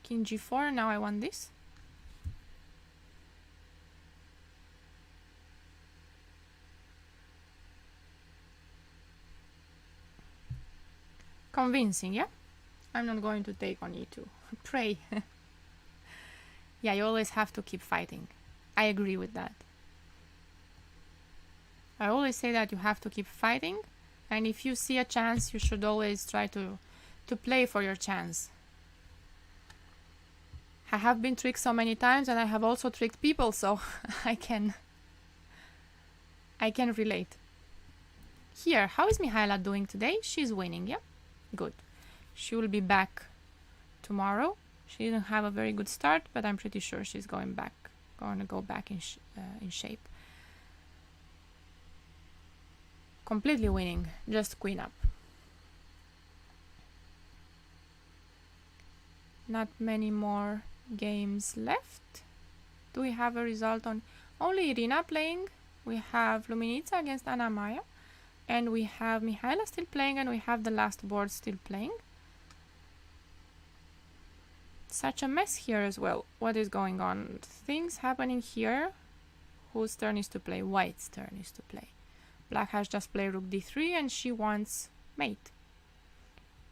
King g4, now I want this. Convincing, yeah? I'm not going to take on e2. Pray. Yeah, you always have to keep fighting. I agree with that. I always say that you have to keep fighting, and if you see a chance, you should always try to play for your chance. I have been tricked so many times, and I have also tricked people, so I can relate. Here, how is Mihaela doing today? She's winning, yeah? Good. She will be back tomorrow. She didn't have a very good start, but I'm pretty sure she's going to go back in shape. Completely winning, just queen up. Not many more games left. Do we have a result on only Irina playing? We have Luminitsa against Anna Maya, and we have Mihaela still playing, and we have the last board still playing. Such a mess here as well. What is going on? Things happening here. Whose turn is to play? White's turn is to play. Black has just played rook d3 and she wants mate.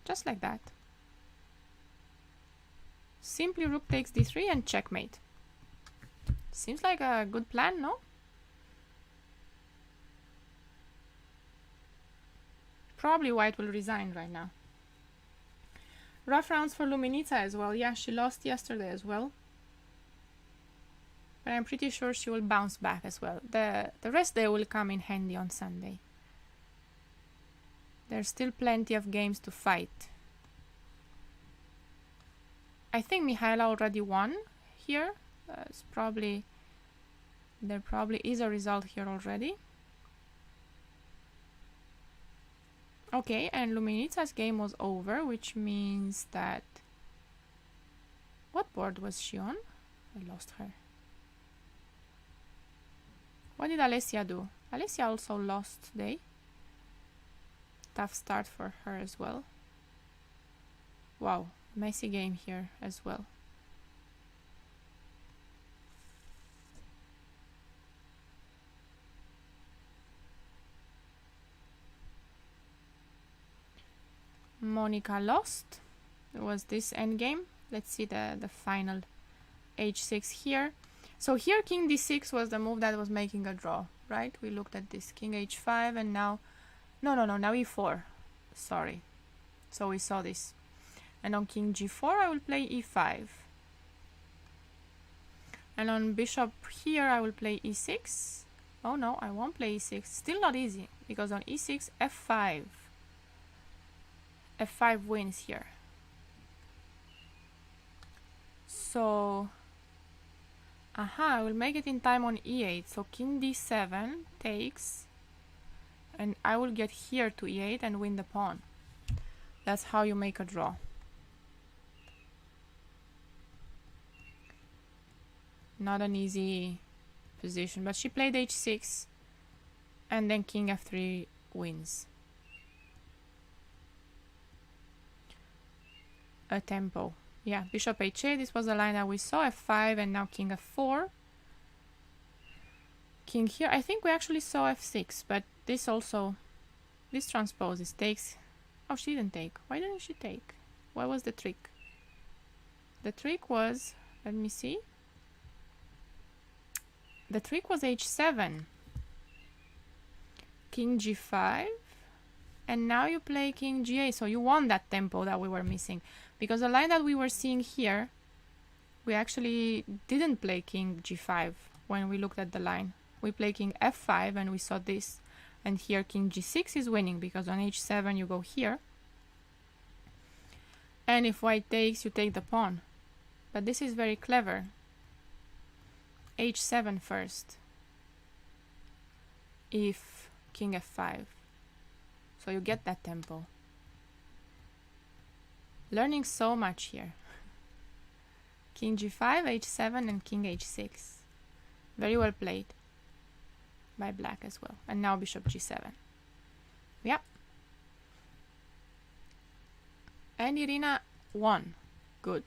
Just like that. Simply rook takes d3 and checkmate. Seems like a good plan, no? Probably white will resign right now. Rough rounds for Luminitsa as well. Yeah, she lost yesterday as well. But I'm pretty sure she will bounce back as well. The rest day will come in handy on Sunday. There's still plenty of games to fight. I think Mihaela already won here. There probably is a result here already. Okay, and Luminitsa's game was over, which means that... What board was she on? I lost her. What did Alessia do? Alessia also lost today. Tough start for her as well. Wow, messy game here as well. Monica lost. It was this endgame. Let's see the final h6 here. So here king d6 was the move that was making a draw, right? We looked at this king h5 and now now e4. Sorry. So we saw this. And on king g4 I will play e5. And on bishop here I will play e6. Oh no, I won't play e6. Still not easy because on e6 f5. f5 wins here. So I will make it in time on e8. So king d7 takes, and I will get here to e8 and win the pawn. That's how you make a draw. Not an easy position, but she played h6 and then king f3 wins. A tempo. Yeah, bishop h8, this was the line that we saw, f5 and now king f4. King here, I think we actually saw f6, but this also, this transposes, takes. Oh, she didn't take. Why didn't she take? What was the trick? The trick was, let me see. The trick was h7. King g5. And now you play king g8, so you won that tempo that we were missing. Because the line that we were seeing here, we actually didn't play king g5 when we looked at the line. We play king f5 and we saw this. And here king g6 is winning because on h7 you go here. And if white takes, you take the pawn. But this is very clever. h7 first. If king f5. So you get that tempo. Learning so much here. King g5, h7, and king h6. Very well played by black as well. And now bishop g7. Yeah. And Irina won. Good.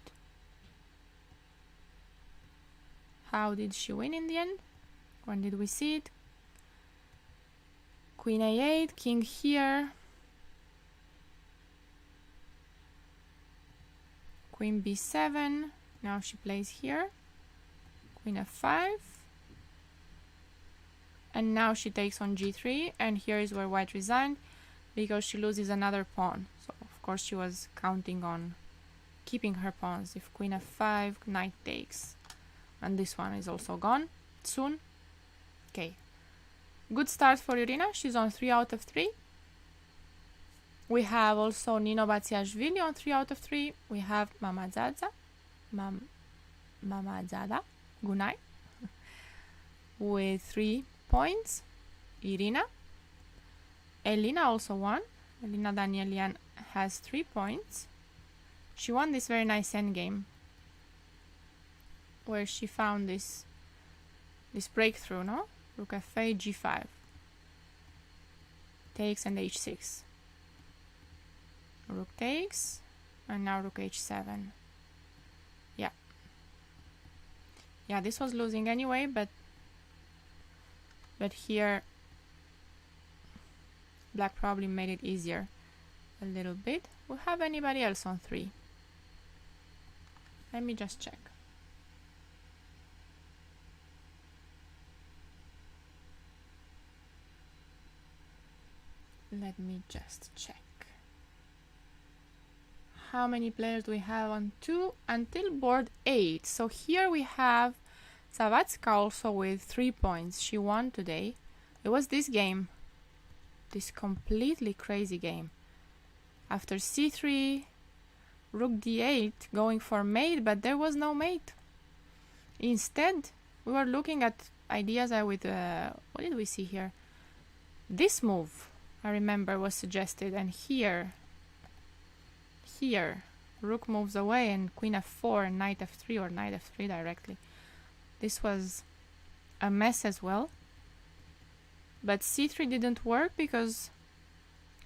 How did she win in the end? When did we see it? Queen a8, king here. Queen b7. Now she plays here. Queen f5. And now she takes on g3. And here is where white resigned, because she loses another pawn. So of course she was counting on keeping her pawns. If queen f5, knight takes. And this one is also gone soon. Okay. Good start for Irina. She's on 3 out of 3. We have also Nino Batsiashvili on 3 out of 3. We have Mamadzada Gunai with 3 points. Irina. Elina also won. Elina Danielian has 3 points. She won this very nice endgame where she found this breakthrough, no? Rook f8, g5. Takes and h6. Rook takes, and now rook h7. Yeah. Yeah, this was losing anyway, but here black probably made it easier a little bit. We'll have anybody else on 3. Let me just check. Let me just check. How many players do we have on 2 until board 8? So here we have Savatska also with 3 points. She won today. It was this game. This completely crazy game. After c3, rook d8 going for mate, but there was no mate. Instead, we were looking at ideas with what did we see here? This move, I remember, was suggested, and here rook moves away and queen f4 and knight f3 or knight f3 directly. This was a mess as well. But c3 didn't work because,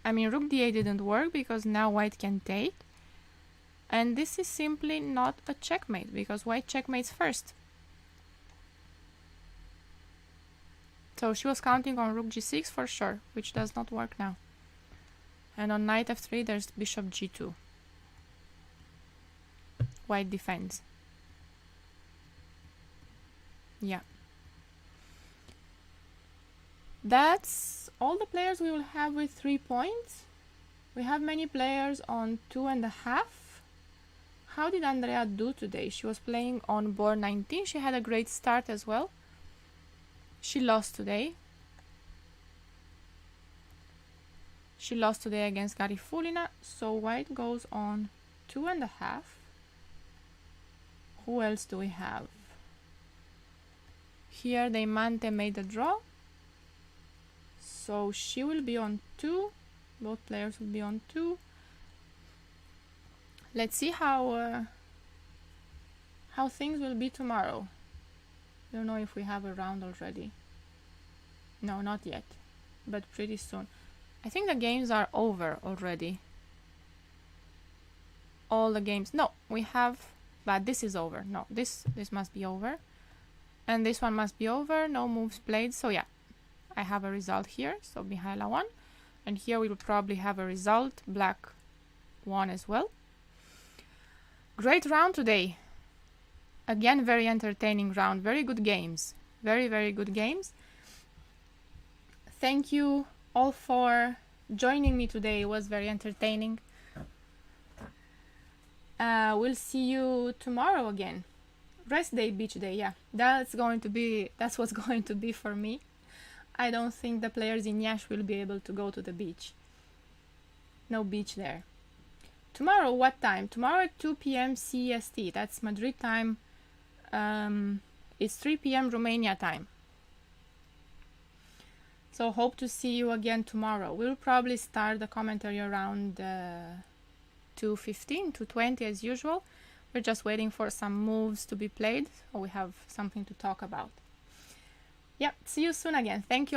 I mean, rook d8 didn't work because now white can take. And this is simply not a checkmate because white checkmates first. So she was counting on rook g6 for sure, which does not work now. And on knight f3 there's bishop g2. White defends. Yeah. That's all the players we will have with 3 points. We have many players on 2.5. How did Andrea do today? She was playing on board 19. She had a great start as well. She lost today. She lost today against Garifulina. So white goes on 2.5. Who else do we have? Here Deimante made a draw. So she will be on 2. Both players will be on 2. Let's see how things will be tomorrow. Don't know if we have a round already. No, not yet, but pretty soon. I think the games are over already. All the games. No, we have, but this is over. No, this must be over, and this one must be over. No moves played. So yeah, I have a result here. So Mihaela won, and here we will probably have a result. Black won as well. Great round today. Again, very entertaining round. Very good games. Very, very good games. Thank you all for joining me today. It was very entertaining. We'll see you tomorrow again. Rest day, beach day. Yeah, that's what's going to be for me. I don't think the players in Iași will be able to go to the beach. No beach there. Tomorrow, what time? Tomorrow at 2 p.m. CEST. That's Madrid time. It's 3 p.m. Romania time. So hope to see you again tomorrow. We'll probably start the commentary around 2:15, 2:20 as usual. We're just waiting for some moves to be played, so we have something to talk about. Yeah, see you soon again. Thank you.